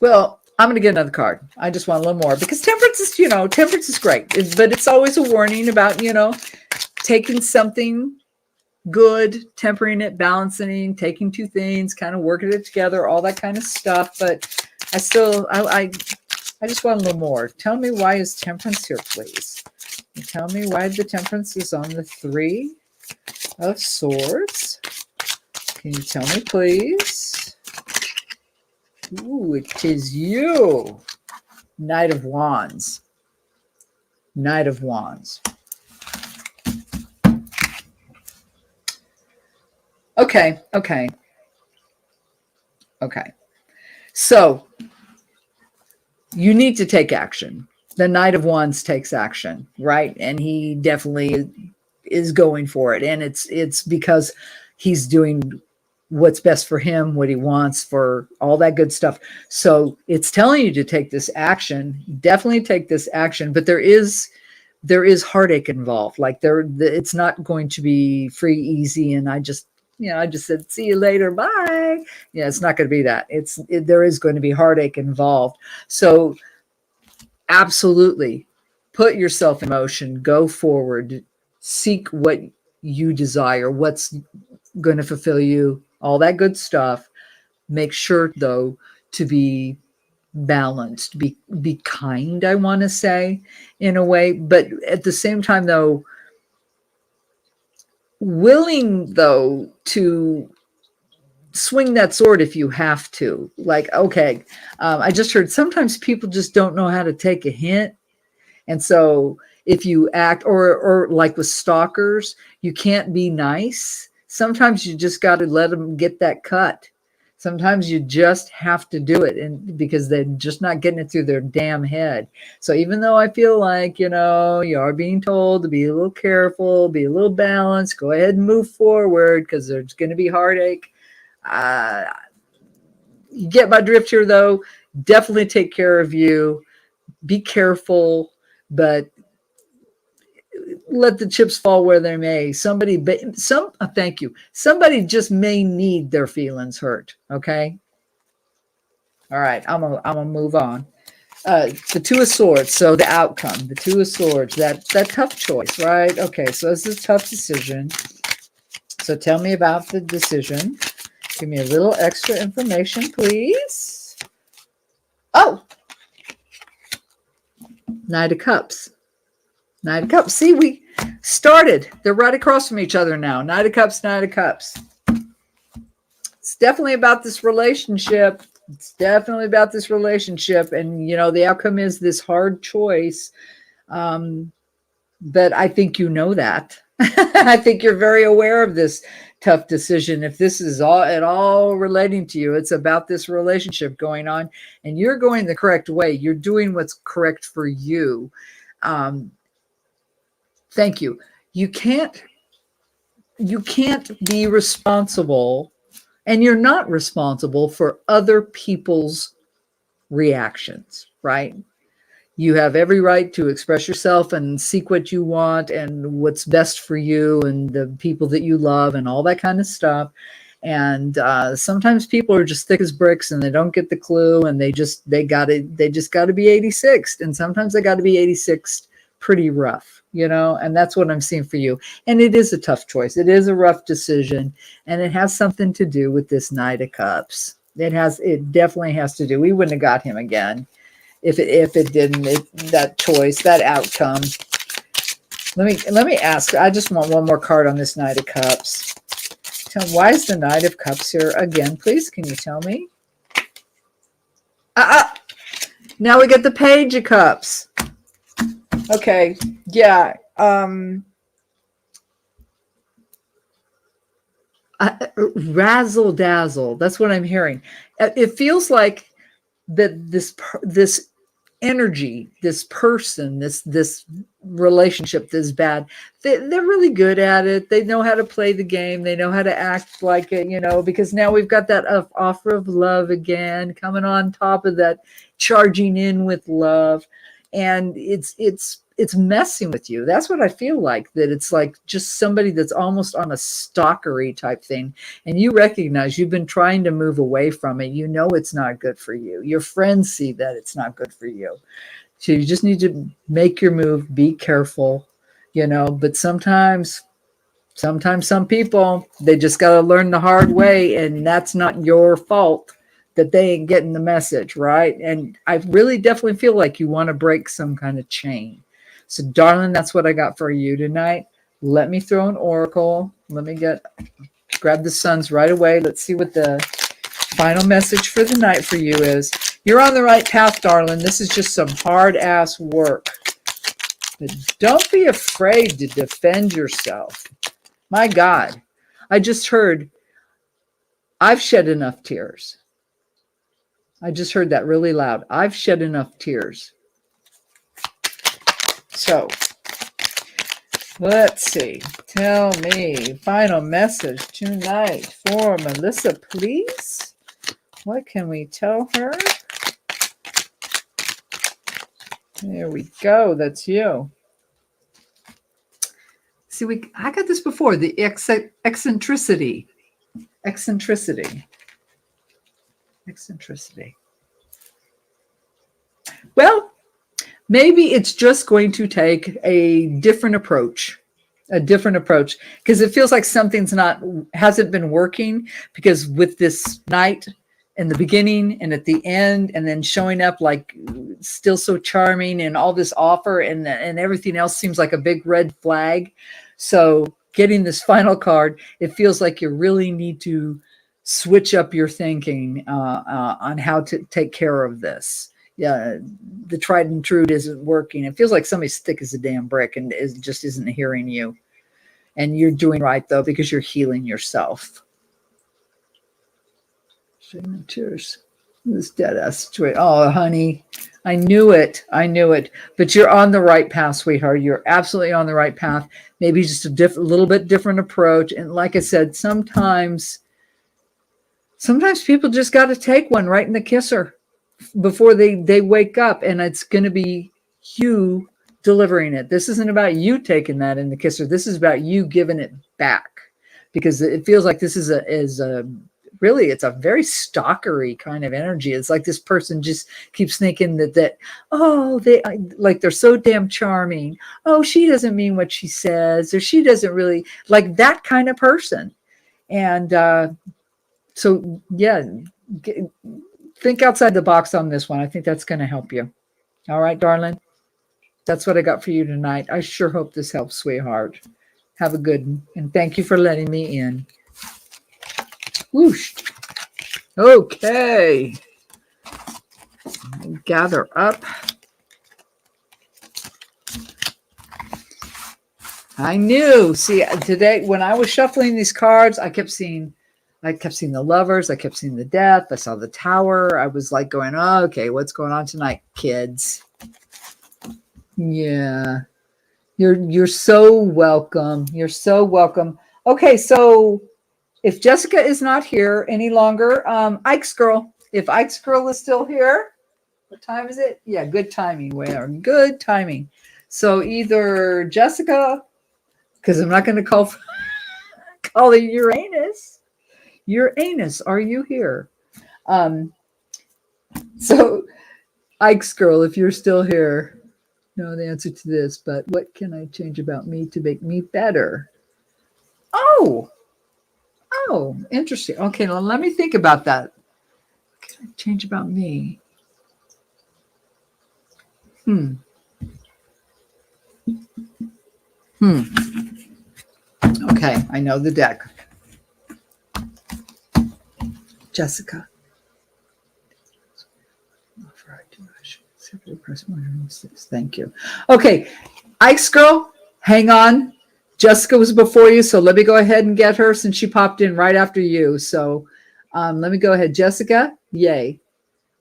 Well, I'm going to get another card. I just want a little more because temperance is great, but it's always a warning about, taking something good, tempering it, balancing, taking 2 things, kind of working it together, all that kind of stuff. But I just want a little more. Tell me, why is temperance here, please? Tell me why the temperance is on the 3 of Swords. Can you tell me, please? Ooh, it is you. Knight of Wands. Knight of Wands. Okay. So you need to take action. The Knight of Wands takes action, right? And he definitely is going for it. And it's because he's doing what's best for him, what he wants, for all that good stuff. So it's telling you to take this action. Definitely take this action, but there is heartache involved. Like it's not going to be free, easy, and I just said, see you later, bye. Yeah, it's not going to be that. There is going to be heartache involved. So absolutely put yourself in motion, go forward, seek what you desire, what's going to fulfill you, all that good stuff. Make sure though to be balanced, be kind, I want to say, in a way, but at the same time though, willing though to swing that sword if you have to. Like, okay, I just heard sometimes people just don't know how to take a hint. And so if you act, or like with stalkers, you can't be nice. Sometimes you just got to let them get that cut. Sometimes you just have to do it, and because they're just not getting it through their damn head. So even though I feel like, you are being told to be a little careful, be a little balanced, go ahead and move forward because there's going to be heartache. You get my drift here, though. Definitely take care of you. Be careful, but let the chips fall where they may. Thank you. Somebody just may need their feelings hurt. Okay. All right. I'm gonna move on. The Two of Swords. So the outcome, the Two of Swords, that tough choice, right? Okay. So this is a tough decision. So tell me about the decision. Give me a little extra information, please. Oh, Knight of Cups. Knight of Cups. See, we started. They're right across from each other now. Knight of Cups, Knight of Cups. It's definitely about this relationship. It's definitely about this relationship. And, the outcome is this hard choice. But I think you know that. I think you're very aware of this tough decision. If this is at all relating to you, it's about this relationship going on, and you're going the correct way. You're doing what's correct for you. Thank you. You can't be responsible, and you're not responsible for other people's reactions, right? You have every right to express yourself and seek what you want and what's best for you and the people that you love and all that kind of stuff. And sometimes people are just thick as bricks and they don't get the clue, and they just got to be 86th. And sometimes they got to be 86th pretty rough, and that's what I'm seeing for you. And it is a tough choice. It is a rough decision, and it has something to do with this Knight of Cups. It definitely has to do. We wouldn't have got him again if it didn't. That choice, that outcome. Let me ask. I just want one more card on this Knight of Cups. Why is the Knight of Cups here again, please? Can you tell me? Now we get the Page of Cups. Okay, yeah. Razzle dazzle. That's what I'm hearing. It feels like that this energy, this person, this relationship, this bad, they're really good at it. They know how to play the game. They know how to act like it, because now we've got that offer of love again, coming on top of that, charging in with love. And it's messing with you. That's what I feel like, that it's like just somebody that's almost on a stalkery type thing. And you recognize you've been trying to move away from it. It's not good for you. Your friends see that it's not good for you. So you just need to make your move, be careful, but sometimes some people, they just got to learn the hard way, and that's not your fault that they ain't getting the message, right? And I really definitely feel like you want to break some kind of chain. So, darling, that's what I got for you tonight. Let me throw an oracle. Let me grab the suns right away. Let's see what the final message for the night for you is. You're on the right path, darling. This is just some hard-ass work. But don't be afraid to defend yourself. My God, I just heard, I've shed enough tears. I just heard that really loud. I've shed enough tears. So let's see. Tell me, final message tonight for Melissa, please. What can we tell her? There we go. That's you. See, I got this before. The eccentricity. Well, maybe it's just going to take a different approach, because it feels like something's hasn't been working, because with this night in the beginning and at the end, and then showing up like still so charming and all this offer, and everything else seems like a big red flag. So getting this final card, it feels like you really need to switch up your thinking on how to take care of this. Yeah, the tried and true isn't working. It feels like somebody's thick as a damn brick and just isn't hearing you. And you're doing right, though, because you're healing yourself. Signatures. This dead ass situation. Oh, honey, I knew it. But you're on the right path, sweetheart. You're absolutely on the right path. Maybe just a little bit different approach. And like I said, sometimes people just got to take one right in the kisser before they wake up, and it's going to be you delivering it. This isn't about you taking that in the kisser. This is about you giving it back, because it feels like this is really, it's a very stalkery kind of energy. It's like this person just keeps thinking that they're so damn charming. Oh, she doesn't mean what she says, or she doesn't really, like that kind of person. And so, yeah, think outside the box on this one. I think that's going to help you. All right, darling. That's what I got for you tonight. I sure hope this helps, sweetheart. Have a good one, and thank you for letting me in. Whoosh. Okay. Gather up. I knew. See, today when I was shuffling these cards, I kept seeing the Lovers. I kept seeing the Death. I saw the Tower. I was like going, oh, okay, what's going on tonight, kids? Yeah. You're so welcome. You're so welcome. Okay, so if Jessica is not here any longer, Ike's girl. If Ike's girl is still here, what time is it? Yeah, good timing. Good timing. So either Jessica, because I'm not going to call it Uranus. Uranus, are you here? So Ike's girl, if you're still here, know the answer to this, but what can I change about me to make me better? Oh, interesting. Okay, well, let me think about that. What can I change about me? Okay, I know the deck. Jessica. Thank you. Okay, Ike's girl, hang on. Jessica was before you, so let me go ahead and get her since she popped in right after you. So let me go ahead. Jessica, yay.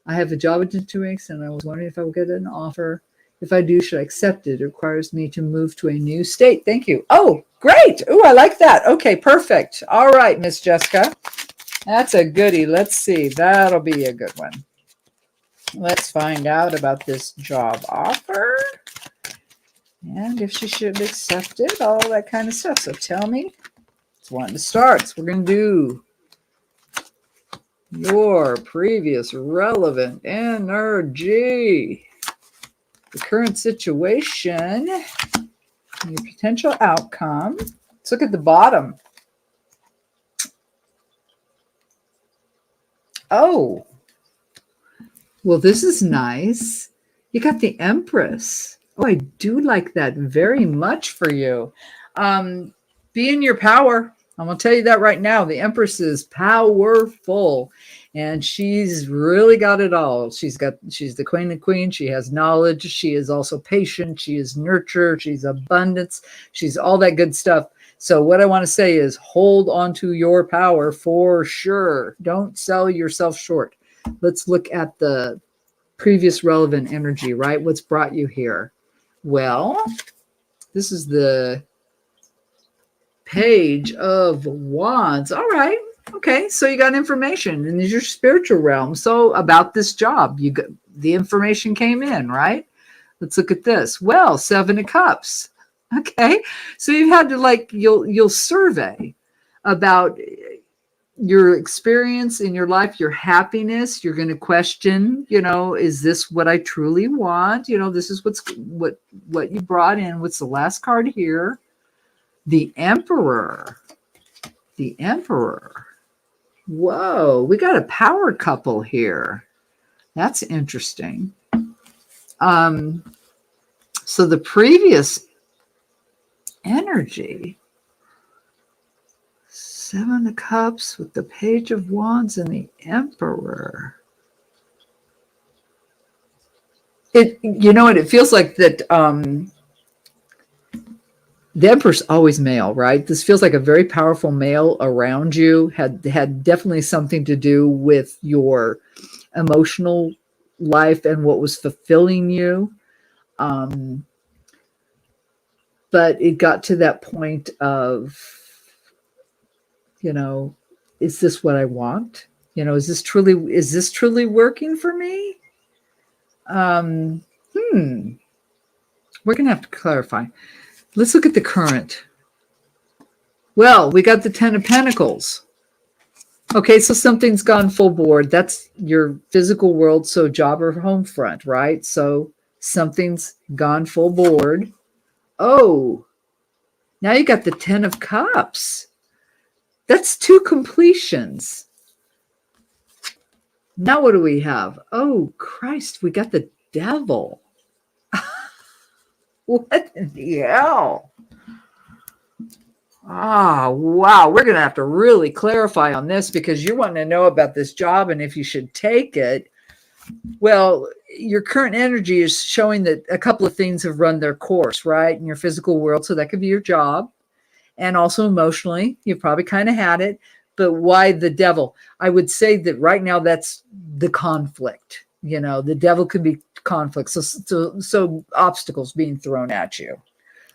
I have a job in 2 weeks, and I was wondering if I will get an offer. If I do, should I accept it? It requires me to move to a new state. Thank you. Oh, great. Oh, I like that. Okay, perfect. All right, Miss Jessica. That's a goodie. Let's see. That'll be a good one. Let's find out about this job offer and if she should accept it, all that kind of stuff. So tell me, it's wanting to start. So we're going to do your previous relevant energy, the current situation, your potential outcome. Let's look at the bottom. Oh, well, this is nice. You got the Empress. Oh, I do like that very much for you. Be in your power. I'm going to tell you that right now. The Empress is powerful, and she's really got it all. She's the queen of queens. She has knowledge. She is also patient. She is nurture. She's abundance. She's all that good stuff. So what I want to say is hold on to your power for sure. Don't sell yourself short. Let's look at the previous relevant energy, right? What's brought you here? Well, this is the Page of Wands. All right. Okay. So you got information in your spiritual realm. So about this job, you got the information came in, right? Let's look at this. Well, Seven of Cups. Okay. So you had to you'll survey about your experience in your life, your happiness. You're going to question, is this what I truly want? This is what you brought in. What's the last card here? The Emperor. The Emperor. Whoa, we got a power couple here. That's interesting. So the previous energy, Seven of Cups with the Page of Wands and the Emperor. It feels like that the Emperor's always male, right? This feels like a very powerful male around you, had definitely something to do with your emotional life and what was fulfilling you. But it got to that point of, is this what I want? Is this truly working for me? We're going to have to clarify. Let's look at the current. Well, we got the Ten of Pentacles. Okay, so something's gone full board. That's your physical world, so job or home front, right? So something's gone full board. Oh, now you got the Ten of Cups. That's two completions. Now what do we have? Oh, Christ, we got the Devil. What in the hell? Ah, wow. We're going to have to really clarify on this because you're wanting to know about this job and if you should take it. Well, your current energy is showing that a couple of things have run their course, right? In your physical world. So that could be your job. And also emotionally, you probably kind of had it. But why the Devil? I would say that right now that's the conflict. The Devil could be conflict. So obstacles being thrown at you.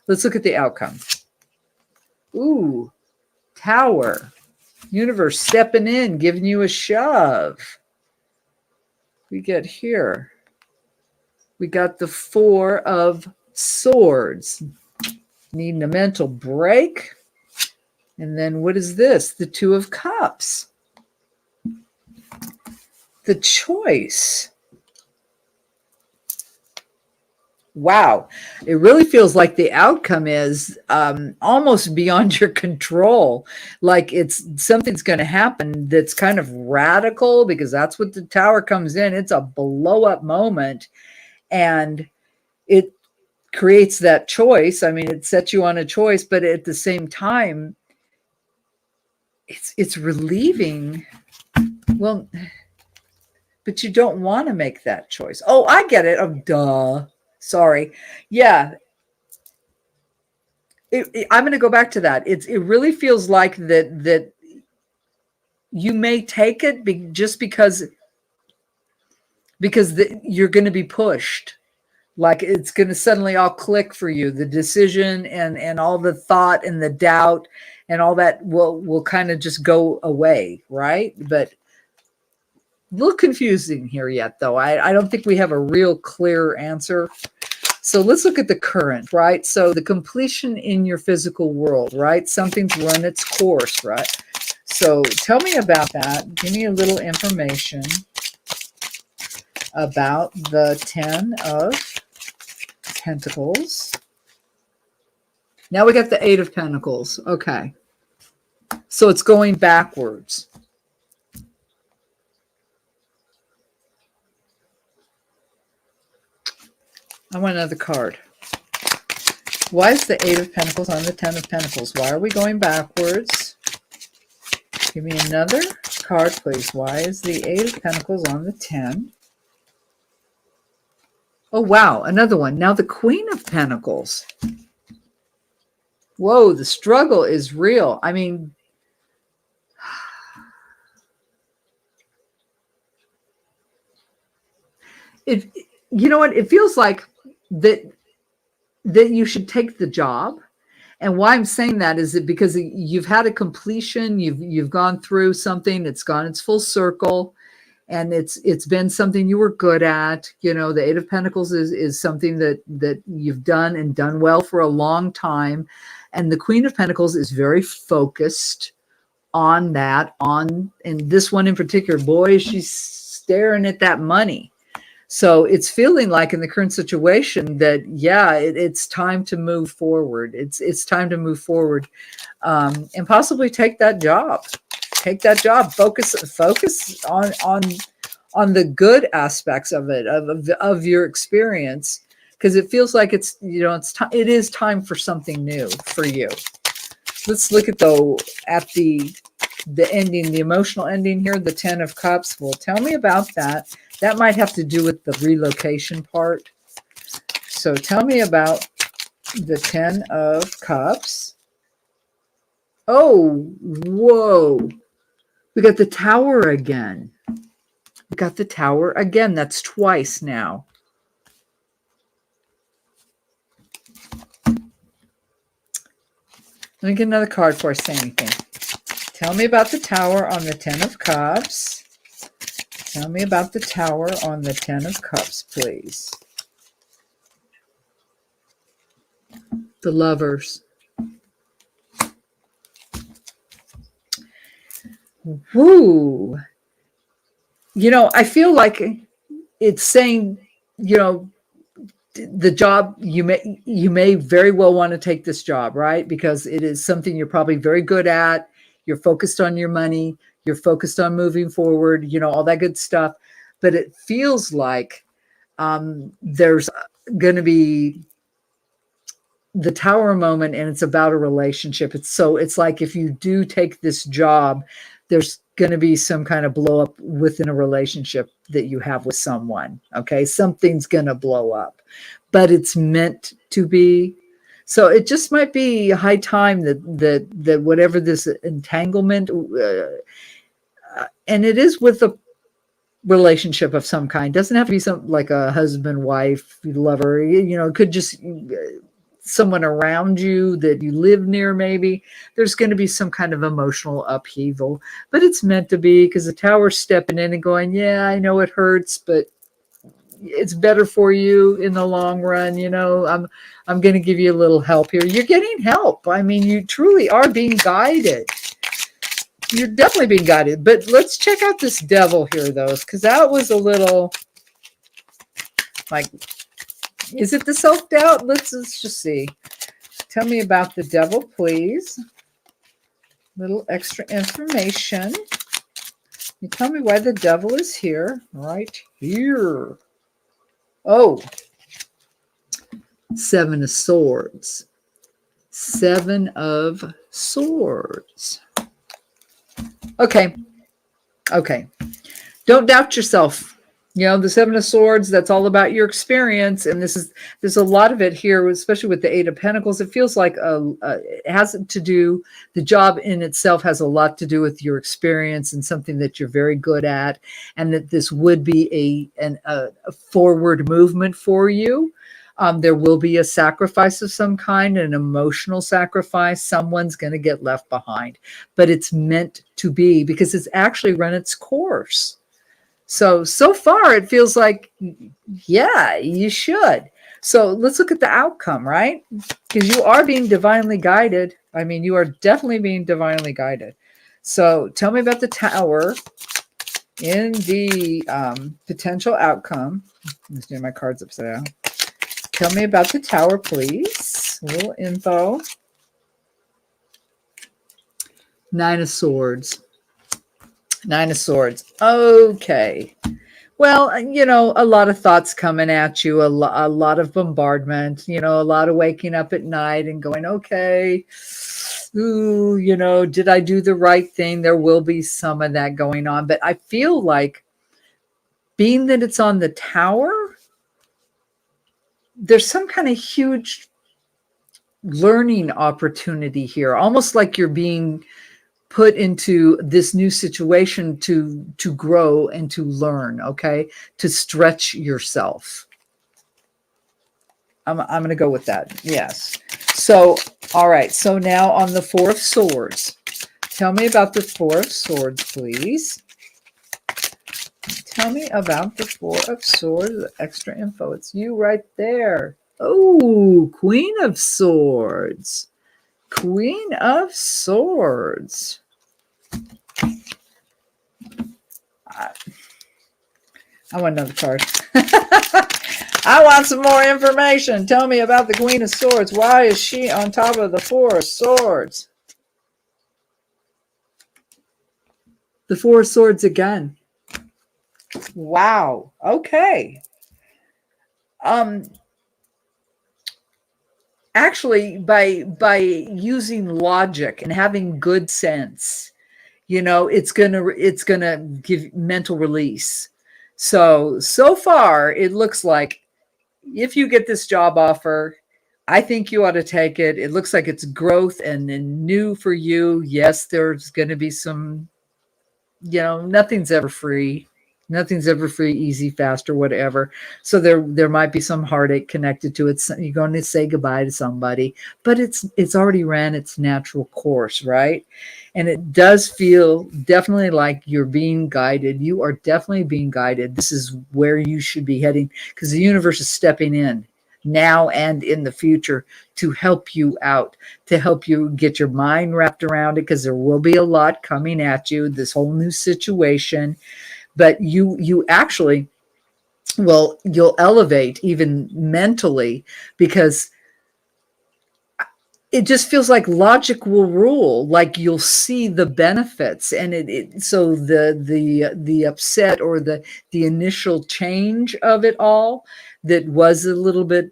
Let's look at the outcome. Ooh, Tower. Universe stepping in, giving you a shove. We get here. We got the Four of Swords. Needing a mental break. And then what is this? The Two of Cups. The Choice. Wow. It really feels like the outcome is almost beyond your control. Like something's going to happen that's kind of radical because that's what the Tower comes in. It's a blow up moment and it creates that choice. I mean, it sets you on a choice, but at the same time, it's relieving. Well, but you don't want to make that choice. Oh, I get it. Oh, duh. Sorry. Yeah. I'm going to go back to that. It really feels like that you may take it just because you're going to be pushed. Like it's going to suddenly all click for you. The decision and all the thought and the doubt and all that will kind of just go away, right? But a little confusing here yet, though. I don't think we have a real clear answer. So let's look at the current, right? So the completion in your physical world, right? Something's run its course, right? So tell me about that. Give me a little information about the Ten of Pentacles. Now we got the Eight of Pentacles. Okay. So it's going backwards. I want another card. Why is the Eight of Pentacles on the Ten of Pentacles? Why are we going backwards? Give me another card, please. Why is the Eight of Pentacles on the 10? Oh, wow. Another one. Now the Queen of Pentacles. Whoa, the struggle is real. I mean, it, you know what? It feels like that you should take the job. And why I'm saying that is that because you've had a completion, you've gone through something, it's gone its full circle, and it's been something you were good at. You know, the Eight of Pentacles is something that you've done and done well for a long time. And the Queen of Pentacles is very focused on that, and this one in particular, boy, she's staring at that money. So it's feeling like in the current situation that, yeah, it's time to move forward. It's time to move forward, and possibly take that job. Take that job. Focus on the good aspects of it, of your experience, because it feels like it's, you know, it is time for something new for you. Let's look at the ending, the emotional ending here, the 10 of Cups. Well, tell me about that. That might have to do with the relocation part. So tell me about the 10 of Cups. Oh, whoa. We got the Tower again. We got the Tower again. That's twice now. Let me get another card before I say anything. Tell me about the Tower on the 10 of Cups. Tell me about the Tower on the 10 of Cups, please. The Lovers. Woo. You know, I feel like it's saying, you know, the job, you may very well want to take this job, right? Because it is something you're probably very good at. You're focused on your money. You're focused on moving forward, you know, all that good stuff. But it feels like there's going to be the Tower moment, and it's about a relationship. It's like if you do take this job, there's going to be some kind of blow up within a relationship that you have with someone. Okay. Something's going to blow up, but it's meant to be. So it just might be high time that whatever this entanglement, and it is with a relationship of some kind. It doesn't have to be something like a husband, wife, lover, you know, it could just someone around you that you live near. Maybe there's going to be some kind of emotional upheaval, but it's meant to be, because the Tower's stepping in and going, yeah, I know it hurts, but it's better for you in the long run. You know, I'm going to give you a little help here. You're getting help. I mean, you truly are being guided. You're definitely being guided. But let's check out this Devil here, though, because that was a little like, is it the self-doubt? Let's just see. Tell me about the Devil, please. Little extra information. You tell me why the Devil is here, right here. Oh, 7 of Swords. 7 of Swords. Okay. Okay. Don't doubt yourself. You know, the 7 of Swords, that's all about your experience. And there's a lot of it here, especially with the 8 of Pentacles. It feels like it has to do, the job in itself has a lot to do with your experience and something that you're very good at. And that this would be a forward movement for you. There will be a sacrifice of some kind, an emotional sacrifice. Someone's going to get left behind, but it's meant to be, because it's actually run its course. So far it feels like, yeah, you should. So let's look at the outcome, right? Because you are being divinely guided. I mean, you are definitely being divinely guided. So tell me about the Tower in the potential outcome. I'm just doing my cards upside down. Tell me about the Tower, please. A little info. 9 of Swords. 9 of Swords. Okay. Well, you know, a lot of thoughts coming at you, a lot of bombardment, you know, a lot of waking up at night and going, okay, ooh, you know, did I do the right thing? There will be some of that going on. But I feel like, being that it's on the Tower, there's some kind of huge learning opportunity here, almost like you're being put into this new situation to grow and to learn, okay? To stretch yourself. I'm going to go with that. Yes. So, all right. So now on the Four of Swords. Tell me about the Four of Swords, please. Tell me about the Four of Swords. Extra info. It's you right there. Oh, Queen of Swords. Queen of Swords. I want another card. I want some more information. Tell me about the Queen of Swords. Why is she on top of the Four of Swords? The Four of Swords again. Wow. Okay. Actually, by using logic and having good sense, it's gonna give mental release. So far, it looks like if you get this job offer, I think you ought to take it. It looks like it's growth and new for you. Yes, there's going to be some, nothing's ever free. Nothing's ever free, easy, fast, or whatever. So there might be some heartache connected to it. You're going to say goodbye to somebody, but it's already ran its natural course, right? And it does feel definitely like you're being guided. You are definitely being guided. This is where you should be heading because the universe is stepping in now and in the future to help you out, to help you get your mind wrapped around it, because there will be a lot coming at you, this whole new situation. But you actually, well, you'll elevate even mentally, because it just feels like logic will rule. Like you'll see the benefits, and so the upset or the initial change of it all that was a little bit,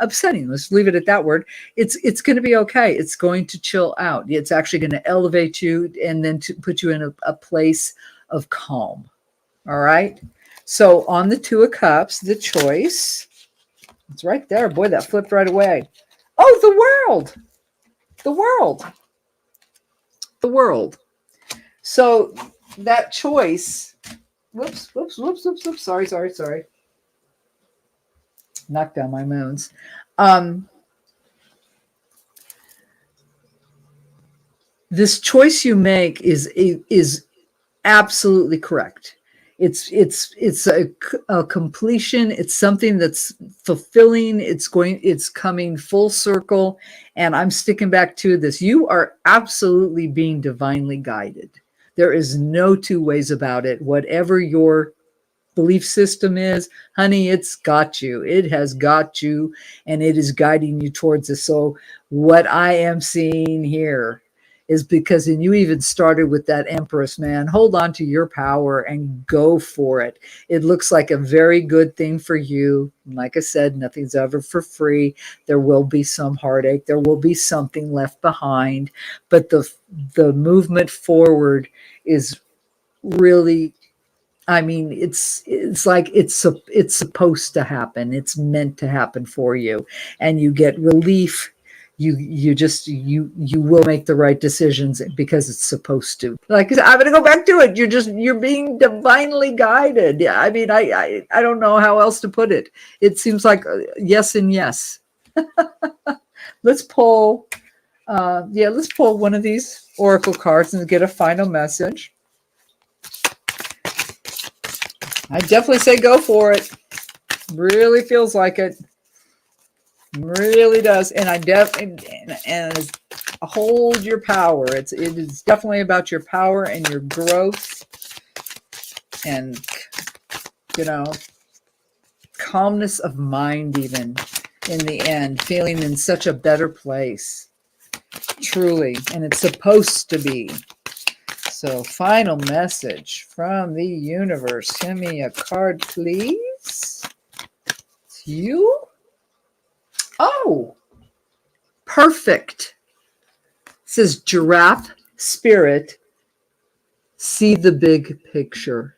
upsetting. Let's leave it at that word. It's going to be okay. It's going to chill out. It's actually going to elevate you and then to put you in a place of calm. All right. So on the Two of Cups, the choice, it's right there. Boy, that flipped right away. Oh, the world. So that choice, whoops. Sorry. Knocked down my moons. This choice you make is absolutely correct. It's a completion. It's something that's fulfilling. It's coming full circle. And I'm sticking back to this. You are absolutely being divinely guided. There is no two ways about it. Whatever your belief system is, honey, it's got you. It has got you, and it is guiding you towards it. So what I am seeing here is because, and you even started with that Empress, man, hold on to your power and go for it. It looks like a very good thing for you. Like I said, nothing's ever for free. There will be some heartache. There will be something left behind, but the movement forward is really, I mean, it's like it's supposed to happen. It's meant to happen for you, and you get relief. You will make the right decisions because it's supposed to. Like I'm going to go back to it. You're being divinely guided. Yeah, I mean, I don't know how else to put it. It seems like yes and yes. Let's pull. Let's pull one of these oracle cards and get a final message. I definitely say go for it. Really feels like it. Really does. And I definitely and hold your power. It is definitely about your power and your growth and calmness of mind, even in the end, feeling in such a better place. Truly. And it's supposed to be. So, final message from the universe. Send me a card, please. It's you. Oh, perfect. It says giraffe spirit. See the big picture.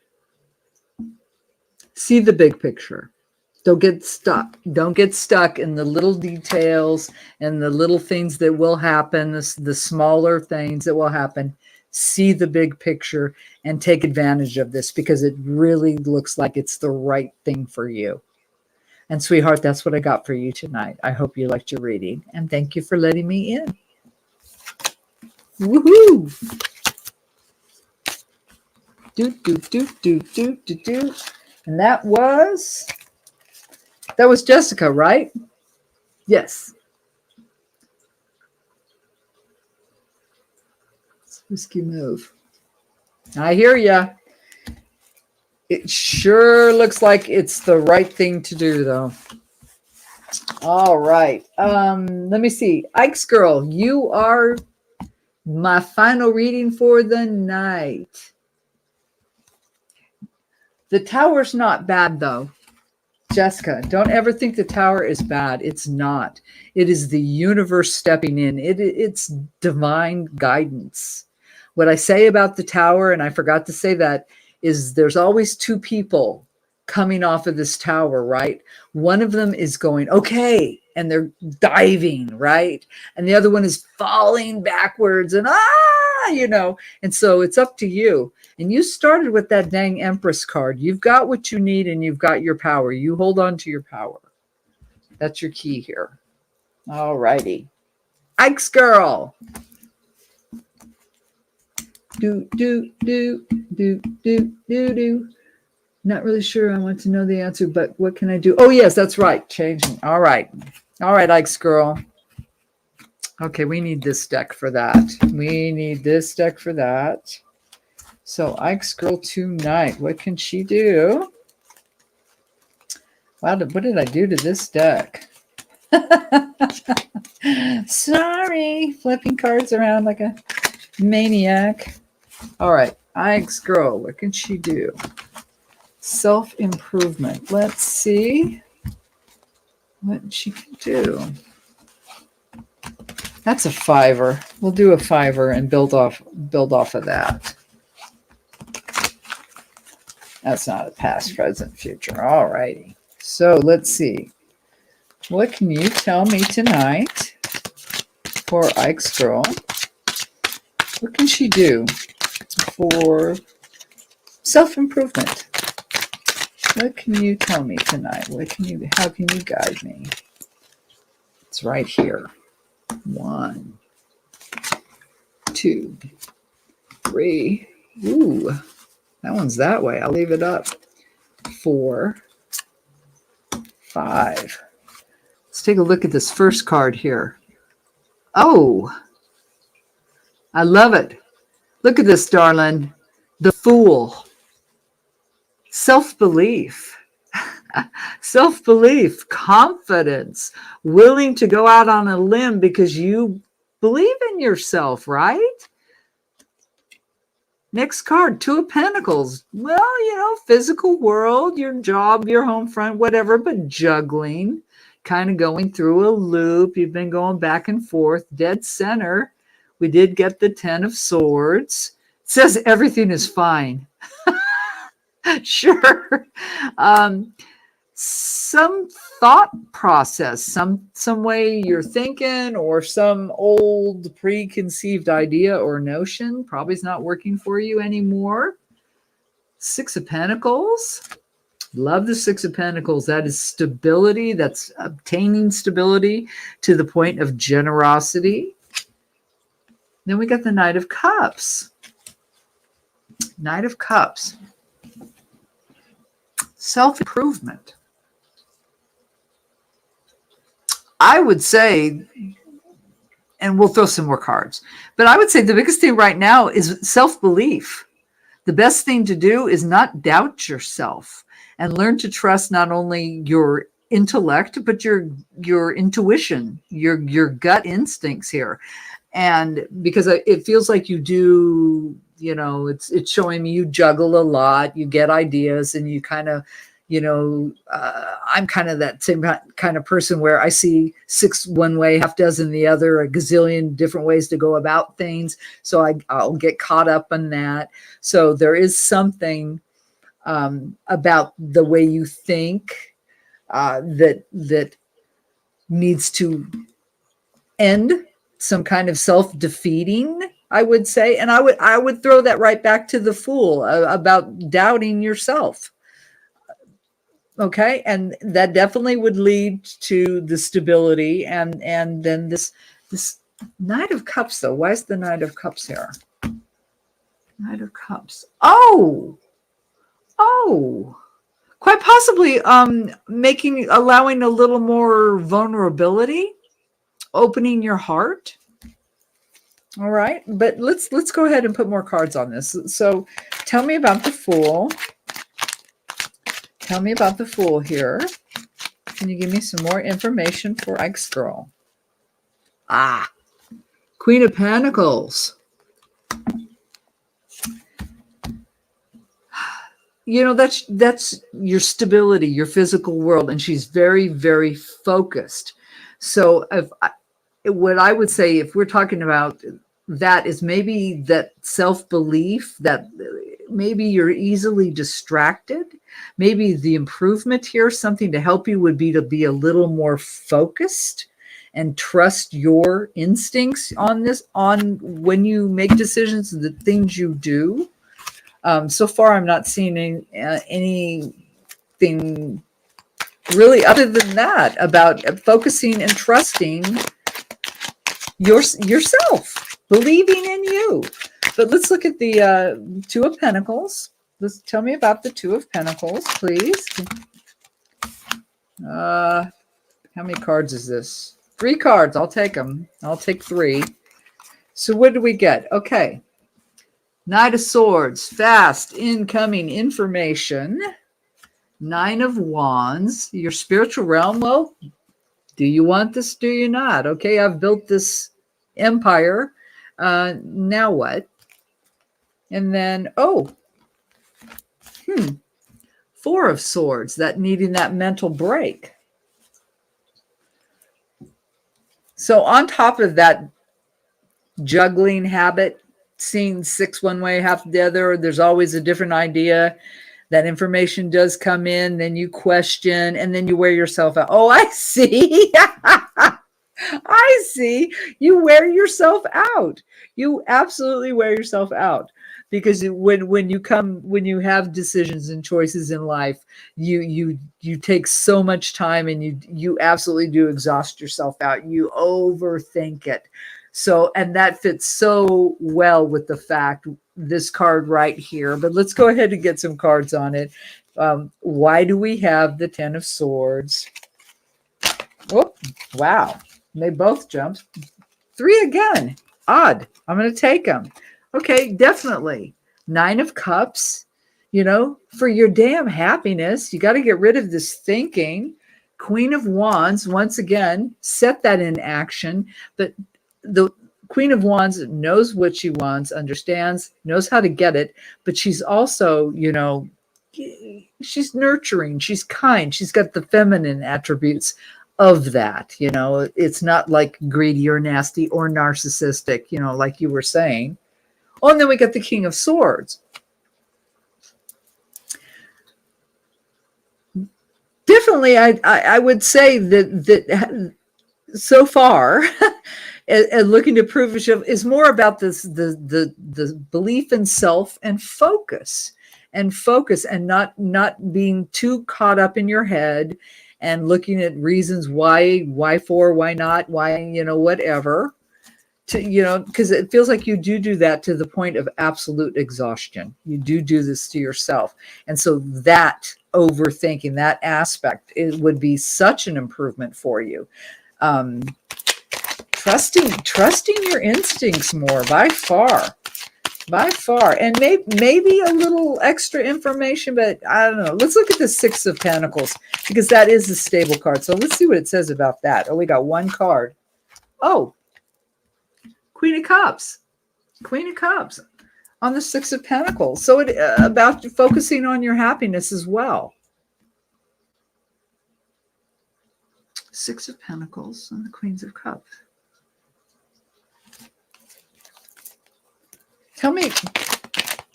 See the big picture. Don't get stuck. Don't get stuck in the little details and the little things that will happen, the smaller things that will happen. See the big picture and take advantage of this because it really looks like it's the right thing for you. And sweetheart, that's what I got for you tonight. I hope you liked your reading and thank you for letting me in. Woohoo! Do, do, do, do, do, do, do. And that was Jessica, right? Yes. Whiskey move. I hear ya. It sure looks like it's the right thing to do, though. All right. Let me see. Ike's girl, you are my final reading for the night. The tower's not bad, though. Jessica, don't ever think the tower is bad. It's not. It is the universe stepping in. It's divine guidance. What I say about the tower, and I forgot to say that, is there's always two people coming off of this tower, right? One of them is going, okay, and they're diving, right? And the other one is falling backwards and and so it's up to you. And you started with that dang Empress card. You've got what you need and you've got your power. You hold on to your power. That's your key here. All righty. Ike's girl. Do, do, do, do, do, do, do. Not really sure I want to know the answer, but what can I do? Oh, yes, that's right. Changing. All right. All right, Ike's girl. Okay, we need this deck for that. We need this deck for that. So Ike's girl tonight, what can she do? Wow, what did I do to this deck? Sorry, flipping cards around like a maniac. All right, Ike's girl, what can she do? Self-improvement. Let's see what she can do. That's a $5. We'll do a $5 and build off of that. That's not a past, present, future. All righty. So let's see. What can you tell me tonight for Ike's girl? What can she do for self-improvement? What can you tell me tonight? How can you guide me? It's right here. 1, 2, 3. Ooh, that one's that way. I'll leave it up. 4, 5. Let's take a look at this first card here. Oh, I love it. Look at this, darling. The Fool. Self-belief. Self-belief, confidence, willing to go out on a limb because you believe in yourself, right? Next card, 2 of Pentacles. Well, physical world, your job, your home front, whatever, but juggling, kind of going through a loop. You've been going back and forth, dead center. We did get the 10 of Swords. It says everything is fine. Sure. Some thought process, some way you're thinking, or some old preconceived idea or notion probably is not working for you anymore. 6 of Pentacles. Love the 6 of Pentacles. That is stability. That's obtaining stability to the point of generosity. Then we got the Knight of Cups. Knight of Cups. Self-improvement. I would say, and we'll throw some more cards, but I would say the biggest thing right now is self-belief. The best thing to do is not doubt yourself and learn to trust not only your intellect, but your intuition, your gut instincts here. And because it feels like you do, it's showing me you juggle a lot, you get ideas, and you kind of, I'm kind of that same kind of person where I see 6 one way, half dozen the other, a gazillion different ways to go about things. So I'll get caught up in that. So there is something about the way you think that needs to end, some kind of self-defeating, I would say. And I would throw that right back to the Fool, about doubting yourself. Okay, and that definitely would lead to the stability, and then this Knight of Cups, though. Why is the Knight of Cups here? Knight of Cups. Oh, quite possibly allowing a little more vulnerability, opening your heart. All right, but let's go ahead and put more cards on this. So tell me about the Fool. Tell me about the Fool here. Can you give me some more information for Ike's girl? Queen of Pentacles. You know, that's your stability, your physical world, and she's very, very focused. So what I would say, if we're talking about that, is maybe that self-belief, that maybe you're easily distracted. Maybe the improvement here, something to help you, would be to be a little more focused and trust your instincts on when you make decisions, the things you do. So far, I'm not seeing anything really other than that about focusing and trusting yourself, believing in you. But let's look at the Two of Pentacles. Tell me about the Two of Pentacles, please. How many cards is this? 3 cards. I'll take them. I'll take 3. So what do we get? Okay. Knight of Swords, fast incoming information. 9 of Wands, your spiritual realm. Well, do you want this? Do you not? Okay, I've built this empire. Now what? And then, 4 of Swords, that needing that mental break. So on top of that juggling habit, seeing 6 one way, half the other, there's always a different idea. That information does come in, then you question, and then you wear yourself out. Oh, I see. I see. You wear yourself out. You absolutely wear yourself out, because when you have decisions and choices in life, you take so much time, and you absolutely do exhaust yourself out. You overthink it. So, and that fits so well with the fact, this card right here. But let's go ahead and get some cards on it. Why do we have the 10 of Swords? Oh, wow. They both jumped. 3 again. Odd. I'm going to take them. Okay, definitely. 9 of Cups. You know, for your damn happiness, you got to get rid of this thinking. Queen of Wands, once again, set that in action. But the Queen of Wands knows what she wants, understands, knows how to get it, but she's also, you know, she's nurturing, she's kind, she's got the feminine attributes of that. You know, it's not like greedy or nasty or narcissistic, you know, like you were saying. Oh, and then we got the King of Swords. Definitely, I would say that so far, and looking to prove yourself is more about the belief in self and focus, and not being too caught up in your head and looking at reasons why for, why not, why, you know, whatever. To, you know, because it feels like you do that to the point of absolute exhaustion. You do this to yourself. And so that overthinking, that aspect, it would be such an improvement for you. Trusting your instincts more, by far, and maybe a little extra information, but I don't know. Let's look at the 6 of Pentacles, because that is a stable card. So let's see what it says about that. Oh, we got 1 card. Oh, Queen of Cups on the 6 of Pentacles. So it about focusing on your happiness as well. 6 of Pentacles and the Queens of Cups. Tell me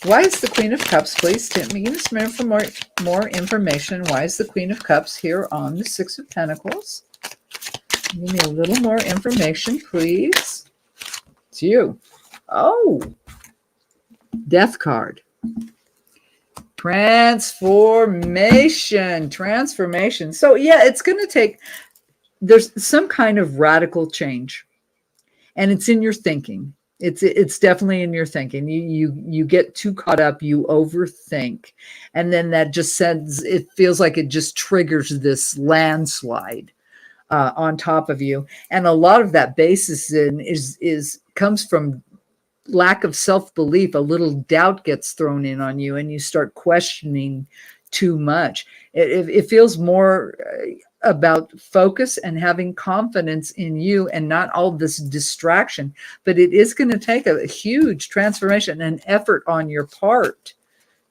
Why is the Queen of Cups, please? Give us more information. Why is the Queen of Cups here on the Six of Pentacles? Give me a little more information, please. It's you. Oh, Death card. Transformation. So yeah, it's going to take, there's some kind of radical change, and it's in your thinking. It's definitely in your thinking. You get too caught up, you overthink, and then that just sends, it feels like it just triggers this landslide on top of you. And a lot of that basis comes from lack of self-belief. A little doubt gets thrown in on you, and you start questioning too much. It feels more about focus and having confidence in you, and not all this distraction. But it is going to take a huge transformation and effort on your part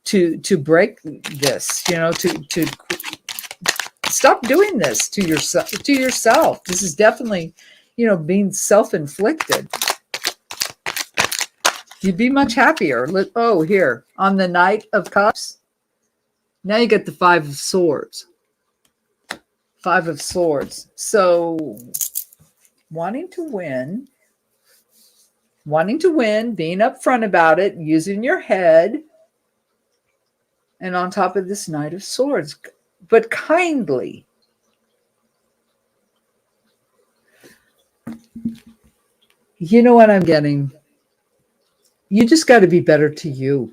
to break this, to stop doing this to yourself. This is definitely, being self-inflicted. You'd be much happier. Oh, here on the Knight of Cups. Now you get the Five of Swords. Five of Swords. So wanting to win, being upfront about it, using your head, and on top of this Knight of Swords, but kindly. You know what I'm getting? You just got to be better to you.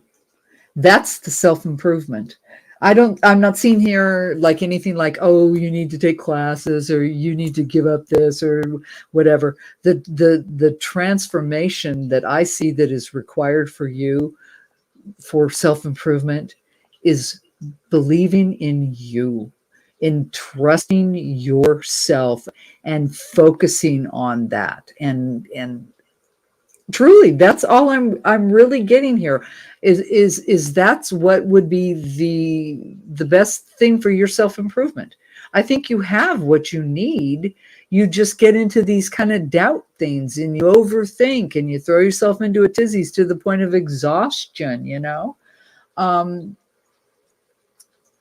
That's the self-improvement. I'm not seeing here like anything like, oh, you need to take classes, or you need to give up this, or whatever. The transformation that I see that is required for you for self-improvement is believing in you, in trusting yourself, and focusing on that. And truly, that's all I'm really getting here. Is that's what would be the best thing for your self-improvement. I think you have what you need. You just get into these kind of doubt things, and you overthink, and you throw yourself into a tizzies to the point of exhaustion,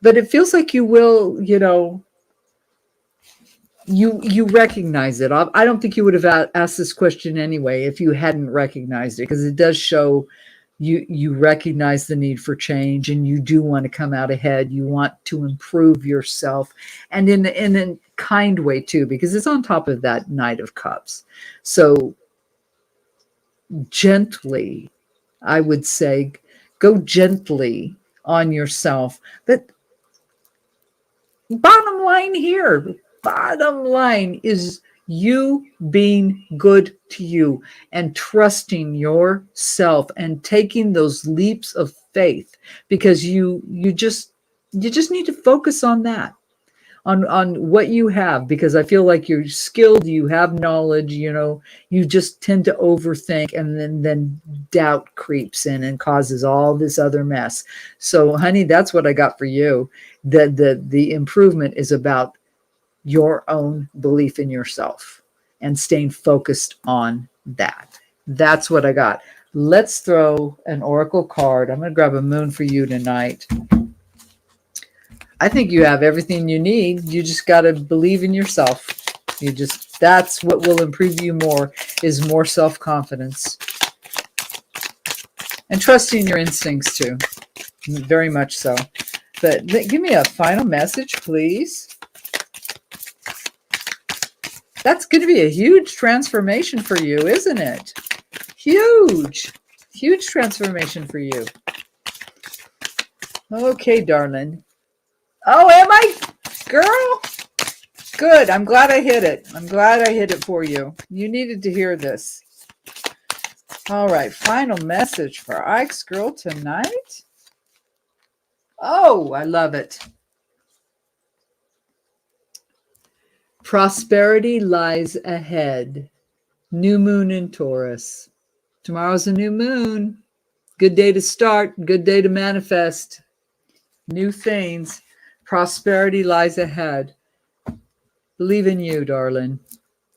but it feels like you will, you recognize it. I don't think you would have asked this question anyway if you hadn't recognized it, because it does show you recognize the need for change, and you do want to come out ahead. You want to improve yourself, and in a kind way too, because it's on top of that Knight of Cups. So gently, I would say, go gently on yourself. But bottom line is you being good to you, and trusting yourself, and taking those leaps of faith, because you just need to focus on that, on what you have, because I feel like you're skilled, you have knowledge, you just tend to overthink, and then doubt creeps in and causes all this other mess. So honey, that's what I got for you. The improvement is about your own belief in yourself and staying focused on that. That's what I got. Let's throw an oracle card. I'm going to grab a moon for you tonight. I think you have everything you need. You just got to believe in yourself. That's what will improve you more, is more self-confidence. And trusting your instincts too. Very much so. But give me a final message, please. That's going to be a huge transformation for you, isn't it? Huge transformation for you. Okay, darling. Oh, am I? Girl? Good. I'm glad I hit it. I'm glad I hit it for you. You needed to hear this. All right. Final message for Ike's Girl tonight. Oh, I love it. Prosperity lies ahead. New moon in Taurus. Tomorrow's a new moon. Good day to start. Good day to manifest new things. Prosperity lies ahead. Believe in you, darling.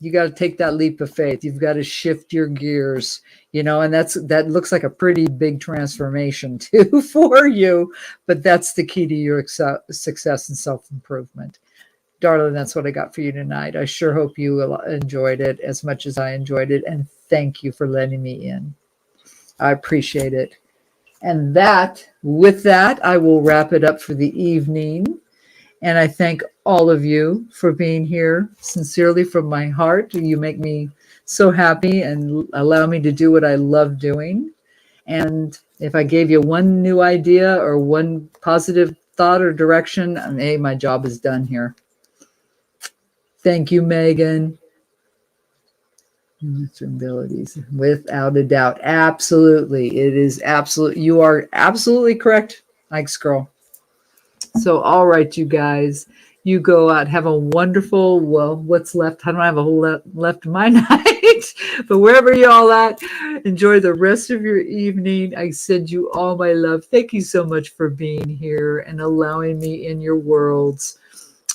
You got to take that leap of faith. You've got to shift your gears, and that looks like a pretty big transformation too for you, but that's the key to your success and self-improvement. Darling, that's what I got for you tonight. I sure hope you enjoyed it as much as I enjoyed it, and thank you for letting me in. I appreciate it. And with that, I will wrap it up for the evening. And I thank all of you for being here sincerely from my heart. You make me so happy and allow me to do what I love doing. And if I gave you one new idea or one positive thought or direction, hey, my job is done here. Thank you, Megan. Abilities, without a doubt. Absolutely. It is absolute. You are absolutely correct, Mike's girl. So, all right, you guys, you go out, have a wonderful, well, what's left? I don't have a whole lot left of my night, but wherever you all at, enjoy the rest of your evening. I send you all my love. Thank you so much for being here and allowing me in your worlds.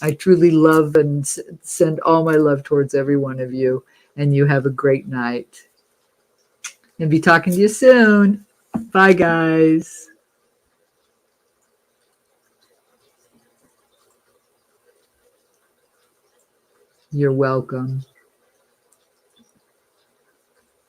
I truly love and send all my love towards every one of you, and you have a great night. And be talking to you soon. Bye, guys. You're welcome.